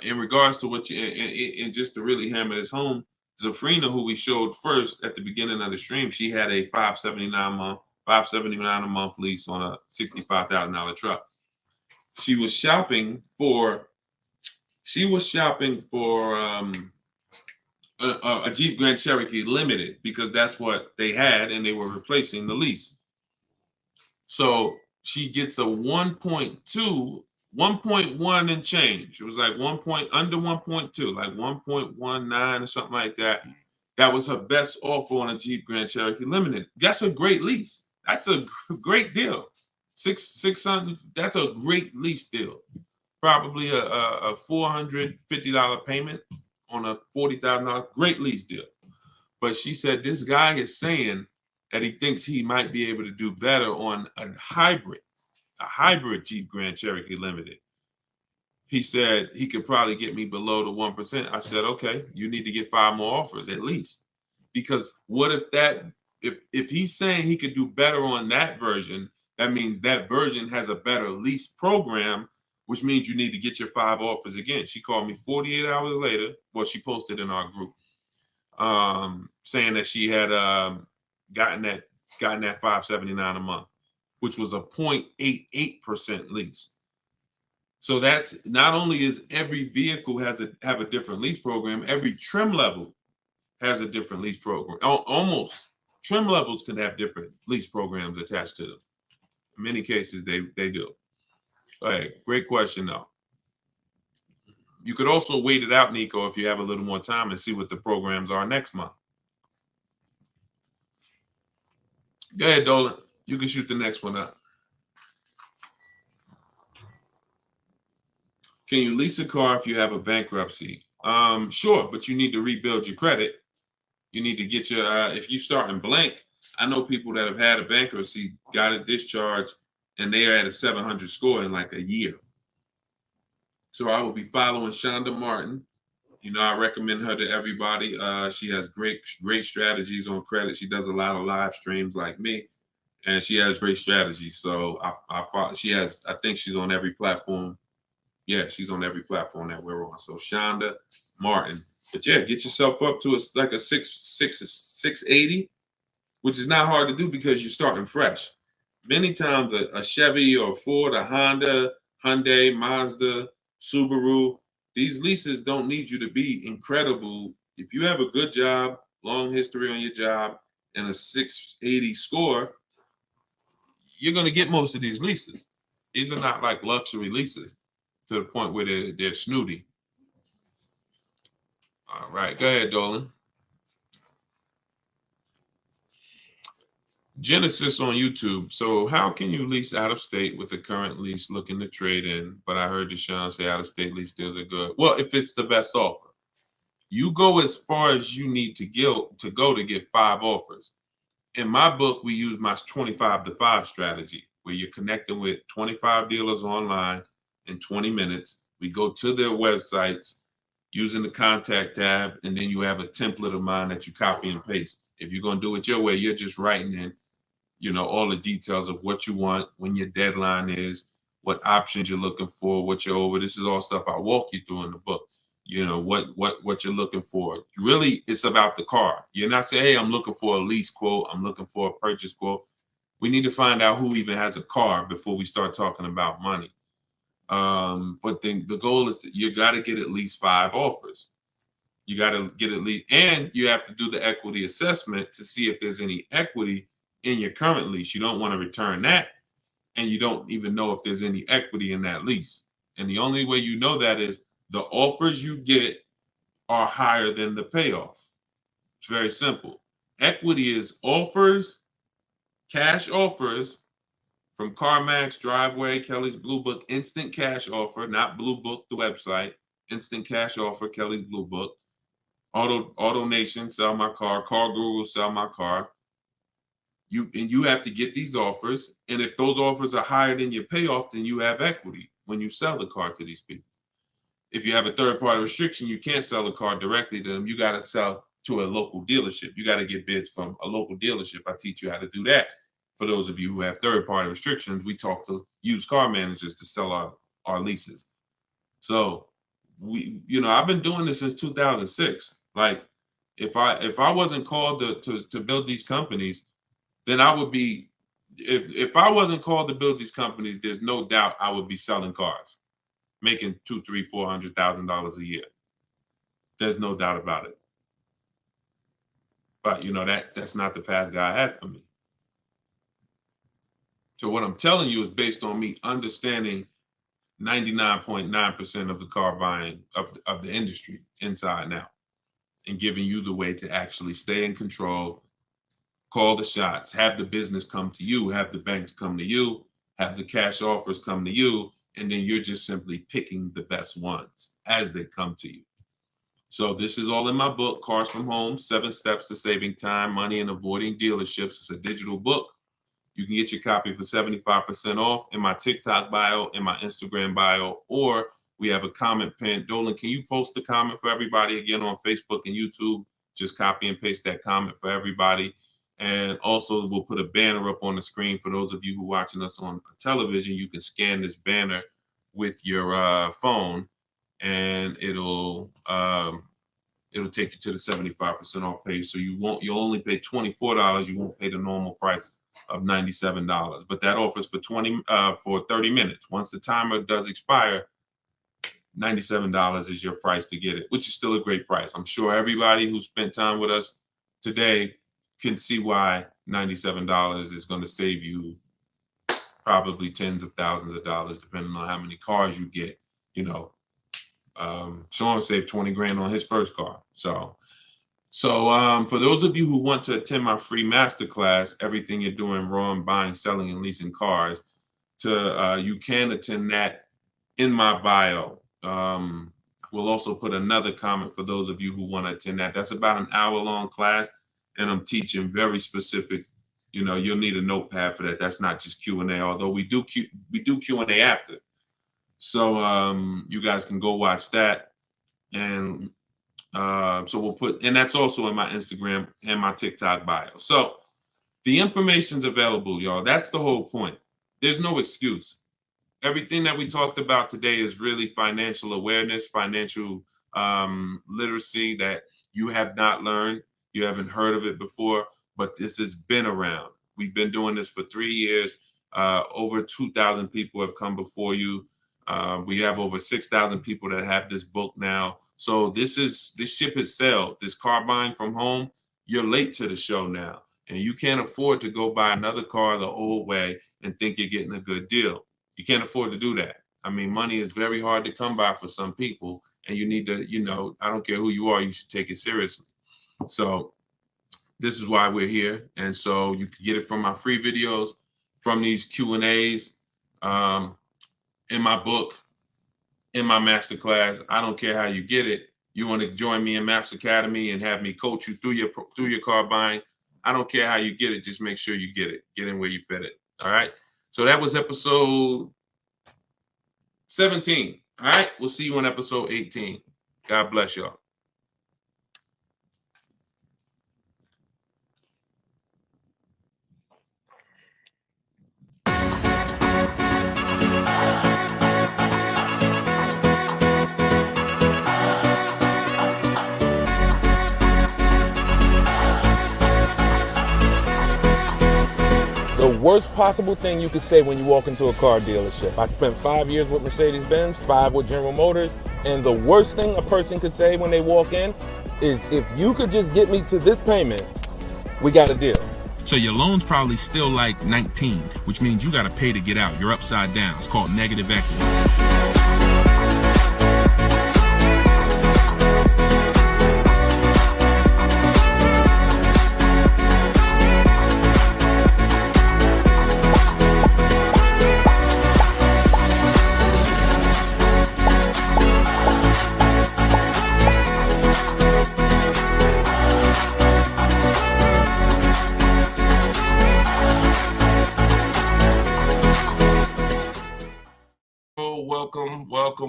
In regards to what and just to really hammer this home, Zafrina, who we showed first at the beginning of the stream, she had a $579 a month lease on a $65,000 truck. She was shopping for a Jeep Grand Cherokee Limited because that's what they had and they were replacing the lease. So she gets a 1.1 and change. It was like under 1.2, like 1.19 or something like that. That was her best offer on a Jeep Grand Cherokee Limited. That's a great lease. That's a great deal. $600. That's a great lease deal. Probably a $450 payment on a $40,000. Great lease deal. But she said this guy is saying that he thinks he might be able to do better on a hybrid Jeep Grand Cherokee Limited. He said he could probably get me below the 1%. I said, okay, you need to get 5 more offers at least. Because what if he's saying he could do better on that version, that means that version has a better lease program, which means you need to get your 5 offers again. She called me 48 hours later. Well, she posted in our group saying that she had gotten that $579 a month, which was a 0.88% lease. So that's not only is every vehicle have a different lease program, every trim level has a different lease program. Almost trim levels can have different lease programs attached to them. In many cases, they do. All right, great question though. You could also wait it out, Nico, if you have a little more time and see what the programs are next month. Go ahead, Dolan. You can shoot the next one up. Can you lease a car if you have a bankruptcy? Sure, but you need to rebuild your credit. You need to get your, if you start in blank, I know people that have had a bankruptcy, got a discharge, and they are at a 700 score in like a year. So I will be following Shonda Martin. I recommend her to everybody. She has great strategies on credit. She does a lot of live streams like me, and she has great strategies. So I think she's on every platform. Yeah, she's on every platform that we're on. So Shonda Martin. But yeah, get yourself up to a 680, which is not hard to do because you're starting fresh. Many times a Chevy or a Ford, a Honda, Hyundai, Mazda, Subaru, these leases don't need you to be incredible. If you have a good job, long history on your job, and a 680 score, you're going to get most of these leases. These are not like luxury leases to the point where they're snooty. All right, go ahead, Dolan. Genesis on YouTube. So how can you lease out of state with the current lease looking to trade in? But I heard Deshone say out of state lease deals are good. Well, if it's the best offer, you go as far as you need to go to get 5 offers. In my book, we use my 25 to 5 strategy, where you're connecting with 25 dealers online in 20 minutes. We go to their websites using the contact tab, and then you have a template of mine that you copy and paste. If you're going to do it your way, you're just writing in, all the details of what you want, when your deadline is, what options you're looking for, what you're over. This is all stuff I walk you through in the book. What you're looking for. Really, it's about the car. You're not saying, hey, I'm looking for a lease quote, I'm looking for a purchase quote. We need to find out who even has a car before we start talking about money. But then the goal is that you got to get at least 5 offers. You got to get at least, and you have to do the equity assessment to see if there's any equity in your current lease. You don't want to return that, and you don't even know if there's any equity in that lease. And the only way you know that is the offers you get are higher than the payoff. It's very simple. Equity is offers, cash offers from CarMax, Driveway, Kelly's Blue Book, instant cash offer, not Blue Book, the website, instant cash offer, Kelly's Blue Book, Auto Nation, sell my car, Car Guru, sell my car. You have to get these offers, and if those offers are higher than your payoff, then you have equity when you sell the car to these people. If you have a third-party restriction, you can't sell the car directly to them. You got to sell to a local dealership. You got to get bids from a local dealership. I teach you how to do that. For those of you who have third-party restrictions, we talk to used car managers to sell our leases. So I've been doing this since 2006. Like, if I wasn't called to build these companies, then I would be. If I wasn't called to build these companies, there's no doubt I would be selling cars, making $200,000, $300,000, $400,000 a year. There's no doubt about it. But that's not the path God had for me. So what I'm telling you is based on me understanding 99.9% of the car buying of the industry inside and out, and giving you the way to actually stay in control, call the shots, have the business come to you, have the banks come to you, have the cash offers come to you, and then you're just simply picking the best ones as they come to you. So this is all in my book, Cars from Home, 7 Steps to Saving Time, Money, and Avoiding Dealerships. It's a digital book. You can get your copy for 75% off in my TikTok bio, in my Instagram bio, or we have a comment pin. Dolan, can you post the comment for everybody again on Facebook and YouTube? Just copy and paste that comment for everybody. And also we'll put a banner up on the screen for those of you who are watching us on television. You can scan this banner with your phone, and it'll take you to the 75% off page. So you'll only pay $24. You won't pay the normal price of $97. But that offers for 30 minutes. Once the timer does expire, $97 is your price to get it, which is still a great price. I'm sure everybody who spent time with us today can see why $97 is going to save you probably tens of thousands of dollars, depending on how many cars you get. Sean saved 20 grand on his first car. So for those of you who want to attend my free masterclass, Everything You're Doing Wrong, Buying, Selling, and Leasing Cars, you can attend that in my bio. We'll also put another comment for those of you who want to attend that. That's about an hour-long class, and I'm teaching very specific. You'll need a notepad for that. That's not just Q&A, although we do Q&A after. So you guys can go watch that, and so we'll put, and that's also in my Instagram and my TikTok bio. So the information's available, y'all. That's the whole point. There's no excuse. Everything that we talked about today is really financial awareness, financial literacy that you have not learned. You haven't heard of it before, but this has been around. We've been doing this for 3 years. Over 2,000 people have come before you. We have over 6,000 people that have this book now. So this ship has sailed. This car buying from home, you're late to the show now. And you can't afford to go buy another car the old way and think you're getting a good deal. You can't afford to do that. I mean, money is very hard to come by for some people, and you need to, I don't care who you are, you should take it seriously. So this is why we're here. And so you can get it from my free videos, from these Q&As, in my book, in my masterclass. I don't care how you get it. You want to join me in Maps Academy and have me coach you through your car buying. I don't care how you get it. Just make sure you get it. Get in where you fit it. All right. So that was episode 17. All right. We'll see you on episode 18. God bless y'all. The worst possible thing you could say when you walk into a car dealership. I spent 5 years with Mercedes-Benz, 5 with General Motors, and the worst thing a person could say when they walk in is, if you could just get me to this payment, we got a deal. So your loan's probably still like 19, which means you got to pay to get out. You're upside down. It's called negative equity.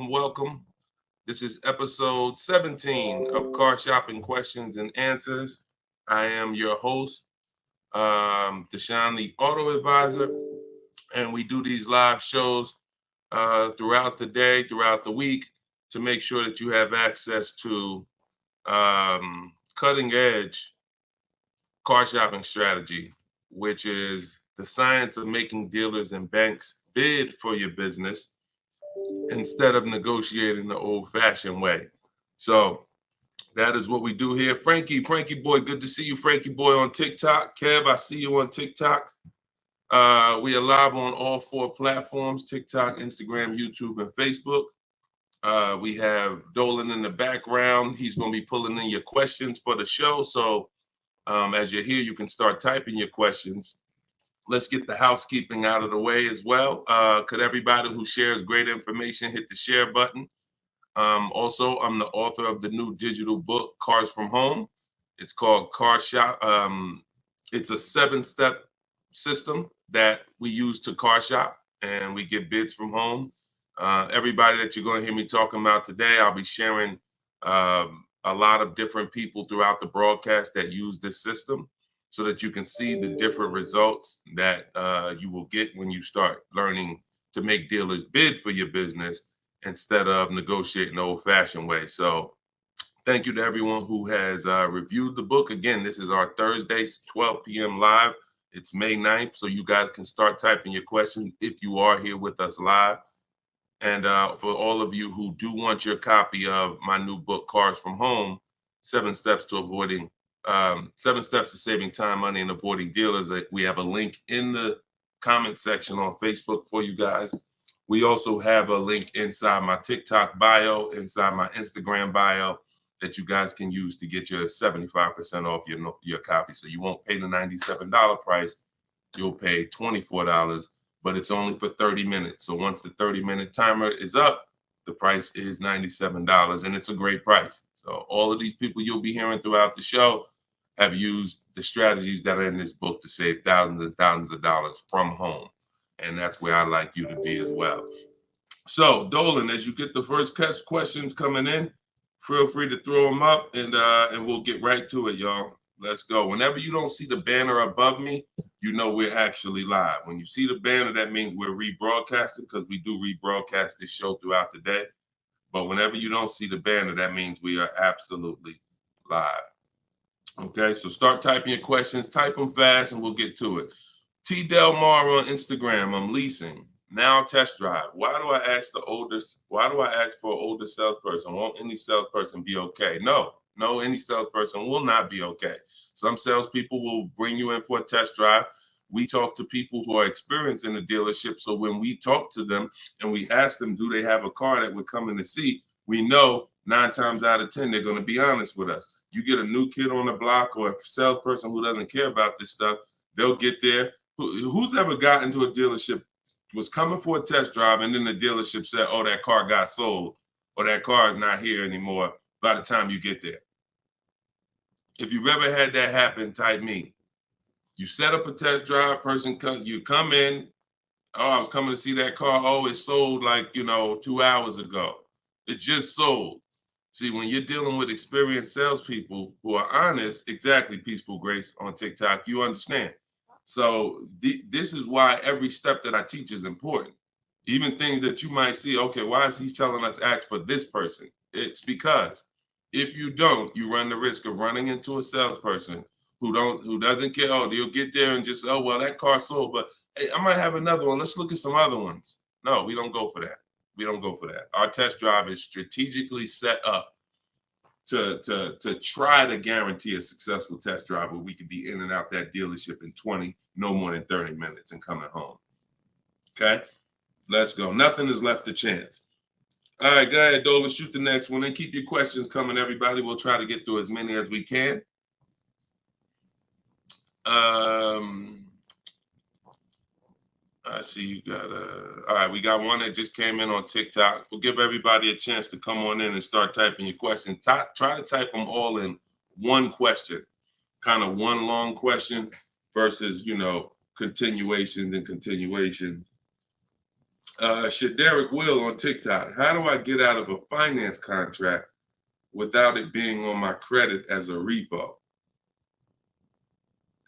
Welcome. This is episode 17 of Car Shopping Questions and Answers. I am your host, Deshone the Auto Advisor, and we do these live shows throughout the day, throughout the week, to make sure that you have access to cutting edge car shopping strategy, which is the science of making dealers and banks bid for your business instead of negotiating the old-fashioned way. So that is what we do here. Frankie boy, good to see you, Frankie boy, on TikTok. Kev, I see you on TikTok. We are live on all 4 platforms: TikTok, Instagram, YouTube, and Facebook. We have Dolan in the background. He's going to be pulling in your questions for the show. So as you're here, you can start typing your questions. Let's get the housekeeping out of the way as well. Could everybody who shares great information hit the share button? Also, I'm the author of the new digital book, Cars from Home. It's called Car Shop. It's a 7-step system that we use to car shop, and we get bids from home. Everybody that you're going to hear me talking about today, I'll be sharing a lot of different people throughout the broadcast that use this system, so that you can see the different results that you will get when you start learning to make dealers bid for your business instead of negotiating the old-fashioned way. So thank you to everyone who has reviewed the book. Again, this is our Thursday, 12 p.m. live. It's May 9th, so you guys can start typing your questions if you are here with us live. And for all of you who do want your copy of my new book, Cars from Home, 7 Steps to Saving Time, Money, and Avoiding Dealers. We have a link in the comment section on Facebook for you guys. We also have a link inside my TikTok bio, inside my Instagram bio, that you guys can use to get your 75% off your copy. So you won't pay the $97 price. You'll pay $24, but it's only for 30 minutes. So once the 30-minute timer is up, the price is $97, and it's a great price. So all of these people you'll be hearing throughout the show have used the strategies that are in this book to save thousands and thousands of dollars from home. And that's where I'd like you to be as well. So, Dolan, as you get the first questions coming in, feel free to throw them up, and we'll get right to it, y'all. Let's go. Whenever you don't see the banner above me, you know we're actually live. When you see the banner, that means we're rebroadcasting, because we do rebroadcast this show throughout the day. But whenever you don't see the banner, that means we are absolutely live. Okay, so start typing your questions. Type them fast, and we'll get to it. T. Del Mar on Instagram. I'm leasing. Now test drive. Why do I ask for an older salesperson? Won't any salesperson be okay? No, any salesperson will not be okay. Some salespeople will bring you in for a test drive. we talk to people who are experienced in the dealership. So when we talk to them and we ask them, do they have a car that we're coming to see? We know 9 times out of 10, they're going to be honest with us. You get a new kid on the block or a salesperson who doesn't care about this stuff, they'll get there. Who's ever gotten to a dealership, was coming for a test drive, and then the dealership said, oh, that car got sold, or that car is not here anymore by the time you get there? If you've ever had that happen, type me. You set up a test drive, you come in, oh, I was coming to see that car. Oh, it sold like, 2 hours ago. It just sold. See, when you're dealing with experienced salespeople who are honest, exactly, Peaceful Grace on TikTok, you understand. So this is why every step that I teach is important. Even things that you might see, okay, why is he telling us ask for this person? It's because if you don't, you run the risk of running into a salesperson who doesn't care. Oh, they'll get there and just, oh, well, that car sold, but hey, I might have another one. Let's look at some other ones. No, we don't go for that. We don't go for that. Our test drive is strategically set up to try to guarantee a successful test drive where we can be in and out that dealership in 20, no more than 30 minutes and coming home. Okay, let's go. Nothing is left to chance. All right, go ahead, Dolan, shoot the next one and keep your questions coming, everybody. We'll try to get through as many as we can. I see you got all right, we got one that just came in on TikTok. We'll give everybody a chance to come on in and start typing your questions. Try to type them all in one question, kind of one long question versus, continuations and continuations. Shaderick Will on TikTok. How do I get out of a finance contract without it being on my credit as a repo?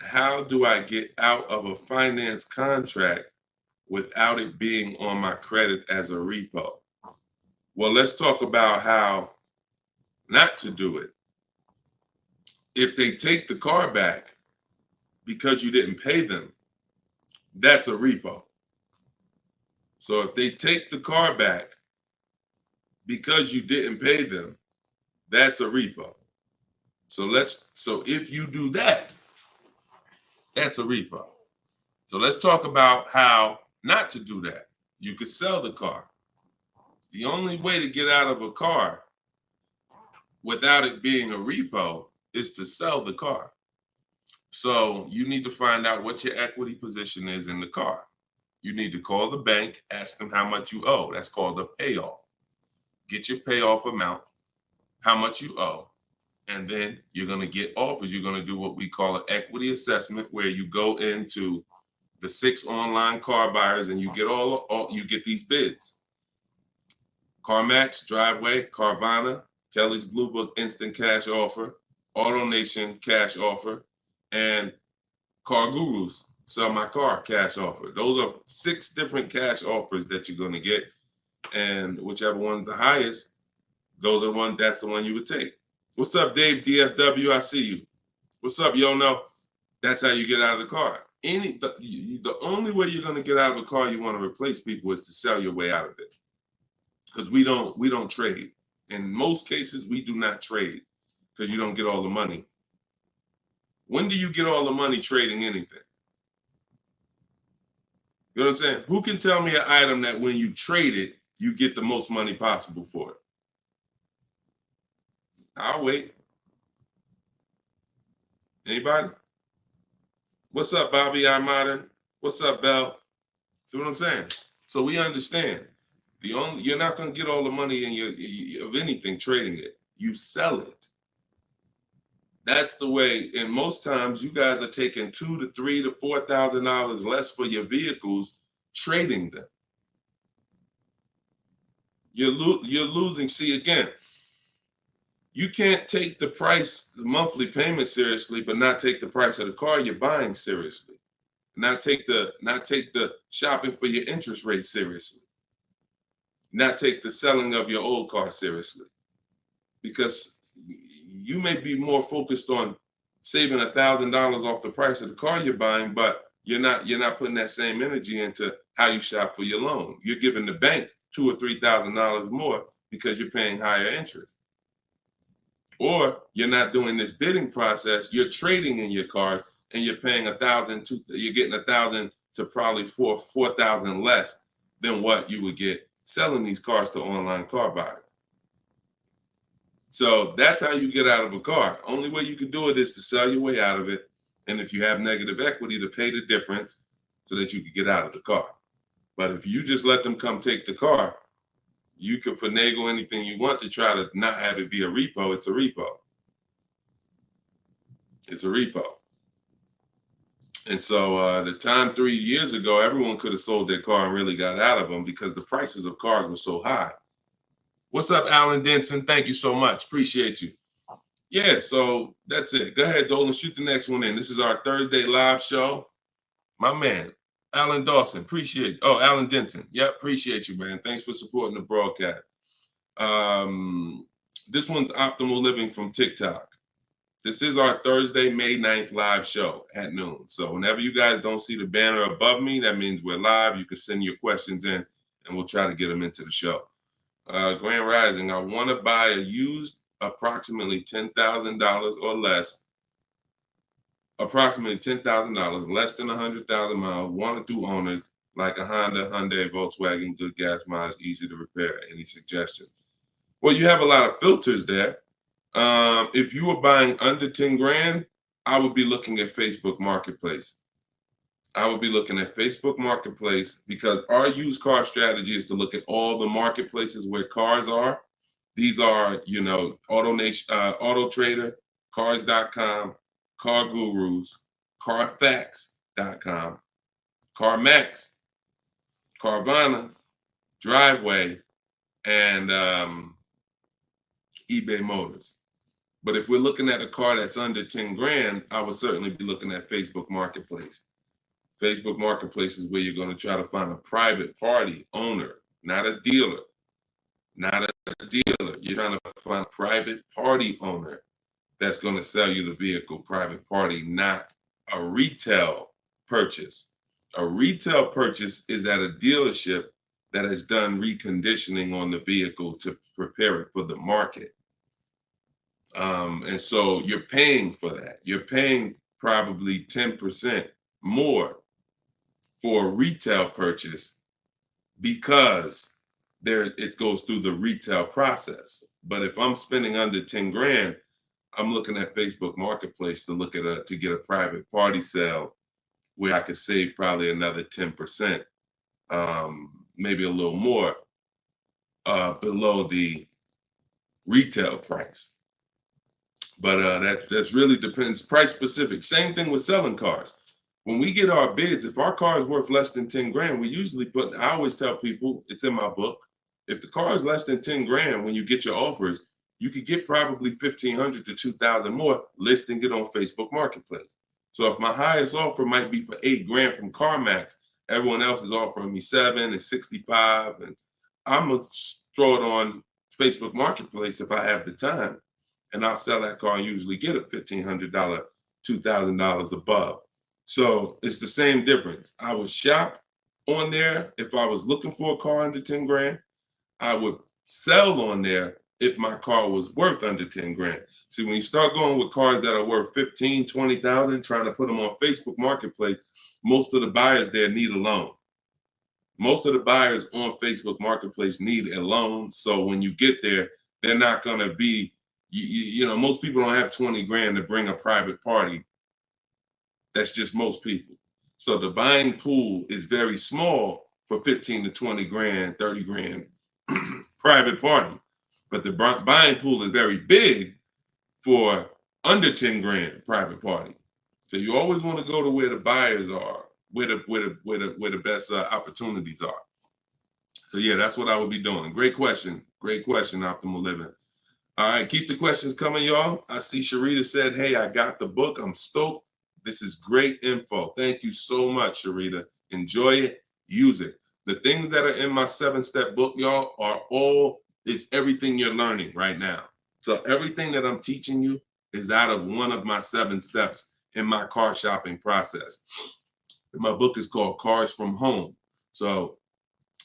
How do I get out of a finance contract without it being on my credit as a repo? Well, let's talk about how not to do it. If they take the car back because you didn't pay them, that's a repo. So if they take the car back because you didn't pay them, that's a repo. So if you do that, that's a repo. So let's talk about how not to do that. You could sell the car. The only way to get out of a car without it being a repo is to sell the car. So you need to find out what your equity position is in the car. You need to call the bank, ask them how much you owe. That's called a payoff. Get your payoff amount, how much you owe, and then you're going to get offers. You're going to do what we call an equity assessment, where you go into the 6 online car buyers and you get you get these bids. CarMax, Driveway, Carvana, Kelly's Blue Book Instant Cash Offer, AutoNation Cash Offer, and Car Gurus Sell My Car Cash Offer. Those are 6 different cash offers that you're going to get, and whichever one's the highest, that's the one you would take. What's up, Dave DFW? I see you. What's up, Yono? That's how you get out of the car. The only way you're going to get out of a car you want to replace people is to sell your way out of it. Because we don't trade. In most cases, we do not trade because you don't get all the money. When do you get all the money trading anything? You know what I'm saying? Who can tell me an item that when you trade it, you get the most money possible for it? I'll wait. Anybody? What's up, Bobby I Modern? What's up, Bell? See what I'm saying? So we understand. You're not going to get all the money of anything trading it. You sell it. That's the way. And most times you guys are taking $2,000 to $3,000 to $4,000 less for your vehicles, trading them. You're losing. See, again, you can't take the price, the monthly payment seriously, but not take the price of the car you're buying seriously. Not take the shopping for your interest rate seriously. Not take the selling of your old car seriously. Because you may be more focused on saving $1,000 off the price of the car you're buying, but you're not putting that same energy into how you shop for your loan. You're giving the bank $2,000 or $3,000 more because you're paying higher interest. Or you're not doing this bidding process. You're trading in your cars. and you're paying $1,000, you're getting $1,000 to probably $4,000 less than what you would get selling these cars to online car buyers. So that's how you get out of a car. Only way you can do it is to sell your way out of it. And if you have negative equity, to pay the difference so that you can get out of the car. But if you just let them come take the car, you can finagle anything you want to try to not have it be a repo. It's a repo. It's a repo. And so the time 3 years ago, everyone could have sold their car and really got out of them because the prices of cars were so high. What's up, Alan Denson? Thank you so much. Appreciate you. Yeah, so that's it. Go ahead, Dolan. Shoot the next one in. This is our Thursday live show. My man, Alan Dawson. Appreciate. Oh, Alan Denton. Yep, appreciate you, man. Thanks for supporting the broadcast. This one's Optimal Living from TikTok. This is our Thursday, May 9th live show at noon. So whenever you guys don't see the banner above me, that means we're live. You can send your questions in, and we'll try to get them into the show. Grand Rising, I want to buy a used approximately $10,000 or less, approximately $10,000, less than 100,000 miles, 1 or 2 owners, like a Honda, Hyundai, Volkswagen, good gas mileage, easy to repair. Any suggestions? Well, you have a lot of filters there. If you were buying under 10 grand, I would be looking at Facebook Marketplace. I would be looking at Facebook Marketplace because our used car strategy is to look at all the marketplaces where cars are. These are, Auto Trader, Cars.com, Car Gurus, Carfax.com, CarMax, Carvana, Driveway, and eBay Motors. But if we're looking at a car that's under 10 grand, I would certainly be looking at Facebook Marketplace. Facebook Marketplace is where you're going to try to find a private party owner, not a dealer. Not a dealer. You're trying to find a private party owner that's going to sell you the vehicle, private party, not a retail purchase. A retail purchase is at a dealership that has done reconditioning on the vehicle to prepare it for the market. And so you're paying for that. You're paying probably 10% more for a retail purchase because it goes through the retail process. But if I'm spending under 10 grand, I'm looking at Facebook Marketplace to get a private party sale where I could save probably another 10%, maybe a little more below the retail price. But that's really depends, price specific. Same thing with selling cars. When we get our bids, if our car is worth less than 10 grand, we usually I always tell people, it's in my book, if the car is less than 10 grand, when you get your offers, you could get probably 1,500 to 2,000 more listing it on Facebook Marketplace. So if my highest offer might be for 8 grand from CarMax, everyone else is offering me 7 and 65, and I'm gonna throw it on Facebook Marketplace if I have the time, and I'll sell that car and usually get a $1,500, $2,000 above. So it's the same difference. I would shop on there if I was looking for a car under 10 grand. I would sell on there if my car was worth under 10 grand. See, when you start going with cars that are worth 15, 20,000, trying to put them on Facebook Marketplace, most of the buyers there need a loan. Most of the buyers on Facebook Marketplace need a loan. So when you get there, they're not going to be, most people don't have 20 grand to bring a private party. That's just most people. So the buying pool is very small for 15 to 20 grand, 30 grand private party. But the buying pool is very big for under 10 grand private party. So you always want to go to where the buyers are, where the best opportunities are. So yeah, that's what I would be doing. Great question, Optimal Living. All right, keep the questions coming, y'all. I see Sharita said, hey, I got the book. I'm stoked. This is great info. Thank you so much, Sharita. Enjoy it, use it. The things that are in my 7-step book, y'all, is everything you're learning right now. So everything that I'm teaching you is out of one of my 7 steps in my car shopping process. My book is called Cars from Home. So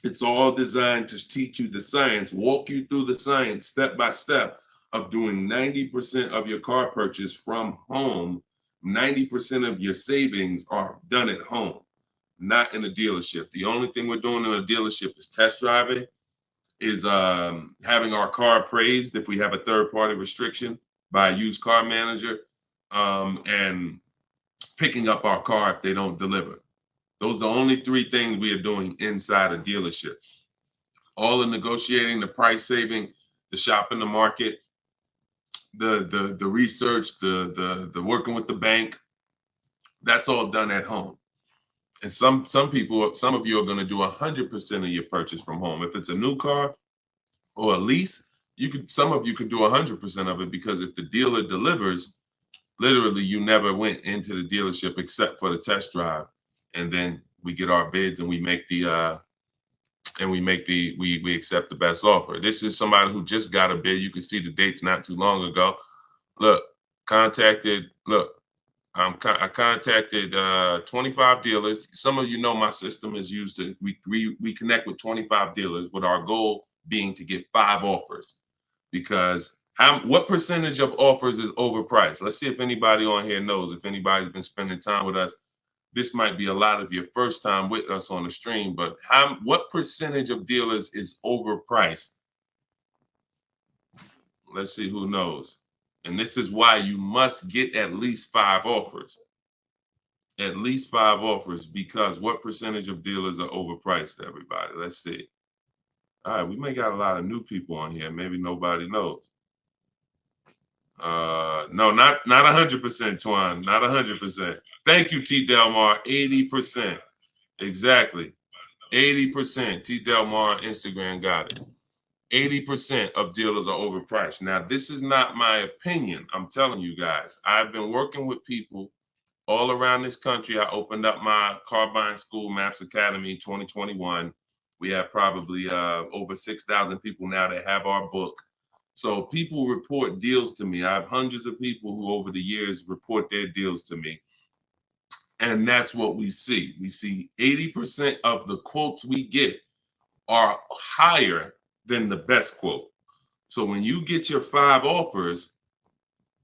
it's all designed to teach you the science, walk you through the science step by step of doing 90% of your car purchase from home 90% of your savings are done at home, not in a dealership. The only thing we're doing in a dealership is test driving, is having our car appraised if we have a third-party restriction by a used car manager, and picking up our car if they don't deliver. Those are the only three things we are doing inside a dealership. All the negotiating, the price saving, the shopping the market, the research, the working with the bank, that's all done at home. And some people, some of you are going to do 100% of your purchase from home. If it's a new car or a lease, some of you could do 100% of it, because if the dealer delivers, literally you never went into the dealership except for the test drive, and then we get our bids and we make the we accept the best offer. This is somebody who just got a bid. You can see the dates not too long ago. Look, I contacted 25 dealers. Some of you know my system is used to, we connect with 25 dealers, with our goal being to get 5 offers. Because what percentage of offers is overpriced? Let's see if anybody on here knows. If anybody's been spending time with us, this might be a lot of your first time with us on the stream, but what percentage of dealers is overpriced? Let's see who knows. And this is why you must get at least 5 offers. At least 5 offers, because what percentage of dealers are overpriced, everybody? Let's see. All right, we may got a lot of new people on here. Maybe nobody knows. No, not 100%, Twan. Not 100%. Thank you, T. Delmar. 80%. Exactly. 80%. T. Delmar Instagram got it. 80% of dealers are overpriced. Now, this is not my opinion. I'm telling you guys. I've been working with people all around this country. I opened up my car buying school, Maps Academy, 2021. We have probably over 6,000 people now that have our book. So people report deals to me. I have hundreds of people who over the years report their deals to me. And that's what we see. We see 80% of the quotes we get are higher than the best quote. So when you get your 5 offers,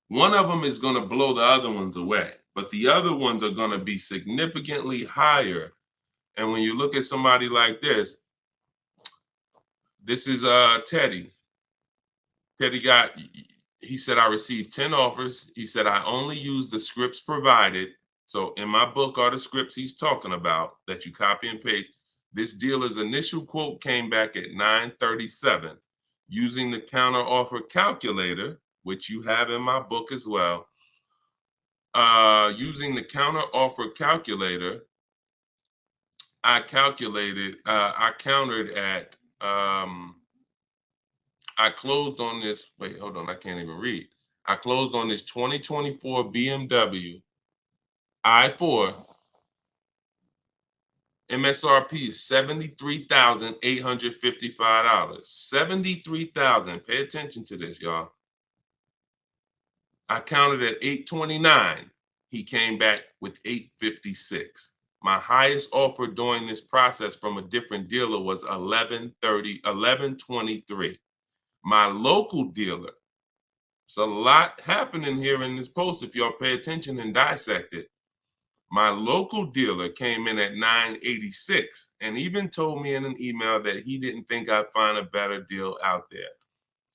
one of them is going to blow the other ones away, but the other ones are going to be significantly higher. And when you look at somebody like this is Teddy. Teddy he said, I received 10 offers. He said, I only use the scripts provided. So in my book are the scripts he's talking about that you copy and paste. This dealer's initial quote came back at 937. Using the counter offer calculator, which you have in my book as well. Using the counter offer calculator, I countered at, I closed on this, wait, hold on, I can't even read. I closed on this 2024 BMW i4. MSRP is $73,855. $73,000. Pay attention to this, y'all. I counted at 829. He came back with 856. My highest offer during this process from a different dealer was 1123. My local dealer, there's a lot happening here in this post if y'all pay attention and dissect it. My local dealer came in at 986 and even told me in an email that he didn't think I'd find a better deal out there.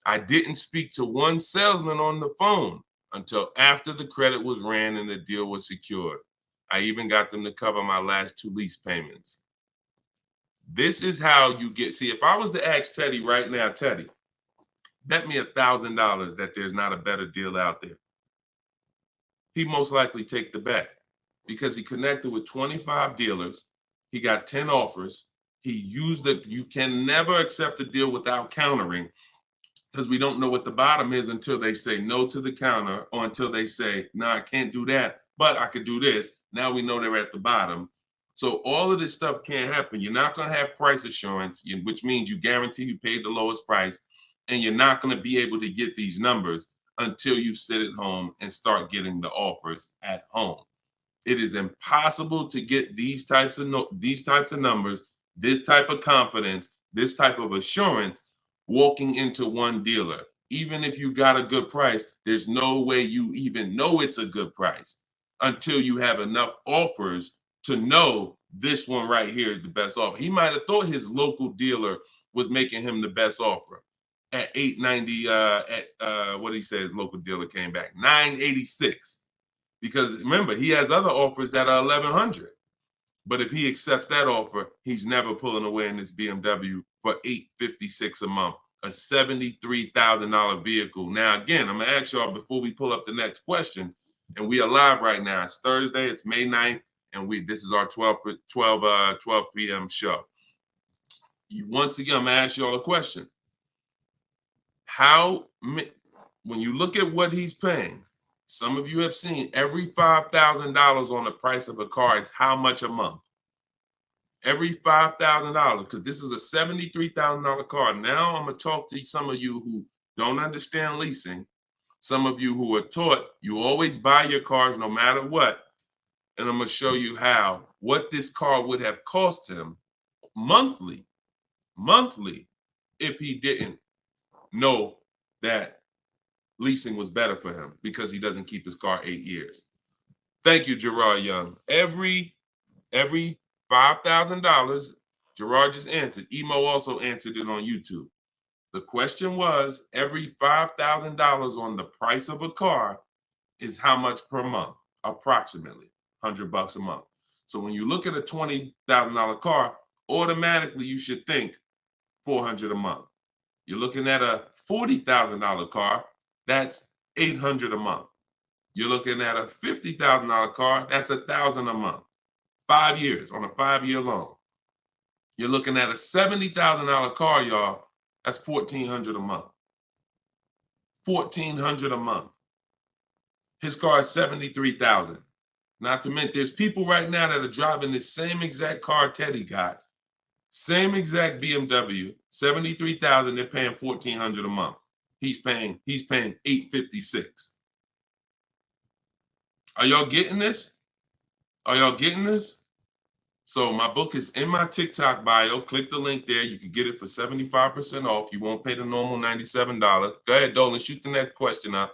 I didn't speak to one salesman on the phone until after the credit was ran and the deal was secured. I even got them to cover my last 2 lease payments. This is how you get, see, if I was to ask Teddy right now, Teddy, bet me $1,000 that there's not a better deal out there. He'd most likely take the bet because he connected with 25 dealers. He got 10 offers. He used it. You can never accept a deal without countering, because we don't know what the bottom is until they say no to the counter, or until they say, no, I can't do that, but I could do this. Now we know they're at the bottom. So all of this stuff can't happen. You're not going to have price assurance, which means you guarantee you paid the lowest price, and you're not going to be able to get these numbers until you sit at home and start getting the offers at home. It is impossible to get these types of numbers, this type of confidence, this type of assurance walking into one dealer. Even if you got a good price, there's no way you even know it's a good price until you have enough offers to know this one right here is the best offer. He might have thought his local dealer was making him the best offer at $890. What he says, local dealer came back $986, because remember he has other offers that are $1,100. But if he accepts that offer, he's never pulling away in this BMW for $856 a month, a $73,000 vehicle. Now, again, I'm gonna ask y'all before we pull up the next question, and we are live right now. It's Thursday, it's May 9th, and this is our 12 p.m. show. Once again, I'm gonna ask y'all a question. When you look at what he's paying, some of you have seen every $5,000 on the price of a car is how much a month? Every $5,000, because this is a $73,000 car. Now I'm going to talk to some of you who don't understand leasing, some of you who are taught you always buy your cars no matter what, and I'm going to show you what this car would have cost him monthly, if he didn't know that leasing was better for him because he doesn't keep his car 8 years. Thank you, Gerard Young. Every $5,000, Gerard just answered. Emo also answered it on YouTube. The question was, every $5,000 on the price of a car is how much per month? Approximately $100 a month. So when you look at a $20,000 car, automatically you should think $400 a month. You're looking at a $40,000 car, that's $800 a month. You're looking at a $50,000 car, that's $1,000 a month. 5 years on a 5-year loan. You're looking at a $70,000 car, y'all. That's $1,400 a month. $1,400 a month. His car is $73,000. Not to mention, there's people right now that are driving this same exact car Teddy got, same exact BMW, $73,000. They're paying $1,400 a month. He's paying $856. Are y'all getting this? Are y'all getting this? So my book is in my TikTok bio. Click the link there. You can get it for 75% off. You won't pay the normal $97. Go ahead, Dolan, shoot the next question up.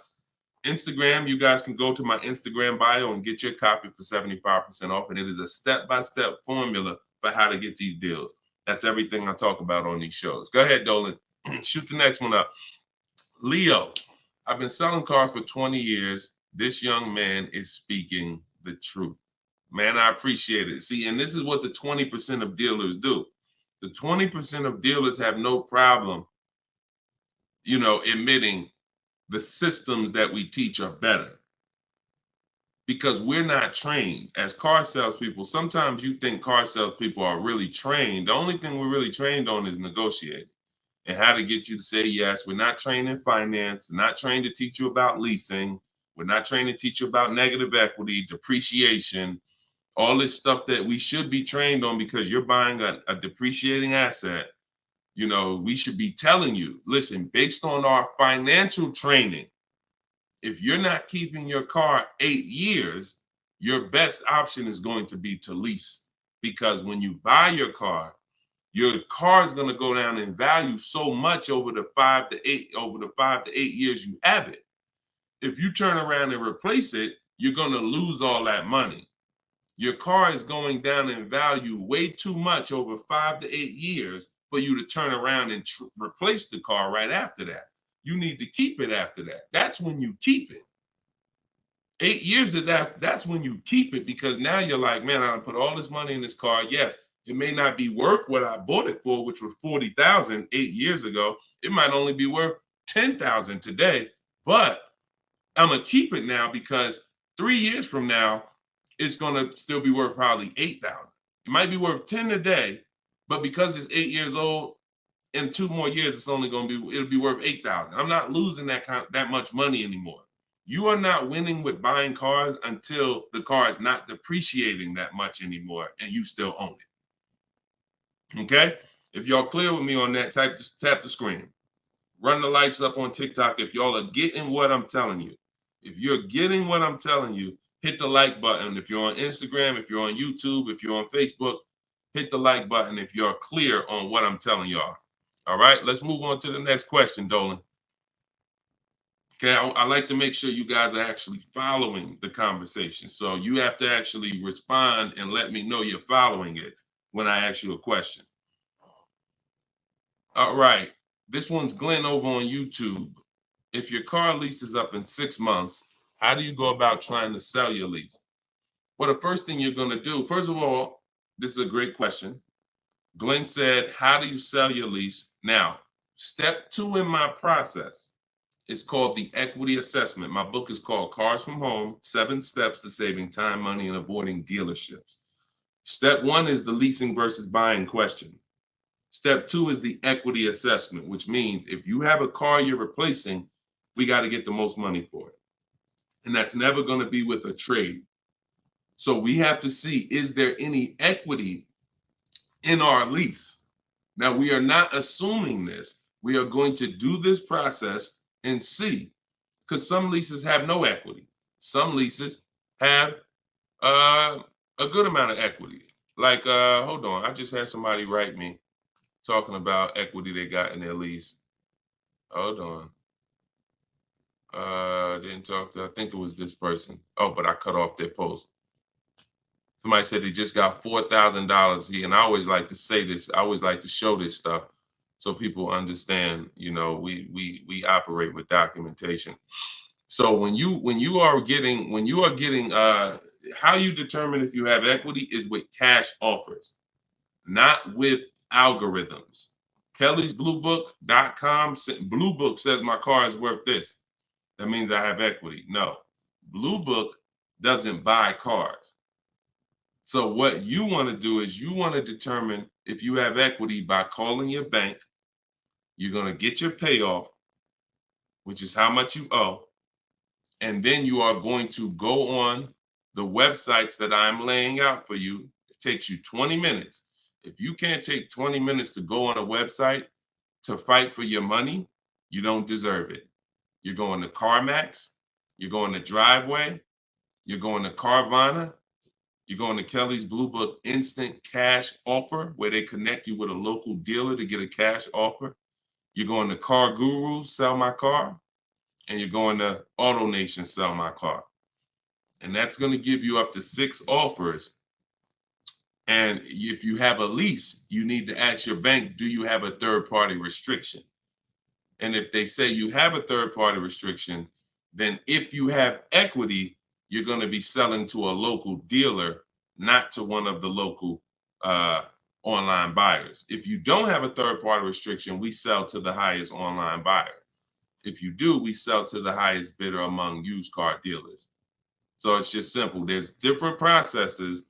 Instagram, you guys can go to my Instagram bio and get your copy for 75% off. And it is a step-by-step formula for how to get these deals. That's everything I talk about on these shows. Go ahead, Dolan. Shoot the next one up. Leo, I've been selling cars for 20 years. This young man is speaking the truth. Man, I appreciate it. See, and this is what the 20% of dealers do. The 20% of dealers have no problem, admitting the systems that we teach are better. Because we're not trained as car salespeople. Sometimes you think car salespeople are really trained. The only thing we're really trained on is negotiating and how to get you to say yes. We're not trained in finance, not trained to teach you about leasing. We're not trained to teach you about negative equity, depreciation, all this stuff that we should be trained on because you're buying a depreciating asset. We should be telling you, listen, based on our financial training, if you're not keeping your car 8 years, your best option is going to be to lease. Because when you buy your car is going to go down in value so much over the 5 to 8 years you have it. If you turn around and replace it, you're going to lose all that money. Your car is going down in value way too much over 5 to 8 years for you to turn around and replace the car right after that. You need to keep it after that. That's when you keep it. 8 years of that's when you keep it, because now you're like, man, I put all this money in this car. Yes, it may not be worth what I bought it for, which was $40,000 8 years ago. It might only be worth $10,000 today, but I'm gonna keep it now because 3 years from now, it's gonna still be worth probably $8,000. It might be worth 10 today, but because it's 8 years old, in 2 more years, it'll be worth $8,000. I'm not losing that much money anymore. You are not winning with buying cars until the car is not depreciating that much anymore and you still own it. Okay? If y'all clear with me on that, just tap the screen. Run the lights up on TikTok if y'all are getting what I'm telling you. If you're getting what I'm telling you, hit the like button. If you're on Instagram, if you're on YouTube, if you're on Facebook, hit the like button if you're clear on what I'm telling y'all. All right, let's move on to the next question, Dolan. Okay, I like to make sure you guys are actually following the conversation. So you have to actually respond and let me know you're following it when I ask you a question. All right, this one's Glenn over on YouTube. If your car lease is up in 6 months, how do you go about trying to sell your lease? Well, the first thing you're going to do, first of all, this is a great question. Glenn said, how do you sell your lease? Now, step 2 in my process is called the equity assessment. My book is called Cars from Home, 7 Steps to Saving Time, Money, and Avoiding Dealerships. Step 1 is the leasing versus buying question. Step 2 is the equity assessment, which means if you have a car you're replacing, we got to get the most money for it. And that's never going to be with a trade. So we have to see, is there any equity in our lease? Now, we are not assuming this. We are going to do this process and see, because some leases have no equity. Some leases have a good amount of equity. Like, hold on, I just had somebody write me talking about equity they got in their lease. Hold on. Didn't talk to, I think it was this person. Oh, but I cut off their post. Somebody said they just got $4,000 here, and I always like to say this. I always like to show this stuff so people understand. You know, we operate with documentation. So when you are getting how you determine if you have equity is with cash offers, not with algorithms. Kelly's bluebook.com. Blue Book says my car is worth this. That means I have equity. No, Blue Book doesn't buy cars. So what you want to do is you want to determine if you have equity by calling your bank. You're going to get your payoff, which is how much you owe. And then you are going to go on the websites that I'm laying out for you. It takes you 20 minutes. If you can't take 20 minutes to go on a website to fight for your money, you don't deserve it. You're going to CarMax, you're going to Driveway, you're going to Carvana, you're going to Kelly's Blue Book Instant Cash Offer, where they connect you with a local dealer to get a cash offer. You're going to Car Guru, Sell My Car, and you're going to AutoNation, Sell My Car. And that's going to give you up to 6 offers. And if you have a lease, you need to ask your bank, do you have a third-party restriction? And if they say you have a third-party restriction, then if you have equity, you're going to be selling to a local dealer, not to one of the local online buyers. If you don't have a third-party restriction, we sell to the highest online buyer. If you do, we sell to the highest bidder among used car dealers. So it's just simple. There's different processes.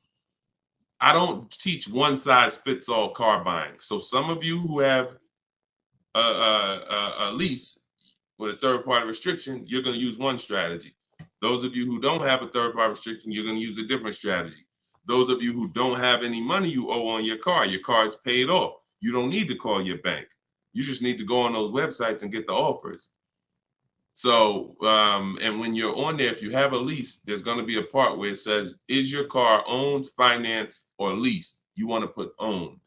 I don't teach one size fits all car buying. So some of you who have a lease with a third-party restriction, you're going to use one strategy. Those of you who don't have a third-party restriction, you're going to use a different strategy. Those of you who don't have any money you owe on your car is paid off. You don't need to call your bank. You just need to go on those websites and get the offers. So, and when you're on there, if you have a lease, there's going to be a part where it says, is your car owned, financed, or leased? You want to put owned.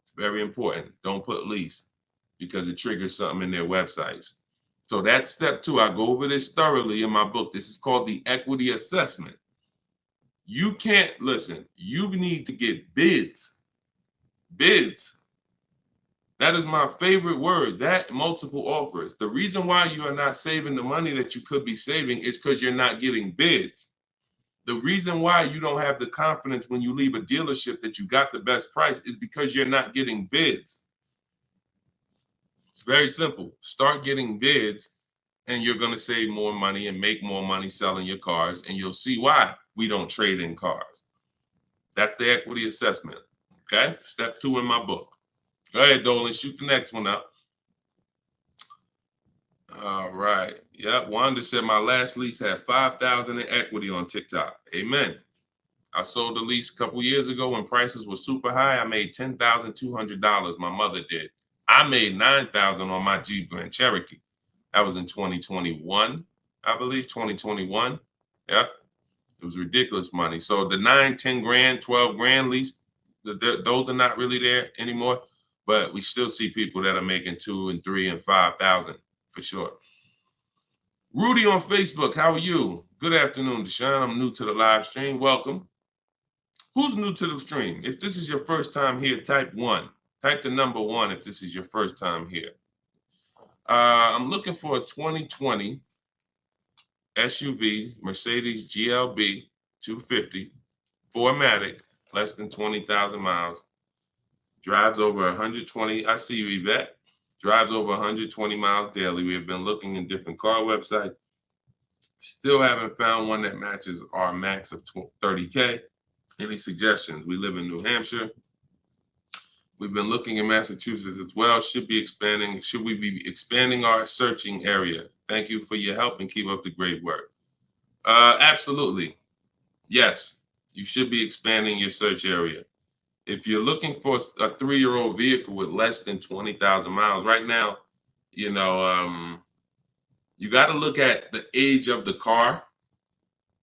It's very important. Don't put lease, because it triggers something in their websites. So that's step 2. I go over this thoroughly in my book. This is called the equity assessment. You can't, listen, you need to get bids. Bids. That is my favorite word, that multiple offers. The reason why you are not saving the money that you could be saving is because you're not getting bids. The reason why you don't have the confidence when you leave a dealership that you got the best price is because you're not getting bids. It's very simple. Start getting bids and you're going to save more money and make more money selling your cars, and you'll see why we don't trade in cars. That's the equity assessment. Okay? Step 2 in my book. Go ahead, Dolan. Shoot the next one up. All right. Yep. Wanda said my last lease had 5,000 in equity on TikTok. Amen. I sold the lease a couple years ago when prices were super high. I made $10,200. My mother did. I made $9,000 on my Jeep Grand Cherokee. That was in 2021, I believe. 2021. Yep. It was ridiculous money. So the 9, 10 grand, 12 grand lease, those are not really there anymore. But we still see people that are making 2 and 3 and 5,000 for sure. Rudy on Facebook, how are you? Good afternoon, Deshone. I'm new to the live stream. Welcome. Who's new to the stream? If this is your first time here, type 1. Type the number 1 if this is your first time here. I'm looking for a 2020 SUV, Mercedes GLB 250, 4MATIC, less than 20,000 miles. Drives over 120. I see you, Yvette. Drives over 120 miles daily. We have been looking in different car websites. Still haven't found one that matches our max of 30K. Any suggestions? We live in New Hampshire. We've been looking in Massachusetts as well. Should we be expanding our searching area? Thank you for your help and keep up the great work. Absolutely. Yes, you should be expanding your search area. If you're looking for a 3-year-old vehicle with less than 20,000 miles, right now, you got to look at the age of the car.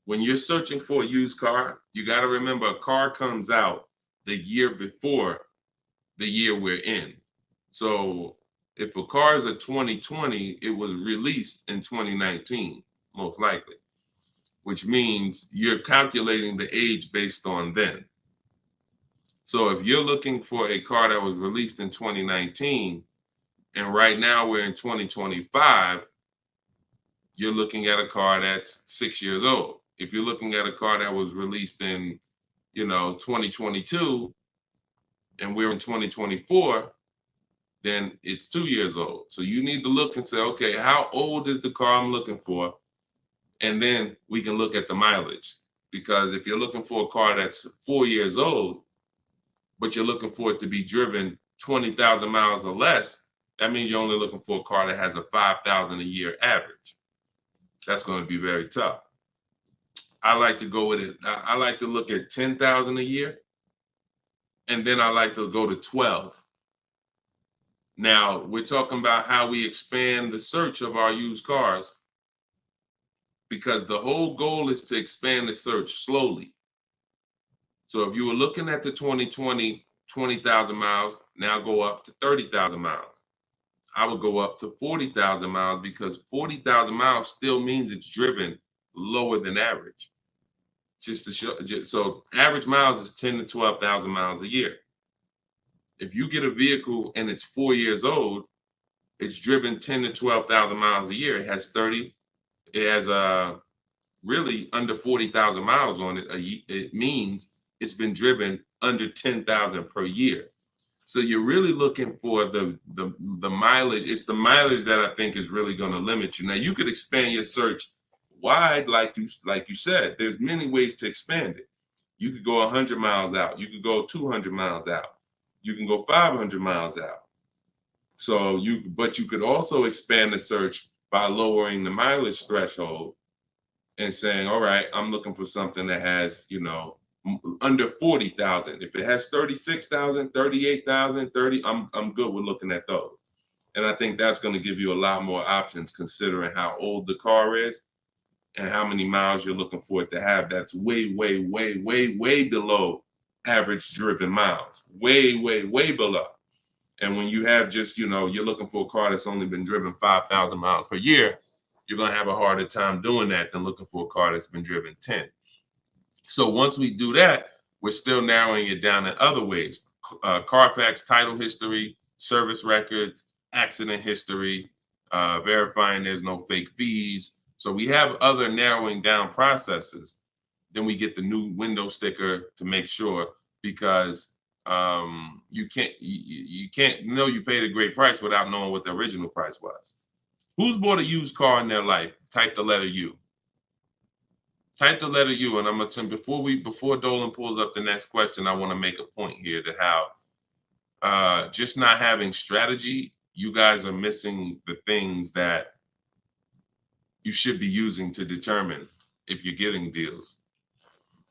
When you're searching for a used car, you got to remember a car comes out the year before the year we're in. So if a car is a 2020, it was released in 2019, most likely, which means you're calculating the age based on then. So if you're looking for a car that was released in 2019, and right now we're in 2025, you're looking at a car that's 6 years old. If you're looking at a car that was released in, 2022, and we're in 2024, then it's 2 years old. So you need to look and say, okay, how old is the car I'm looking for? And then we can look at the mileage. Because if you're looking for a car that's 4 years old, but you're looking for it to be driven 20,000 miles or less, that means you're only looking for a car that has a 5,000 a year average. That's going to be very tough. I like to go with it. I like to look at 10,000 a year, and then I like to go to 12. Now, we're talking about how we expand the search of our used cars, because the whole goal is to expand the search slowly. So if you were looking at the 2020, 20,000 miles, now go up to 30,000 miles. I would go up to 40,000 miles, because 40,000 miles still means it's driven lower than average. Just to show, so average miles is 10 to 12,000 miles a year. If you get a vehicle and it's 4 years old, it's driven 10 to 12,000 miles a year. It has really under 40,000 miles on it. It means it's been driven under 10,000 per year. So you're really looking for the mileage. It's the mileage that I think is really going to limit you. Now you could expand your search wide, like you said. There's many ways to expand it. You could go 100 miles out. You could go 200 miles out. You can go 500 miles out. But you could also expand the search by lowering the mileage threshold and saying, all right, I'm looking for something that has, under 40,000. If it has 36,000, 38,000, 30, I'm good with looking at those. And I think that's going to give you a lot more options, considering how old the car is and how many miles you're looking for it to have. That's way, way, way, way, way below average driven miles. Way, way, way below. And when you have just, you're looking for a car that's only been driven 5,000 miles per year, you're going to have a harder time doing that than looking for a car that's been driven 10. So once we do that, we're still narrowing it down in other ways. Carfax title history, service records, accident history, verifying there's no fake fees. So we have other narrowing down processes. Then we get the new window sticker to make sure, because you can't know you paid a great price without knowing what the original price was. Who's bought a used car in their life? Type the letter U. Type the letter U, and I'm gonna tell before Dolan pulls up the next question, I want to make a point here to how just not having strategy, you guys are missing the things that you should be using to determine if you're getting deals.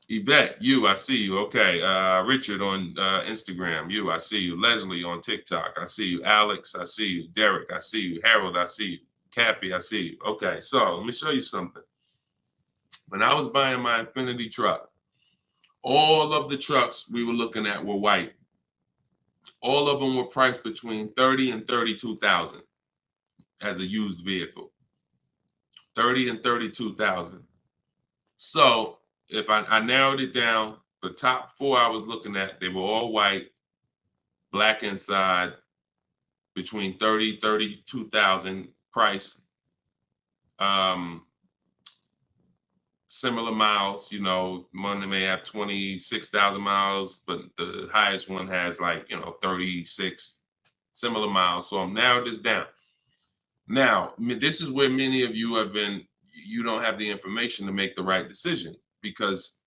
Yvette, I see you. Okay. Richard on Instagram, I see you. Leslie on TikTok, I see you. Alex, I see you. Derek, I see you. Harold, I see you. Kathy, I see you. Okay, so let me show you something. When I was buying my Infinity truck, all of the trucks we were looking at were white. All of them were priced between 30 and 32,000 as a used vehicle. 30 and 32,000. So if I narrowed it down, the top four I was looking at, they were all white, black inside, between 30, 32,000 price. Um, Similar miles, one may have 26,000 miles, but the highest one has 36 similar miles. So I'm narrowed this down. Now, this is where many of you you don't have the information to make the right decision, because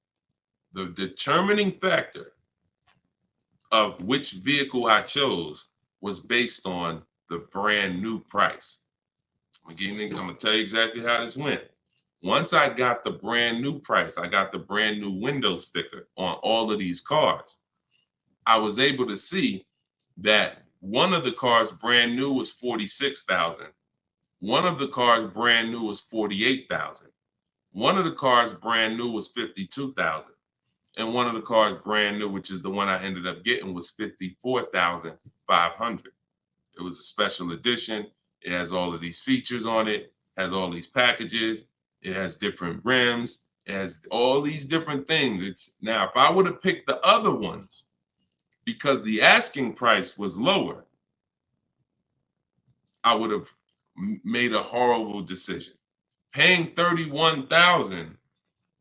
the determining factor of which vehicle I chose was based on the brand new price. I'm gonna tell you exactly how this went. Once I got the brand new price, I got the brand new window sticker on all of these cars, I was able to see that one of the cars brand new was 46,000. One of the cars brand new was 48,000. One of the cars brand new was 52,000. And one of the cars brand new, which is the one I ended up getting, was 54,500. It was a special edition. It has all of these features on it, has all these packages. It has different rims. It has all these different things. Now, if I would have picked the other ones, because the asking price was lower, I would have made a horrible decision. Paying 31,000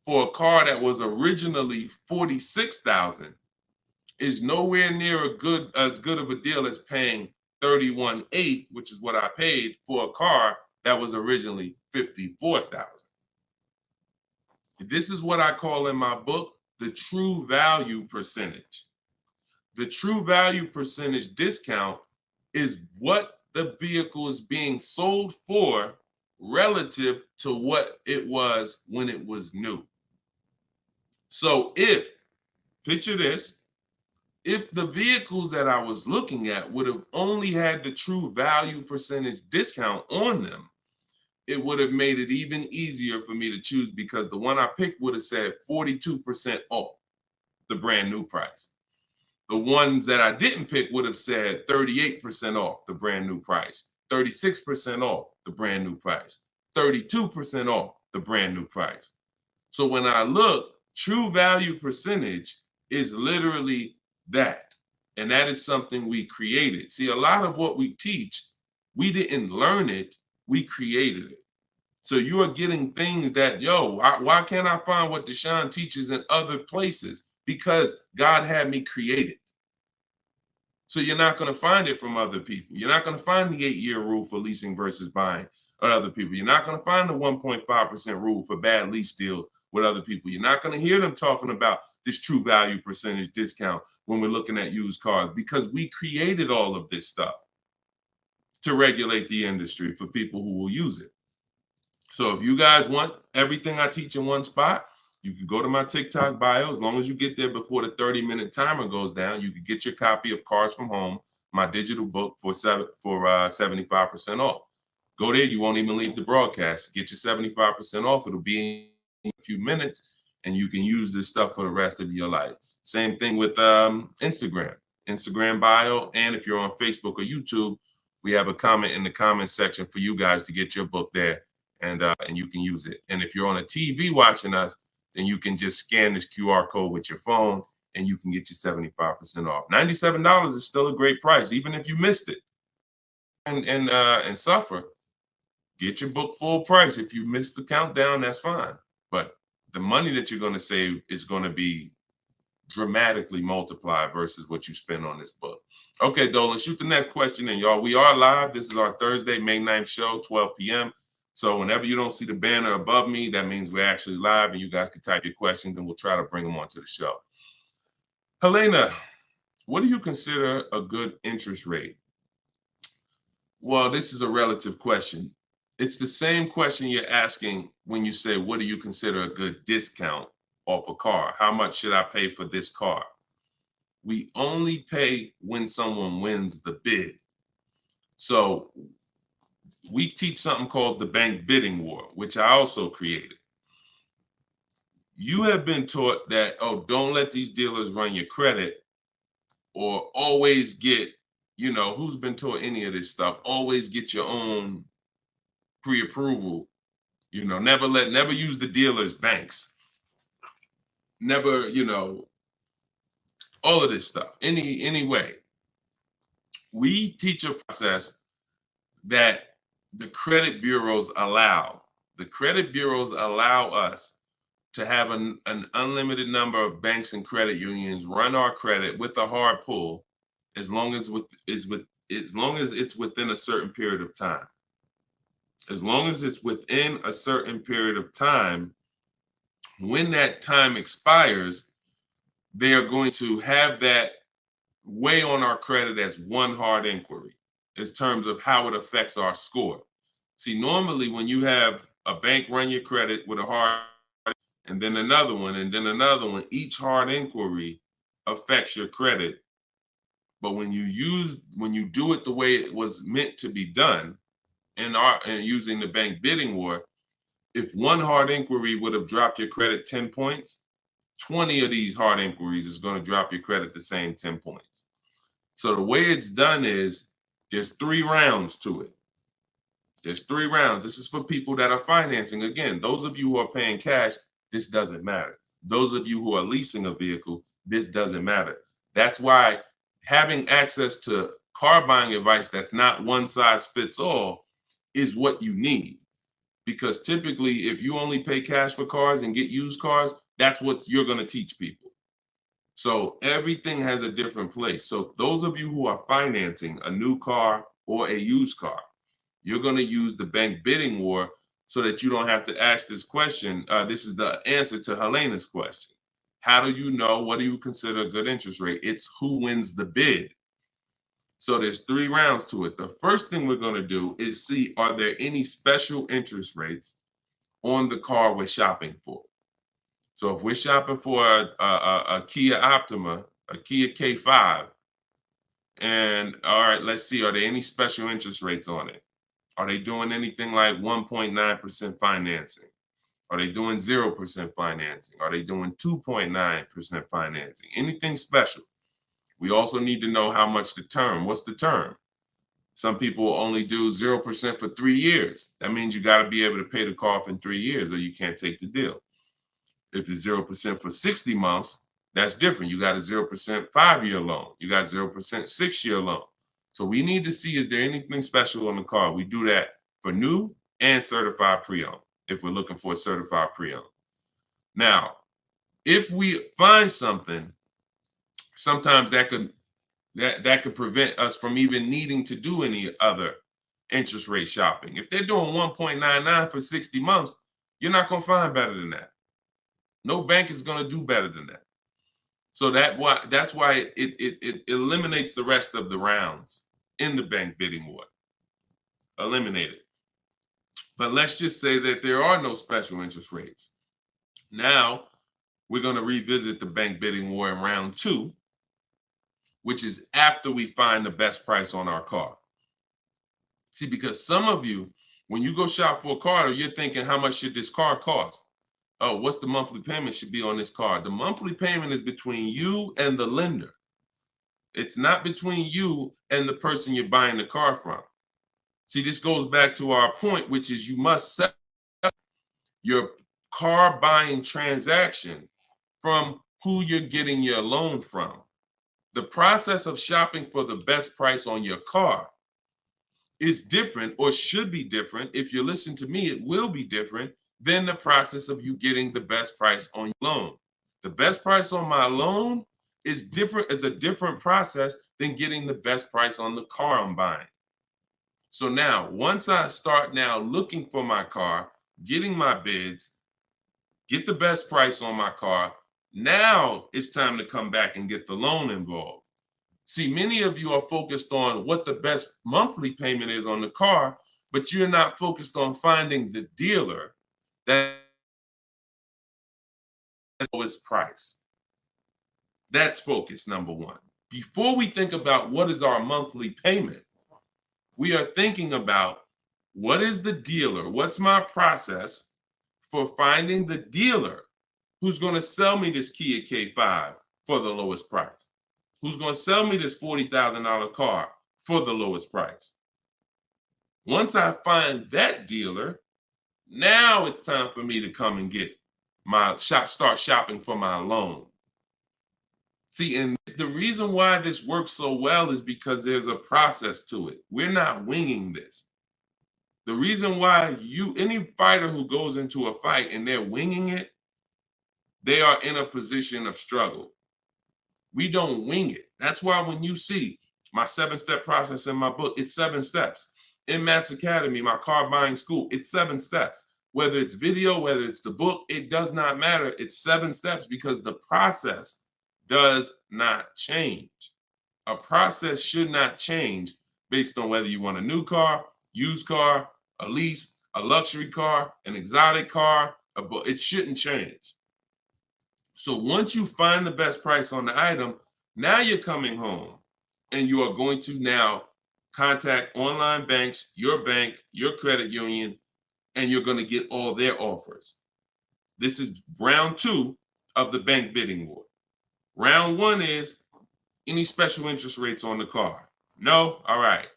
for a car that was originally 46,000 is nowhere near as good of a deal as paying 31,800, which is what I paid for a car that was originally 54,000. This is what I call in my book the true value percentage. The true value percentage discount is what the vehicle is being sold for relative to what it was when it was new. So picture this, if the vehicles that I was looking at would have only had the true value percentage discount on them, it would have made it even easier for me to choose, because the one I picked would have said 42% off the brand new price. The ones that I didn't pick would have said 38% off the brand new price, 36% off the brand new price, 32% off the brand new price. So when I look, true value percentage is literally that. And that is something we created. See, a lot of what we teach, we didn't learn it, we created it. So you are getting things that, why can't I find what Deshone teaches in other places? Because God had me create it. So you're not going to find it from other people. You're not going to find the 8-year rule for leasing versus buying or other people. You're not going to find the 1.5% rule for bad lease deals with other people. You're not going to hear them talking about this true value percentage discount when we're looking at used cars, because we created all of this stuff to regulate the industry for people who will use it. So if you guys want everything I teach in one spot, you can go to my TikTok bio. As long as you get there before the 30-minute timer goes down, you can get your copy of Cars from Home, my digital book, for 75% off. Go there. You won't even leave the broadcast. Get your 75% off. It'll be in a few minutes, and you can use this stuff for the rest of your life. Same thing with Instagram bio. And if you're on Facebook or YouTube, we have a comment in the comment section for you guys to get your book there, and you can use it. And if you're on a TV watching us, then you can just scan this QR code with your phone and you can get your 75% off. $97 is still a great price, even if you missed it and suffer. Get your book full price. If you missed the countdown, that's fine. But the money that you're going to save is going to be dramatically multiplied versus what you spend on this book. Okay, Dolan, shoot the next question in, y'all. We are live. This is our Thursday, May 9th show, 12 p.m. So whenever you don't see the banner above me, that means we're actually live, and you guys can type your questions and we'll try to bring them onto the show. Helena, what do you consider a good interest rate? Well, this is a relative question. It's the same question you're asking when you say, what do you consider a good discount off a car? How much should I pay for this car? We only pay when someone wins the bid. So we teach something called the bank bidding war, which I also created. You have been taught that, don't let these dealers run your credit, or always get, who's been taught any of this stuff? Always get your own pre-approval You know, never use the dealers' banks. Never, you know, all of this stuff. Any way. We teach a process that the credit bureaus allow. The credit bureaus allow us to have an unlimited number of banks and credit unions run our credit with a hard pull, as long as it's within a certain period of time. As long as it's within a certain period of time, when that time expires, they are going to have that weigh on our credit as one hard inquiry in terms of how it affects our score. See, normally when you have a bank run your credit with a hard and then another one, and then another one, each hard inquiry affects your credit. But when you do it the way it was meant to be done, and using the bank bidding war, if one hard inquiry would have dropped your credit 10 points, 20 of these hard inquiries is going to drop your credit the same 10 points. So the way it's done is there's 3 rounds to it. There's 3 rounds. This is for people that are financing. Again, those of you who are paying cash, this doesn't matter. Those of you who are leasing a vehicle, this doesn't matter. That's why having access to car buying advice that's not one size fits all is what you need. Because typically, if you only pay cash for cars and get used cars, that's what you're going to teach people. So everything has a different place. So those of you who are financing a new car or a used car, you're going to use the bank bidding war so that you don't have to ask this question. This is the answer to Helena's question. How do you know? What do you consider a good interest rate? It's who wins the bid. So there's 3 rounds to it. The first thing we're going to do is see, are there any special interest rates on the car we're shopping for? So if we're shopping for a Kia Optima, a Kia K5, and all right, let's see, are there any special interest rates on it? Are they doing anything like 1.9% financing? Are they doing 0% financing? Are they doing 2.9% financing? Anything special? We also need to know how much the term. What's the term? Some people only do 0% for 3 years. That means you got to be able to pay the car off in 3 years or you can't take the deal. If it's 0% for 60 months, that's different. You got a 0% 5-year loan. You got 0% 6-year loan. So we need to see, is there anything special on the car? We do that for new and certified pre-owned, if we're looking for a certified pre-owned. Now, if we find something, sometimes that could prevent us from even needing to do any other interest rate shopping. If they're doing 1.99 for 60 months, you're not going to find better than that. No bank is going to do better than that. So that's why it eliminates the rest of the rounds in the bank bidding war. Eliminate it. But let's just say that there are no special interest rates. Now we're going to revisit the bank bidding war in round 2, which is after we find the best price on our car. See, because some of you, when you go shop for a car, you're thinking, how much should this car cost? Oh, what's the monthly payment should be on this car? The monthly payment is between you and the lender. It's not between you and the person you're buying the car from. See, this goes back to our point, which is you must set up your car buying transaction from who you're getting your loan from. The process of shopping for the best price on your car is different, or should be different. If you listen to me, it will be different than the process of you getting the best price on your loan. The best price on my loan is a different process than getting the best price on the car I'm buying. So now, once I start now looking for my car, getting my bids, get the best price on my car, now it's time to come back and get the loan involved. See, many of you are focused on what the best monthly payment is on the car, but you're not focused on finding the dealer that is the lowest price. That's focus number 1. Before we think about what is our monthly payment, we are thinking about what is the dealer? What's my process for finding the dealer who's going to sell me this Kia K5 for the lowest price? Who's going to sell me this $40,000 car for the lowest price? Once I find that dealer, Now it's time for me to come and get start shopping for my loan. See, and the reason why this works so well is because there's a process to it. We're not winging this. The reason why any fighter who goes into a fight and they're winging it, they are in a position of struggle. We don't wing it. That's why when you see my 7-step process in my book, it's 7 steps. In Matt's Academy, my car buying school, it's 7 steps. Whether it's video, whether it's the book, it does not matter. It's 7 steps because the process does not change. A process should not change based on whether you want a new car, used car, a lease, a luxury car, an exotic car. It shouldn't change. So once you find the best price on the item, now you're coming home and you are going to now contact online banks, your bank, your credit union, and you're going to get all their offers. This is round 2 of the bank bidding war. Round 1 is any special interest rates on the car. No? All right.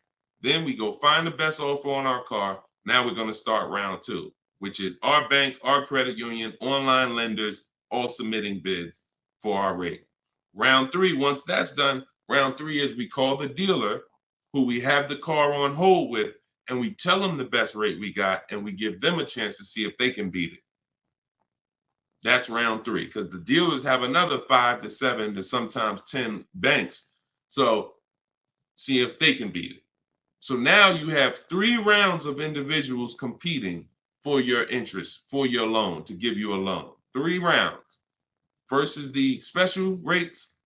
Then we go find the best offer on our car. Now we're going to start round 2, which is our bank, our credit union, online lenders, all submitting bids for our rate. Round 3, once that's done, round 3 is we call the dealer who we have the car on hold with, and we tell them the best rate we got, and we give them a chance to see if they can beat it. That's round 3, because the dealers have another 5 to 7 to sometimes 10 banks. So see if they can beat it. So now you have 3 rounds of individuals competing for your interest, for your loan, to give you a loan. 3 rounds. First is the special rates.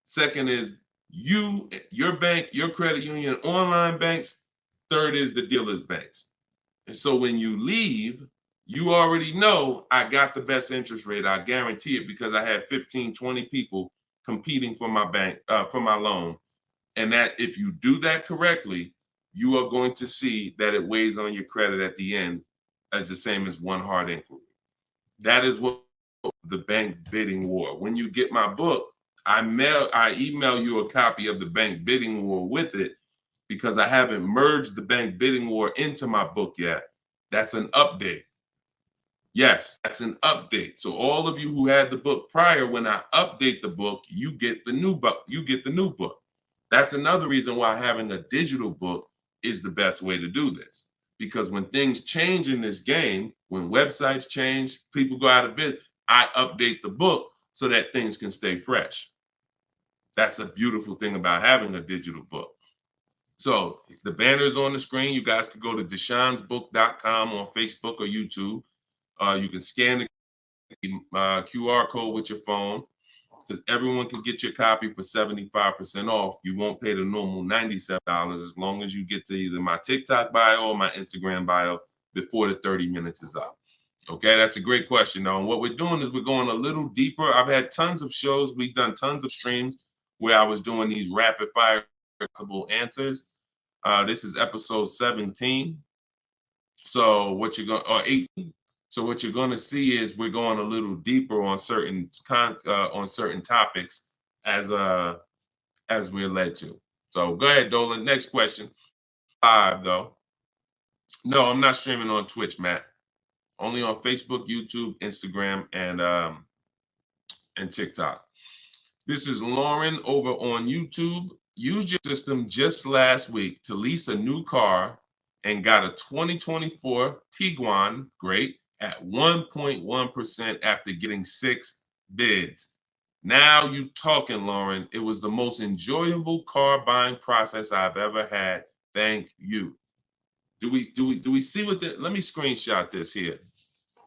Second is you, your bank, your credit union, online banks. Third is the dealer's banks. And so when you leave, you already know I got the best interest rate. I guarantee it because I had 15, 20 people competing for my bank, for my loan. And that if you do that correctly, you are going to see that it weighs on your credit at the end as the same as one hard inquiry. That is what the bank bidding war. When you get my book, I email you a copy of the bank bidding war with it because I haven't merged the bank bidding war into my book yet. That's an update. Yes, that's an update. So all of you who had the book prior, when I update the book, you get the new book. You get the new book. That's another reason why having a digital book is the best way to do this. Because when things change in this game, when websites change, people go out of business, I update the book so that things can stay fresh. That's a beautiful thing about having a digital book. So the banner is on the screen. You guys can go to deshonesbook.com on Facebook or YouTube. You can scan the QR code with your phone because everyone can get your copy for 75% off. You won't pay the normal $97 as long as you get to either my TikTok bio or my Instagram bio before the 30 minutes is up. Okay, that's a great question, though. And what we're doing is we're going a little deeper. I've had tons of shows. We've done tons of streams where I was doing these rapid fire answers. This is episode 17. So what you're going, or 18. So what you're going to see is we're going a little deeper on certain topics as we're led to. So go ahead, Dolan. Next question. 5 though. No, I'm not streaming on Twitch, Matt. Only on Facebook, YouTube, Instagram, and TikTok. This is Lauren over on YouTube. Used your system just last week to lease a new car and got a 2024 Tiguan, great, at 1.1% after getting 6 bids. Now you talking, Lauren. It was the most enjoyable car buying process I've ever had. Thank you. Do we see what the, let me screenshot this here.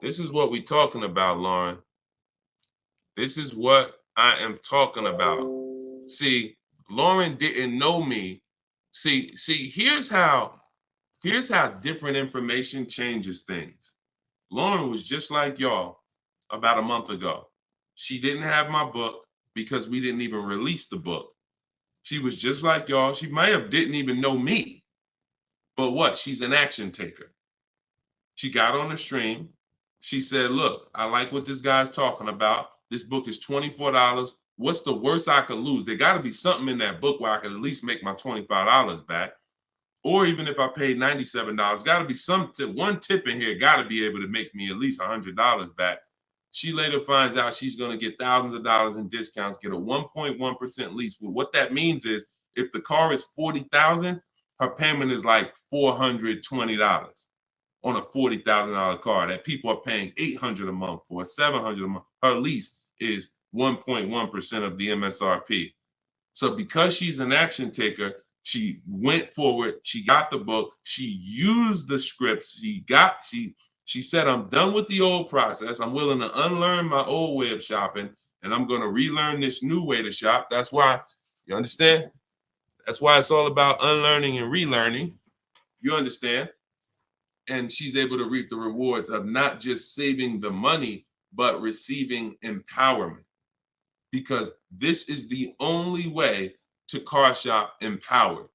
This is what we're talking about, Lauren. This is what I am talking about. See, Lauren didn't know me. See, here's how different information changes things. Lauren was just like y'all about a month ago. She didn't have my book because we didn't even release the book. She was just like y'all. She might have didn't even know me. But what? She's an action taker. She got on the stream. She said, look, I like what this guy's talking about. This book is $24. What's the worst I could lose? There got to be something in that book where I could at least make my $25 back. or even if I paid $97, got to be some tip. One tip in here got to be able to make me at least $100 back. She later finds out she's going to get thousands of dollars in discounts, get a 1.1% lease. Well, what that means is if the car is $40,000, her payment is like $420 on a $40,000 car that people are paying $800 a month for, $700 a month. Her lease is 1.1% of the MSRP. So because she's an action taker, she went forward, she got the book, she used the scripts, she said, I'm done with the old process. I'm willing to unlearn my old way of shopping, and I'm going to relearn this new way to shop. That's why, you understand? That's why it's all about unlearning and relearning. You understand? And she's able to reap the rewards of not just saving the money, but receiving empowerment. Because this is the only way to car shop empowered.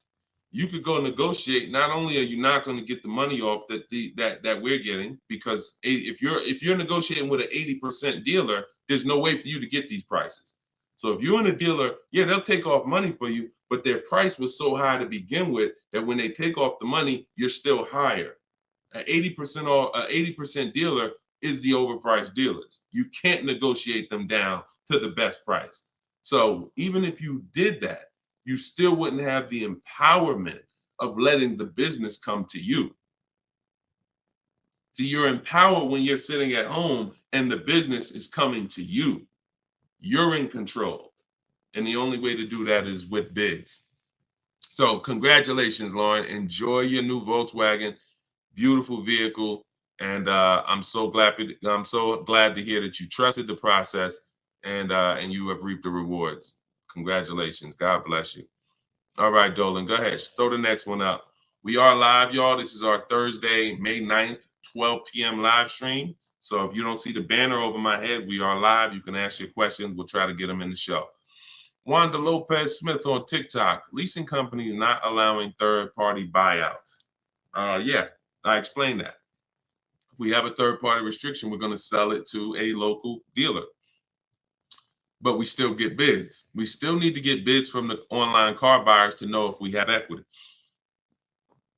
You could go negotiate. Not only are you not going to get the money off that we're getting, because if you're negotiating with an 80% dealer, there's no way for you to get these prices. So if you're in a dealer, yeah, they'll take off money for you, but their price was so high to begin with that when they take off the money, you're still higher. An 80% dealer is the overpriced dealers. You can't negotiate them down to the best price. So even if you did that, you still wouldn't have the empowerment of letting the business come to you. See, you're empowered when you're sitting at home and the business is coming to you. You're in control. And the only way to do that is with bids. So congratulations, Lauren. Enjoy your new Volkswagen. Beautiful vehicle. And I'm so glad to hear that you trusted the process and you have reaped the rewards. Congratulations. God bless you. All right, Dolan, go ahead. Throw the next one up. We are live, y'all. This is our Thursday, May 9th, 12 p.m. live stream. So if you don't see the banner over my head, we are live. You can ask your questions. We'll try to get them in the show. Wanda Lopez Smith on TikTok. Leasing companies not allowing third-party buyouts. Yeah, I explained that. If we have a third-party restriction, we're going to sell it to a local dealer. But we still get bids. We still need to get bids from the online car buyers to know if we have equity.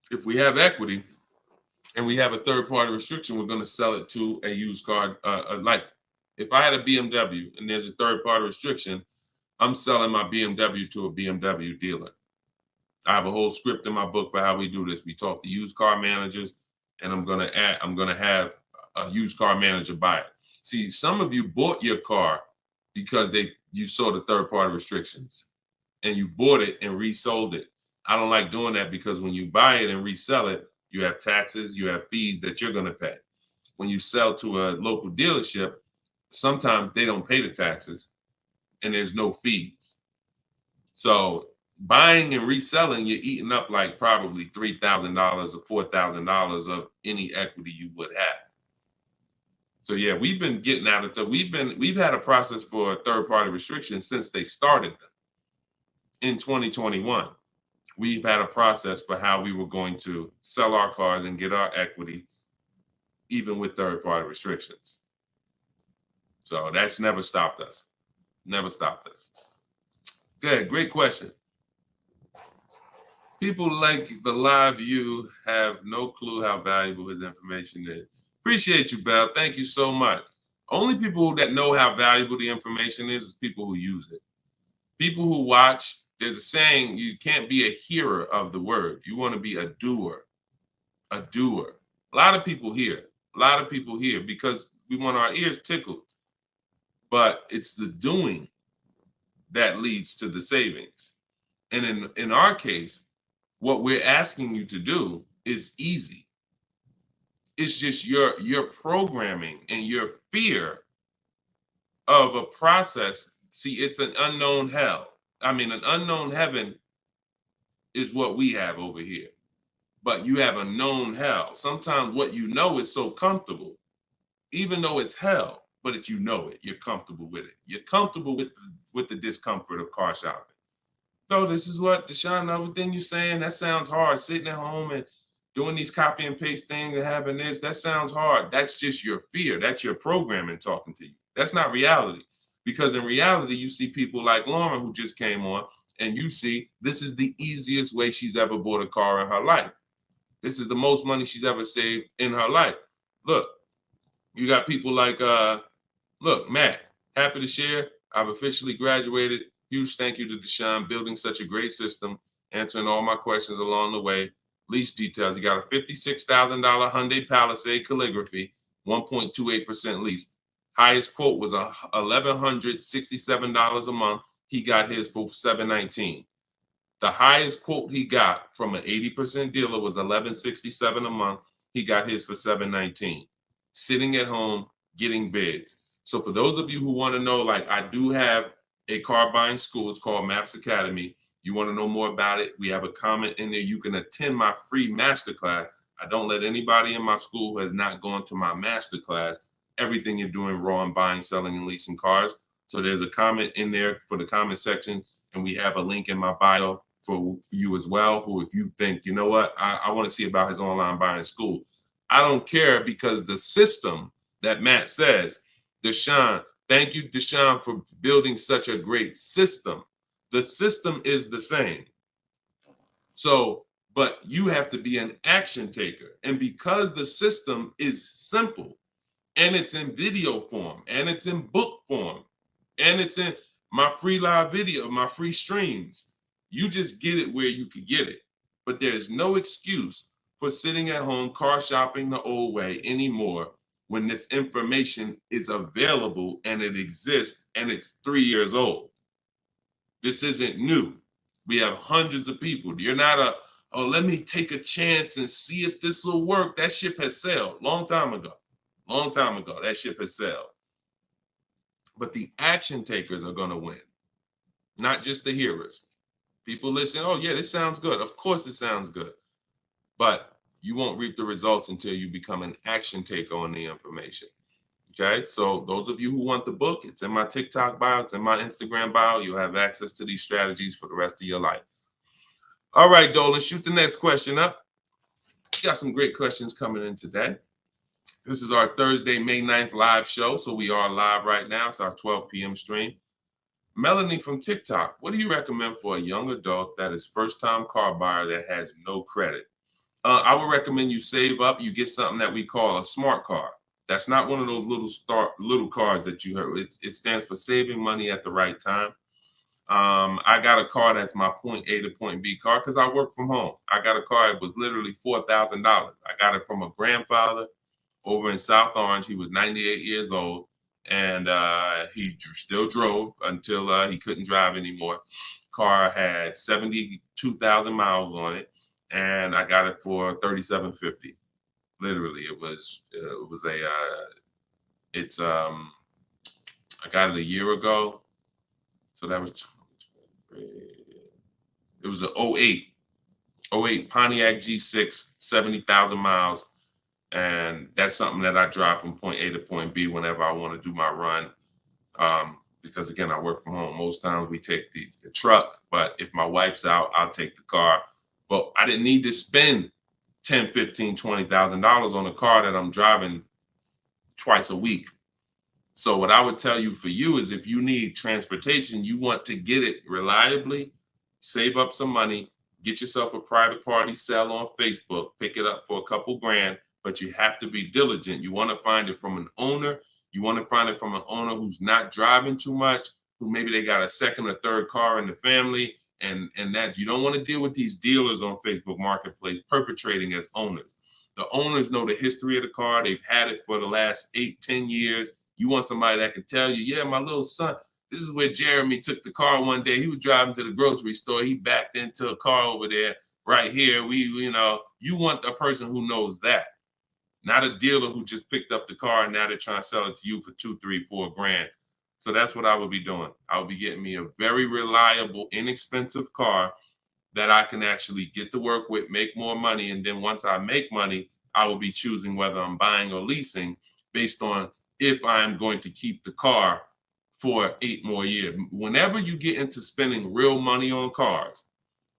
If we have equity and we have a third-party restriction, we're going to sell it to a used car. Like if I had a BMW and there's a third-party restriction, I'm selling my BMW to a BMW dealer. I have a whole script in my book for how we do this. We talk to used car managers, and I'm going to have a used car manager buy it. See, some of you bought your car because you saw the third-party restrictions and you bought it and resold it. I don't like doing that because when you buy it and resell it, you have taxes, you have fees that you're going to pay. When you sell to a local dealership, sometimes they don't pay the taxes and there's no fees. So buying and reselling, you're eating up like probably $3,000 or $4,000 of any equity you would have. So yeah, we've been getting out of the, we've had a process for third-party restrictions since they started them in 2021. We've had a process for how we were going to sell our cars and get our equity, even with third-party restrictions. So that's never stopped us. Never stopped us. Good, great question. People like the live view have no clue how valuable his information is. Appreciate you, Belle. Thank you so much. Only people that know how valuable the information is people who use it. People who watch, there's a saying, you can't be a hearer of the word. You want to be a doer. A doer. A lot of people hear. A lot of people hear because we want our ears tickled. But it's the doing that leads to the savings. And in our case, what we're asking you to do is easy. It's just your programming and your fear of a process. See, it's an unknown hell. I mean, an unknown heaven is what we have over here. But you have a known hell. Sometimes what you know is so comfortable, even though it's hell, but it's, you know it. You're comfortable with it. You're comfortable with the discomfort of car shopping. So this is what, Deshone, everything you're saying, that sounds hard. Sitting at home and doing these copy and paste things and having this, that sounds hard. That's just your fear. That's your programming talking to you. That's not reality. Because in reality, you see people like Lauren who just came on, and you see this is the easiest way she's ever bought a car in her life. This is the most money she's ever saved in her life. Look, you got people like, look, Matt, happy to share. I've officially graduated. Huge thank you to Deshone, building such a great system, answering all my questions along the way. Lease details. You got a $56,000 Hyundai Palisade calligraphy, 1.28% lease. Highest quote was $1,167 a month. He got his for $719. The highest quote he got from an 80% dealer was $1,167 a month. He got his for $719. Sitting at home, getting bids. So for those of you who want to know, like, I do have a car buying school. It's called Maps Academy. You want to know more about it? We have a comment in there. You can attend my free masterclass. I don't let anybody in my school who has not gone to my masterclass everything you're doing raw and buying, selling, and leasing cars. So there's a comment in there for the comment section, and we have a link in my bio for you as well, who if you think, you know what, I want to see about his online buying school. I don't care, because the system that Matt says, Deshone, thank you, Deshone, for building such a great system. The system is the same. So, but you have to be an action taker. And because the system is simple, and it's in video form, and it's in book form, and it's in my free live video, my free streams, you just get it where you could get it. But there's no excuse for sitting at home car shopping the old way anymore when this information is available and it exists and it's 3 years old. This isn't new. We have hundreds of people. You're not oh, let me take a chance and see if this will work. That ship has sailed long time ago. Long time ago, that ship has sailed. But the action takers are going to win, not just the hearers. People listen, oh yeah, this sounds good. Of course it sounds good. But you won't reap the results until you become an action taker on the information. Okay, so those of you who want the book, it's in my TikTok bio, it's in my Instagram bio. You'll have access to these strategies for the rest of your life. All right, Dolan, shoot the next question up. We got some great questions coming in today. This is our Thursday, May 9th live show. So we are live right now. It's our 12 p.m. stream. Melanie from TikTok, what do you recommend for a young adult that is first-time car buyer that has no credit? I would recommend you save up. You get something that we call a smart car. That's not one of those little cars that you heard. It stands for saving money at the right time. I got a car that's my point A to point B car because I work from home. I got a car. It was literally $4,000. I got it from a grandfather over in South Orange. He was 98 years old, and he still drove until he couldn't drive anymore. Car had 72,000 miles on it, and I got it for $3,750. Literally, it was I got it a year ago, so that was it was an 08 Pontiac G6, 70,000 miles. And that's something that I drive from point A to point B whenever I want to do my run. Because again, I work from home. Most times we take the truck, but if my wife's out, I'll take the car. But I didn't need to spend $10,000, $15,000, $20,000 on a car that I'm driving twice a week. So what I would tell you for you is if you need transportation, you want to get it reliably, save up some money, get yourself a private party sell on Facebook, pick it up for a couple grand. But you have to be diligent. You want to find it from an owner. You want to find it from an owner who's not driving too much, who maybe they got a second or third car in the family, and that you don't want to deal with these dealers on Facebook Marketplace perpetrating as owners. The owners know the history of the car. They've had it for the last 8-10 years. You want somebody that can tell you, yeah, my little son, this is where Jeremy took the car one day. He was driving to the grocery store. He backed into a car over there right here. You want a person who knows that. Not a dealer who just picked up the car and now they're trying to sell it to you for $2, $3, $4 grand. So that's what I would be doing. I would be getting me a very reliable, inexpensive car that I can actually get to work with, make more money. And then once I make money, I will be choosing whether I'm buying or leasing based on if I'm going to keep the car for 8 more years. Whenever you get into spending real money on cars,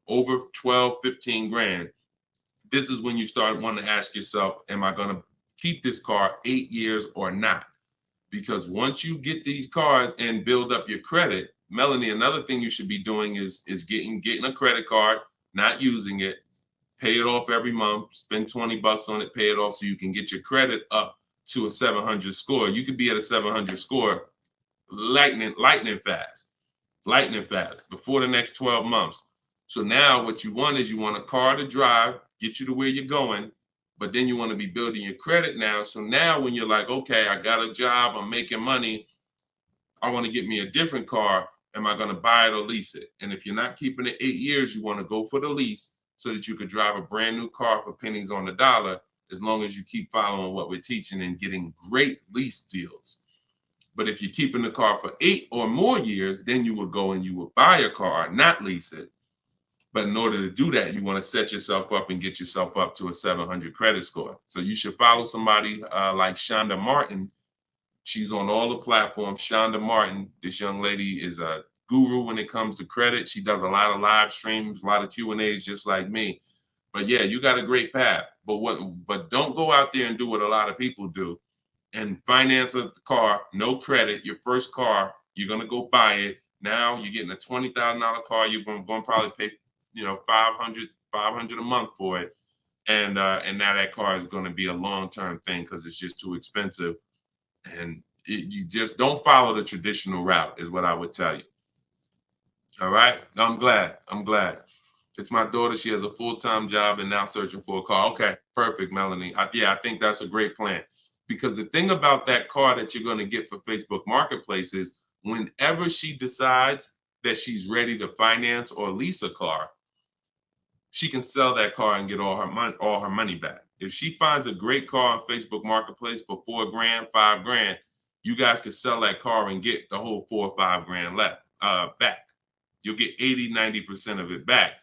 over 12, 15 grand, this is when you start wanting to ask yourself, am I going to keep this car 8 years or not? Because once you get these cars and build up your credit, Melanie, another thing you should be doing is getting a credit card, not using it, pay it off every month, spend $20 on it, pay it off so you can get your credit up to a 700 score. You could be at a 700 score lightning fast before the next 12 months. So now what you want is you want a car to drive, get you to where you're going, but then you want to be building your credit now. So now when you're like, okay, I got a job, I'm making money, I want to get me a different car. Am I going to buy it or lease it? And if you're not keeping it 8 years, you want to go for the lease so that you could drive a brand new car for pennies on the dollar, as long as you keep following what we're teaching and getting great lease deals. But if you're keeping the car for 8 or more years, then you would go and you would buy a car, not lease it. But in order to do that, you want to set yourself up and get yourself up to a 700 credit score. So you should follow somebody like Shonda Martin. She's on all the platforms. Shonda Martin, this young lady is a guru when it comes to credit. She does a lot of live streams, a lot of Q&As, just like me. But yeah, you got a great path. But don't go out there and do what a lot of people do and finance a car, no credit, your first car, you're going to go buy it. Now you're getting a $20,000 car. You're going to probably pay, $500 a month for it. And now that car is going to be a long-term thing because it's just too expensive. And you just don't follow the traditional route is what I would tell you. All right. I'm glad. It's my daughter. She has a full-time job and now searching for a car. Okay. Perfect, Melanie. I think that's a great plan. Because the thing about that car that you're going to get for Facebook Marketplace is whenever she decides that she's ready to finance or lease a car, she can sell that car and get all her money back. If she finds a great car on Facebook Marketplace for $4,000, $5,000, you guys can sell that car and get the whole $4,000 or $5,000 back. You'll get 80-90% of it back.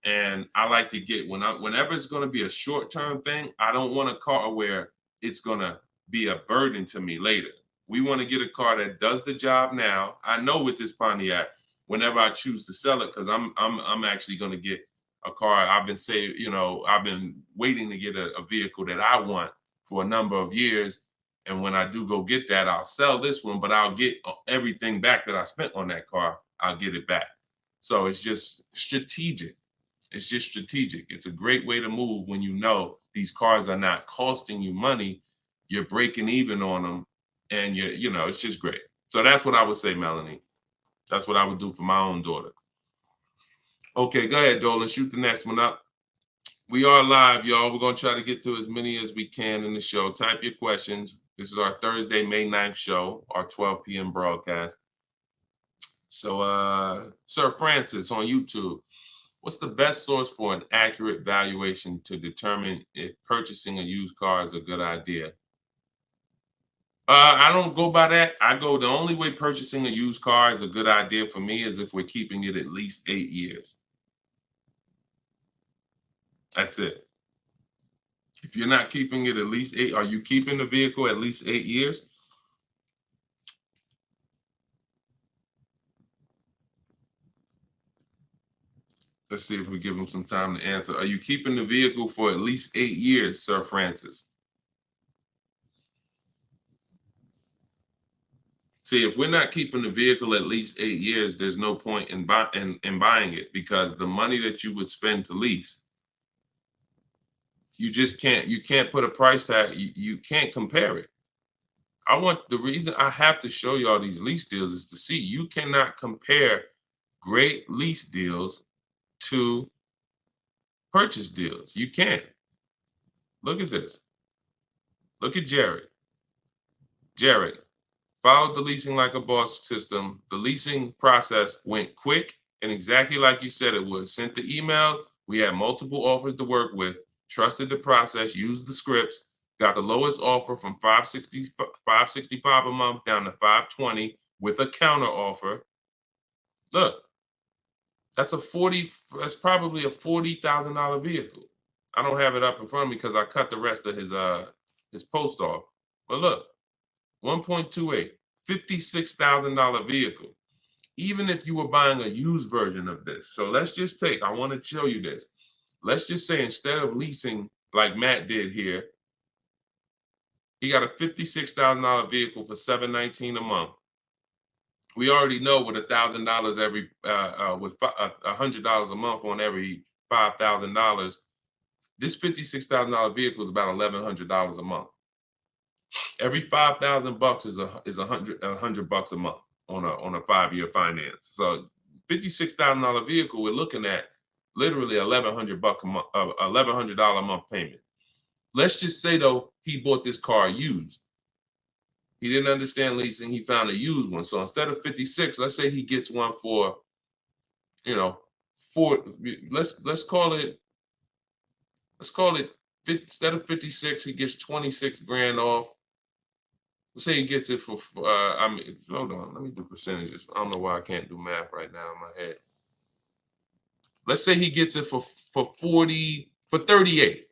And I like to get whenever it's going to be a short-term thing, I don't want a car where it's going to be a burden to me later. We want to get a car that does the job now. I know with this Pontiac, whenever I choose to sell it, because I'm actually going to get a car. I've been waiting to get a vehicle that I want for a number of years. And when I do go get that, I'll sell this one, but I'll get everything back that I spent on that car. I'll get it back. So it's just strategic. It's a great way to move when you know these cars are not costing you money. You're breaking even on them, and it's just great. So that's what I would say, Melanie. That's what I would do for my own daughter. Okay, go ahead, Dolan. Shoot the next one up. We are live, y'all. We're going to try to get to as many as we can in the show. Type your questions. This is our Thursday, May 9th show, our 12 p.m. broadcast. So, Sir Francis on YouTube. What's the best source for an accurate valuation to determine if purchasing a used car is a good idea? I don't go by that. The only way purchasing a used car is a good idea for me is if we're keeping it at least 8 years. That's it. If you're not keeping it at least 8, are you keeping the vehicle at least 8 years? Let's see if we give him some time to answer. Are you keeping the vehicle for at least 8 years, Sir Francis? See, if we're not keeping the vehicle at least 8 years, there's no point in buying it, because the money that you would spend to lease, you can't put a price tag. You can't compare it. The reason I have to show y'all these lease deals is to see you cannot compare great lease deals to purchase deals. You can't. Look at this. Look at Jared. Jared followed the leasing like a boss system. The leasing process went quick and exactly like you said it would. Sent the emails. We had multiple offers to work with. Trusted the process. Used the scripts. Got the lowest offer from $565 a month down to $520 with a counter offer. Look. That's probably a $40,000 vehicle. I don't have it up in front of me because I cut the rest of his post off. But look, 1.28, $56,000 vehicle. Even if you were buying a used version of this. So let's just I want to show you this. Let's just say instead of leasing like Matt did here, he got a $56,000 vehicle for $719 a month. We already know with $1,000 every, with $100 a month on every $5,000, this $56,000 vehicle is about $1,100 a month. Every 5,000 bucks is a hundred bucks a month on a 5-year finance. So $56,000 vehicle, we're looking at literally $1,100 a month, $1,100 a month payment. Let's just say though he bought this car used. He didn't understand leasing. He found a used one. So instead of 56, let's say he gets one for, you know, let's call it instead of 56, he gets 26 grand off. Let's say he gets it for, hold on, let me do percentages. I don't know why I can't do math right now in my head. Let's say he gets it for 38.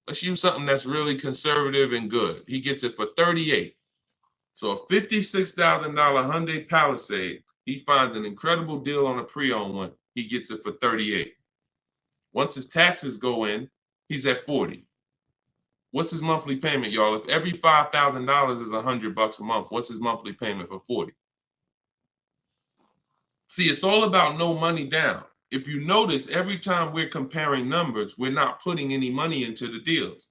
Let's use something that's really conservative and good. He gets it for 38. So a $56,000 Hyundai Palisade, he finds an incredible deal on a pre-owned one. He gets it for 38. Once his taxes go in, he's at 40. What's his monthly payment, y'all? If every $5,000 is $100 a month, what's his monthly payment for 40? See, it's all about no money down. If you notice, every time we're comparing numbers, we're not putting any money into the deals.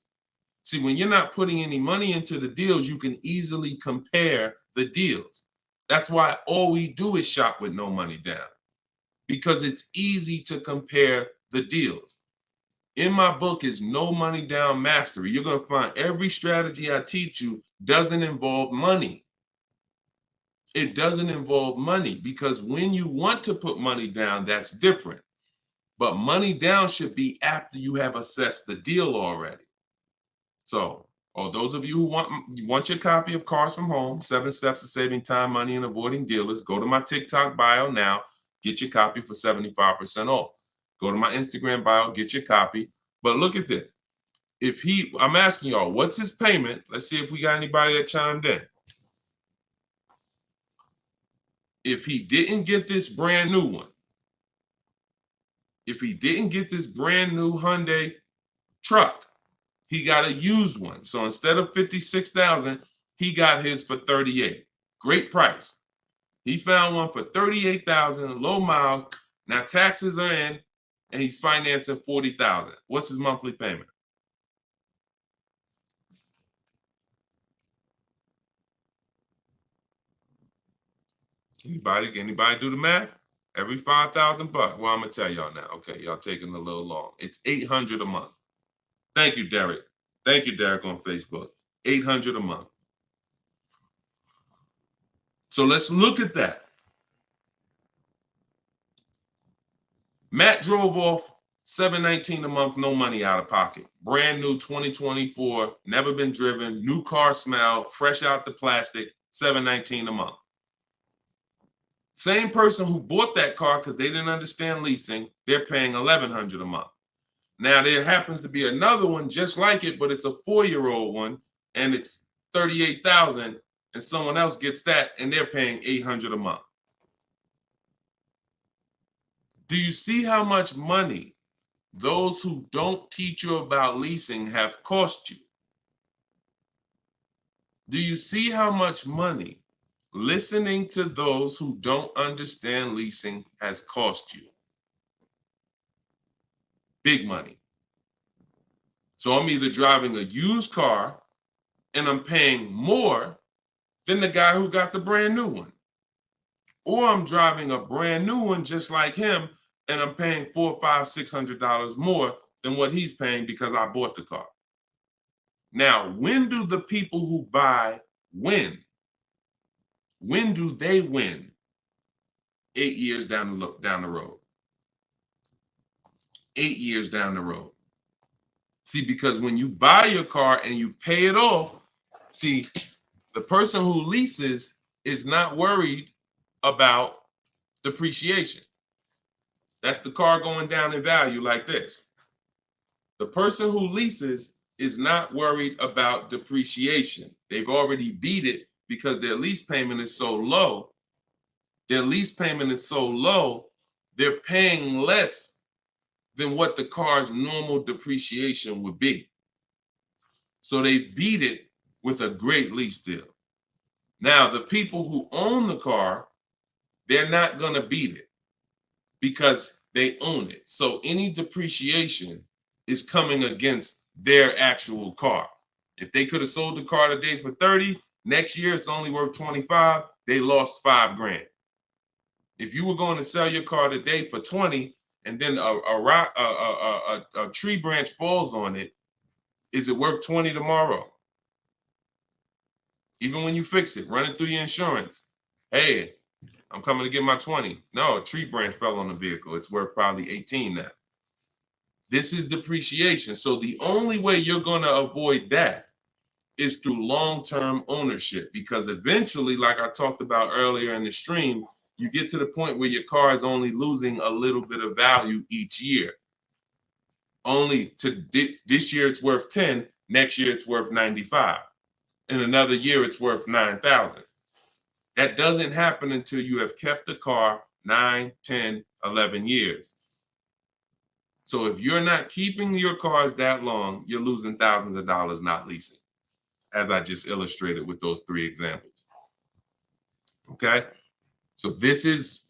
See, when you're not putting any money into the deals, you can easily compare the deals. That's why all we do is shop with no money down, because it's easy to compare the deals. In my book is No Money Down Mastery. You're going to find every strategy I teach you doesn't involve money. It doesn't involve money, because when you want to put money down, that's different. But money down should be after you have assessed the deal already. So, those of you who want your copy of Cars from Home, 7 Steps to Saving Time, Money, and Avoiding Dealers, go to my TikTok bio now, get your copy for 75% off. Go to my Instagram bio, get your copy. But look at this. I'm asking y'all, what's his payment? Let's see if we got anybody that chimed in. If he didn't get this brand new one, if he didn't get this brand new Hyundai truck, he got a used one. So instead of 56,000, he got his for 38. Great price. He found one for 38,000, low miles. Now taxes are in, and he's financing 40,000. What's his monthly payment? Anybody do the math? Every 5,000 bucks. Well, I'm gonna tell y'all now. Okay, y'all taking a little long. It's 800 a month. Thank you, Derek. Thank you, Derek, on Facebook. 800 a month. So let's look at that. Matt drove off $719 a month, no money out of pocket. Brand new 2024, never been driven, new car smell, fresh out the plastic, $719 a month. Same person who bought that car because they didn't understand leasing, they're paying $1,100 a month. Now there happens to be another one just like it, but it's a 4-year-old one, and it's $38,000, and someone else gets that, and they're paying $800 a month. Do you see how much money those who don't teach you about leasing have cost you? Do you see how much money listening to those who don't understand leasing has cost you? Big money. So I'm either driving a used car and I'm paying more than the guy who got the brand new one, or I'm driving a brand new one just like him and I'm paying $400, $500, $600 more than what he's paying because I bought the car. Now, when do the people who buy win? When do they win? 8 years down the road. 8 years down the road. See, because when you buy your car and you pay it off, see, the person who leases is not worried about depreciation. That's the car going down in value like this. The person who leases is not worried about depreciation. They've already beat it because their lease payment is so low. Their lease payment is so low, they're paying less than what the car's normal depreciation would be. So they beat it with a great lease deal. Now, the people who own the car they're not going to beat it because they own it. So any depreciation is coming against their actual car. If they could have sold the car today for 30, next year it's only worth 25, they lost $5,000. If you were going to sell your car today for 20 and then a tree branch falls on it, is it worth 20 tomorrow? Even when you fix it, run it through your insurance. Hey, I'm coming to get my 20. No, a tree branch fell on the vehicle. It's worth probably 18 now. This is depreciation. So the only way you're going to avoid that is through long-term ownership, because eventually, like I talked about earlier in the stream, you get to the point where your car is only losing a little bit of value each year. Only to this year it's worth 10, next year it's worth 95. In another year it's worth 9,000. That doesn't happen until you have kept the car 9, 10, 11 years. So if you're not keeping your cars that long, you're losing thousands of dollars not leasing, as I just illustrated with those 3 examples. Okay? So this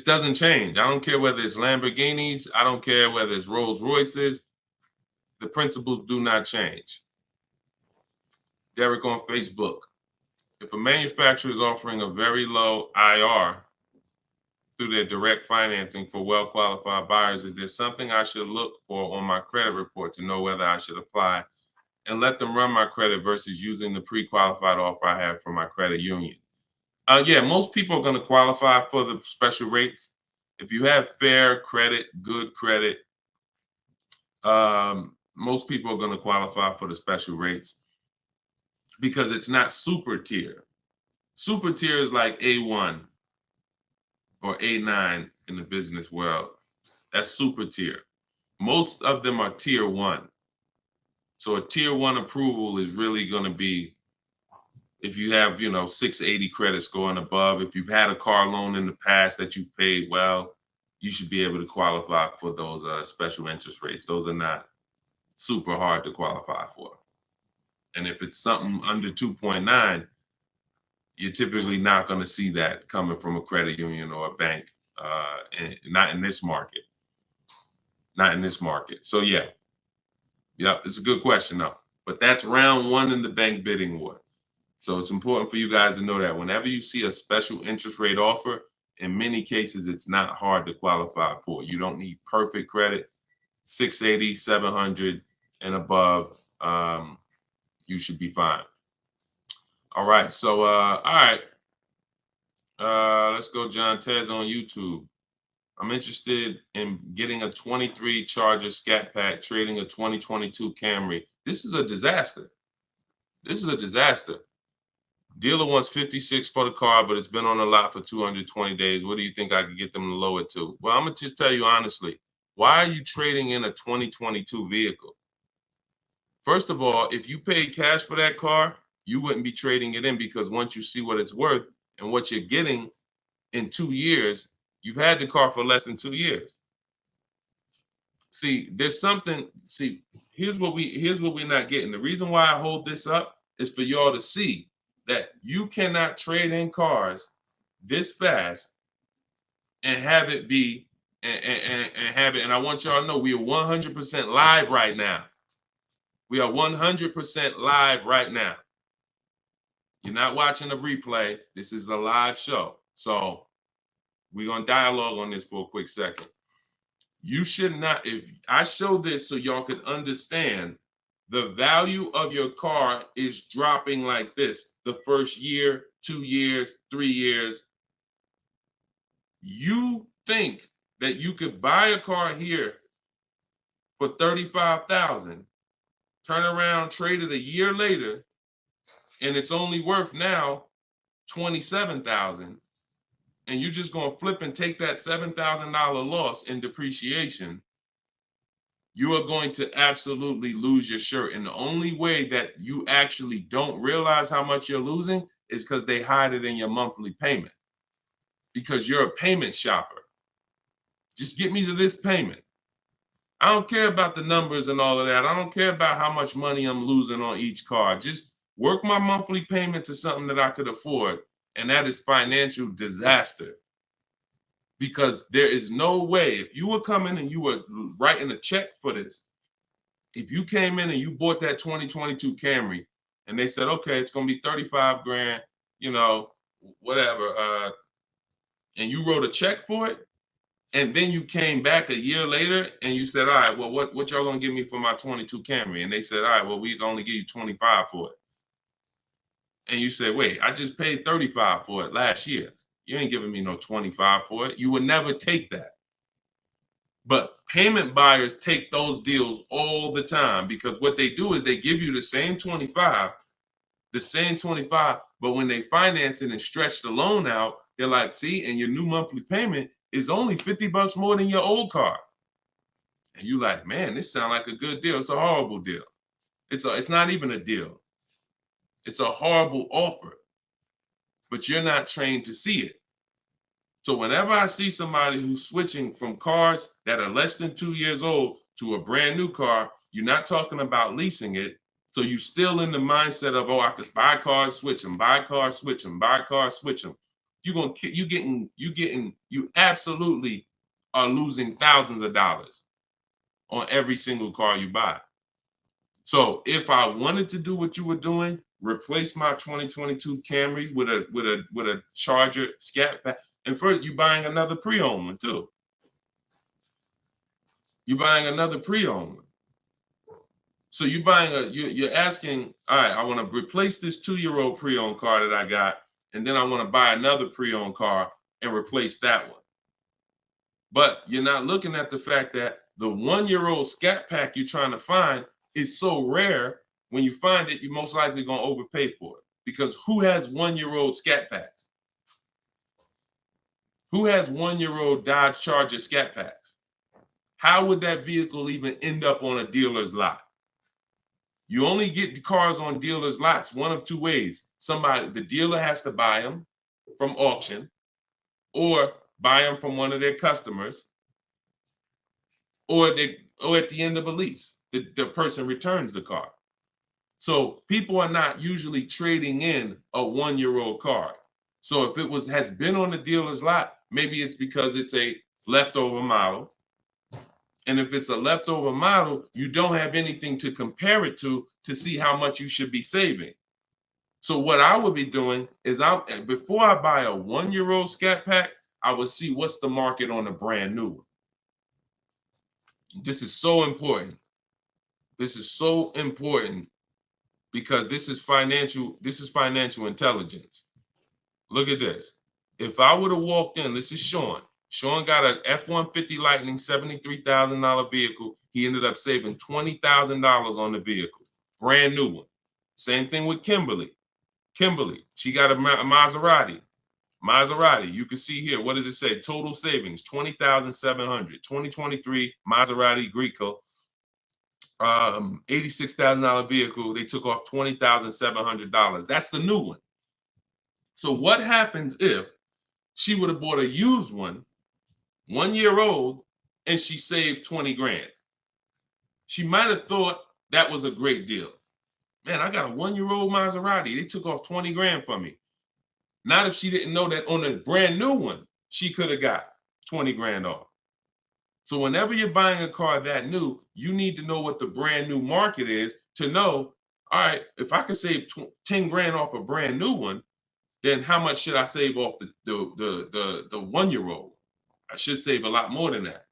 doesn't change. I don't care whether it's Lamborghinis. I don't care whether it's Rolls Royces. The principles do not change. Derek on Facebook. If a manufacturer is offering a very low IR through their direct financing for well-qualified buyers, is there something I should look for on my credit report to know whether I should apply and let them run my credit versus using the pre-qualified offer I have from my credit union? Yeah, most people are going to qualify for the special rates. If you have fair credit, good credit, most people are going to qualify for the special rates because it's not super tier. Super tier is like A1 or A9 in the business world. That's super tier. Most of them are tier 1. So a tier 1 approval is really going to be if you have, 680 credit score and above. If you've had a car loan in the past that you've paid well, you should be able to qualify for those special interest rates. Those are not super hard to qualify for. And if it's something under 2.9, you're typically not going to see that coming from a credit union or a bank, and not in this market. Not in this market. So yeah, it's a good question though. But that's round 1 in the bank bidding war. So it's important for you guys to know that whenever you see a special interest rate offer, in many cases, it's not hard to qualify for. You don't need perfect credit. 680, 700 and above, you should be fine. All right. So, all right. Let's go. John Tez on YouTube. I'm interested in getting a 23 Charger Scat Pack, trading a 2022 Camry. This is a disaster. This is a disaster. Dealer wants 56 for the car, but it's been on the lot for 220 days. What do you think I could get them to lower it to? Well, I'm going to just tell you honestly, why are you trading in a 2022 vehicle? First of all, if you paid cash for that car, you wouldn't be trading it in, because once you see what it's worth and what you're getting in 2 years, you've had the car for less than 2 years. See, there's something, here's what we're not getting. The reason why I hold this up is for y'all to see that you cannot trade in cars this fast and have it be and have it. And I want y'all to know we are 100% live right now. We are 100% live right now. You're not watching a replay. This is a live show. So we're going to dialogue on this for a quick second. You should not, if I show this so y'all can understand, the value of your car is dropping like this the first year, 2 years, 3 years. You think that you could buy a car here for $35,000, turn around, trade it a year later, and it's only worth now $27,000, and you're just going to flip and take that $7,000 loss in depreciation. You are going to absolutely lose your shirt. And the only way that you actually don't realize how much you're losing is because they hide it in your monthly payment, because you're a payment shopper. Just get me to this payment. I don't care about the numbers and all of that. I don't care about how much money I'm losing on each car. Just work my monthly payment to something that I could afford. And that is financial disaster. Because there is no way, if you were coming and you were writing a check for this, if you came in and you bought that 2022 Camry and they said, okay, it's going to be 35 grand, you know, whatever, and you wrote a check for it, and then you came back a year later and you said, all right, well, what y'all going to give me for my 22 Camry? And they said, all right, well, we can only give you 25 for it. And you said, wait, I just paid 35 for it last year. You ain't giving me no 25 for it. You would never take that. But payment buyers take those deals all the time, because what they do is they give you the same 25, but when they finance it and stretch the loan out, they're like, see, and your new monthly payment is only $50 more than your old car. And you like, man, this sounds like a good deal. It's a horrible deal. It's not even a deal. It's a horrible offer, but you're not trained to see it. So whenever I see somebody who's switching from cars that are less than 2 years old to a brand new car, you're not talking about leasing it. So you're still in the mindset of, oh, I could buy cars, switch them, buy cars, switch them, buy cars, switch them. You absolutely are losing thousands of dollars on every single car you buy. So if I wanted to do what you were doing, replace my 2022 Camry with a Charger Scat Pack, and first you're buying another pre-owned one too. You're buying another pre-owned one. So you're asking, all right, I want to replace this 2-year-old pre-owned car that I got, and then I want to buy another pre-owned car and replace that one. But you're not looking at the fact that the 1-year-old Scat Pack you're trying to find is so rare. When you find it, you're most likely going to overpay for it, because who has 1-year-old Scat Packs? Who has 1-year-old Dodge Charger Scat Packs? How would that vehicle even end up on a dealer's lot? You only get the cars on dealers' lots one of two ways. The dealer has to buy them from auction, or buy them from one of their customers, or at the end of a lease, the person returns the car. So people are not usually trading in a 1-year-old car. So if it has been on the dealer's lot, maybe it's because it's a leftover model. And if it's a leftover model, you don't have anything to compare it to see how much you should be saving. So what I would be doing is, before I buy a 1-year-old Scat Pack, I would see what's the market on a brand new one. This is so important. This is so important, because this is financial intelligence. Look at this. If I would have walked in, this is Sean. Sean got an F-150 Lightning $73,000 vehicle. He ended up saving $20,000 on the vehicle. Brand new one. Same thing with Kimberly. She got a Maserati. You can see here, what does it say? Total savings, $20,700. 2023 Maserati Greco. $86,000 vehicle. They took off $20,700. That's the new one. So what happens if she would have bought a used one, 1 year old, and she saved 20 grand? She might have thought that was a great deal. Man, I got a 1-year-old Maserati. They took off 20 grand for me. Not if she didn't know that on a brand new one, she could have got 20 grand off. So whenever you're buying a car that new, you need to know what the brand new market is to know, all right, if I can save 10 grand off a brand new one, then how much should I save off the 1-year-old? I should save a lot more than that.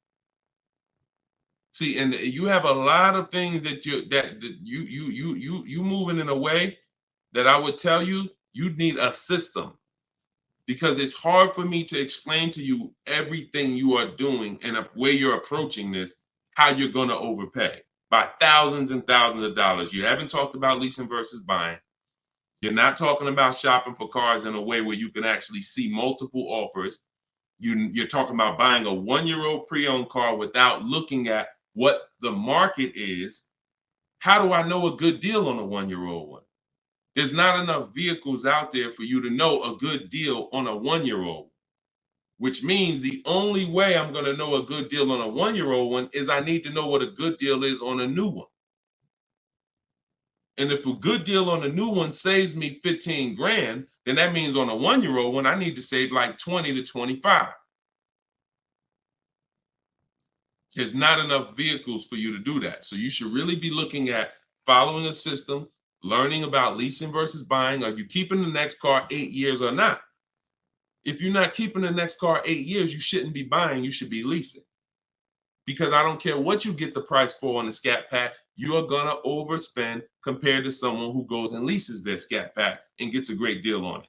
See, and you have a lot of things that you moving in a way that I would tell you need a system, because it's hard for me to explain to you everything you are doing and a way you're approaching this, how you're going to overpay by thousands and thousands of dollars. You haven't talked about leasing versus buying. You're not talking about shopping for cars in a way where you can actually see multiple offers. You're talking about buying a 1-year-old pre-owned car without looking at what the market is. How do I know a good deal on a 1-year-old one? There's not enough vehicles out there for you to know a good deal on a 1-year-old, which means the only way I'm going to know a good deal on a 1-year-old one is I need to know what a good deal is on a new one. And if a good deal on a new one saves me 15 grand, then that means on a 1-year-old one, I need to save like 20 to 25. There's not enough vehicles for you to do that. So you should really be looking at following a system, learning about leasing versus buying. Are you keeping the next car 8 years or not? If you're not keeping the next car 8 years, you shouldn't be buying, you should be leasing. Because I don't care what you get the price for on the Scat Pack, you are gonna overspend compared to someone who goes and leases their Scat Pack and gets a great deal on it.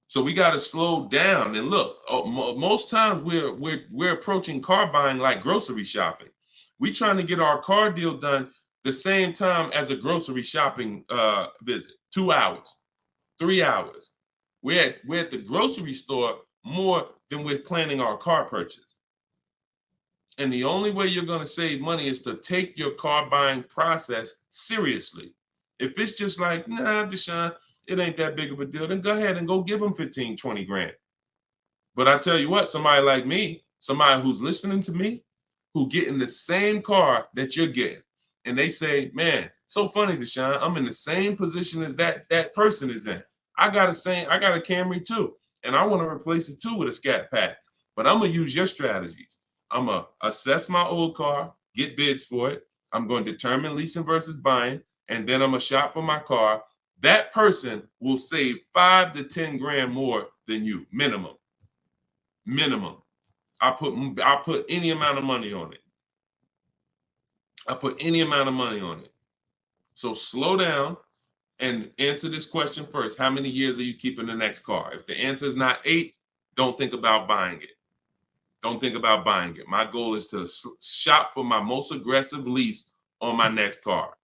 So we got to slow down and look. Most times we're approaching car buying like grocery shopping. We're trying to get our car deal done the same time as a grocery shopping visit. 2 hours, 3 hours. We're at the grocery store more than we're planning our car purchase. And the only way you're going to save money is to take your car buying process seriously. If it's just like, nah, Deshone, it ain't that big of a deal, then go ahead and go give them 15, 20 grand. But I tell you what, somebody like me, somebody who's listening to me, who getting the same car that you're getting, and they say, man, so funny, Deshone, I'm in the same position as that person is in. I got a Camry too, and I want to replace it too with a Scat Pack. But I'm gonna use your strategies. I'm gonna assess my old car, get bids for it. I'm going to determine leasing versus buying, and then I'm gonna shop for my car. That person will save 5 to 10 grand more than you, minimum. Minimum. I put any amount of money on it. I put any amount of money on it. So slow down and answer this question first. How many years are you keeping the next car? If the answer is not 8, don't think about buying it. Don't think about buying it. My goal is to shop for my most aggressive lease on my next car.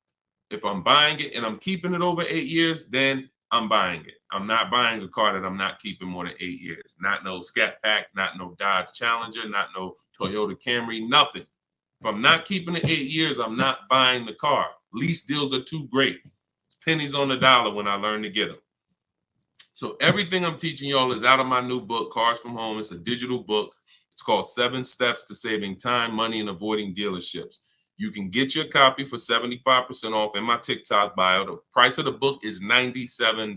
If I'm buying it and I'm keeping it over 8 years, then I'm buying it. I'm not buying a car that I'm not keeping more than 8 years. Not no Scat Pack, not no Dodge Challenger, not no Toyota Camry, nothing. If I'm not keeping it 8 years, I'm not buying the car. Lease deals are too great. It's pennies on the dollar when I learn to get them. So everything I'm teaching y'all is out of my new book, Cars from Home. It's a digital book. It's called 7 Steps to Saving Time, Money, and Avoiding Dealerships. You can get your copy for 75% off in my TikTok bio. The price of the book is $97.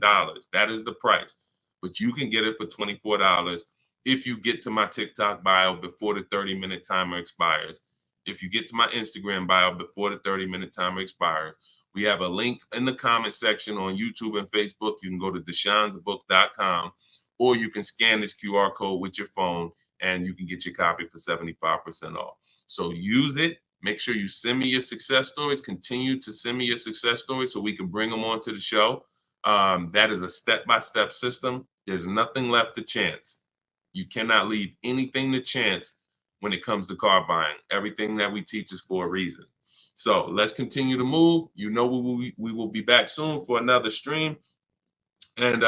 That is the price. But you can get it for $24 if you get to my TikTok bio before the 30-minute timer expires. If you get to my Instagram bio before the 30-minute timer expires. We have a link in the comment section on YouTube and Facebook. You can go to deshonsbook.com, or you can scan this QR code with your phone and you can get your copy for 75% off. So use it. Make sure you send me your success stories. Continue to send me your success stories so we can bring them onto the show. That is a step-by-step system. There's nothing left to chance. You cannot leave anything to chance when it comes to car buying. Everything that we teach is for a reason. So let's continue to move. You know, we will be back soon for another stream. And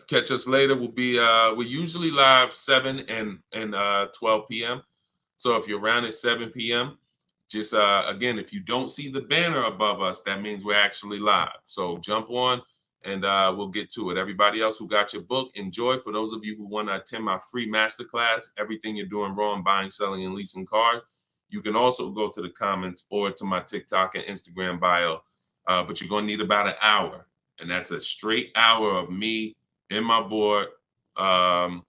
catch us later. We're usually live 7 and 12 p.m. So if you're around at 7 p.m., just again, if you don't see the banner above us, that means we're actually live. So jump on and we'll get to it. Everybody else who got your book, enjoy. For those of you who want to attend my free masterclass, Everything You're Doing Wrong, Buying, Selling, and Leasing Cars, you can also go to the comments or to my TikTok and Instagram bio. But you're going to need about an hour. And that's a straight hour of me in my board. And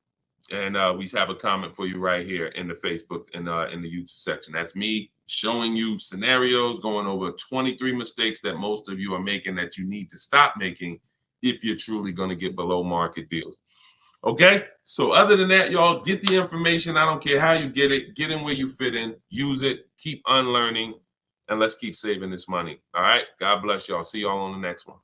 we have a comment for you right here in the Facebook and in the YouTube section. That's me showing you scenarios, going over 23 mistakes that most of you are making that you need to stop making if you're truly going to get below market deals. Okay, so other than that, y'all, get the information. I don't care how you get it. Get in where you fit in. Use it. Keep unlearning. And let's keep saving this money. All right, God bless y'all. See y'all on the next one.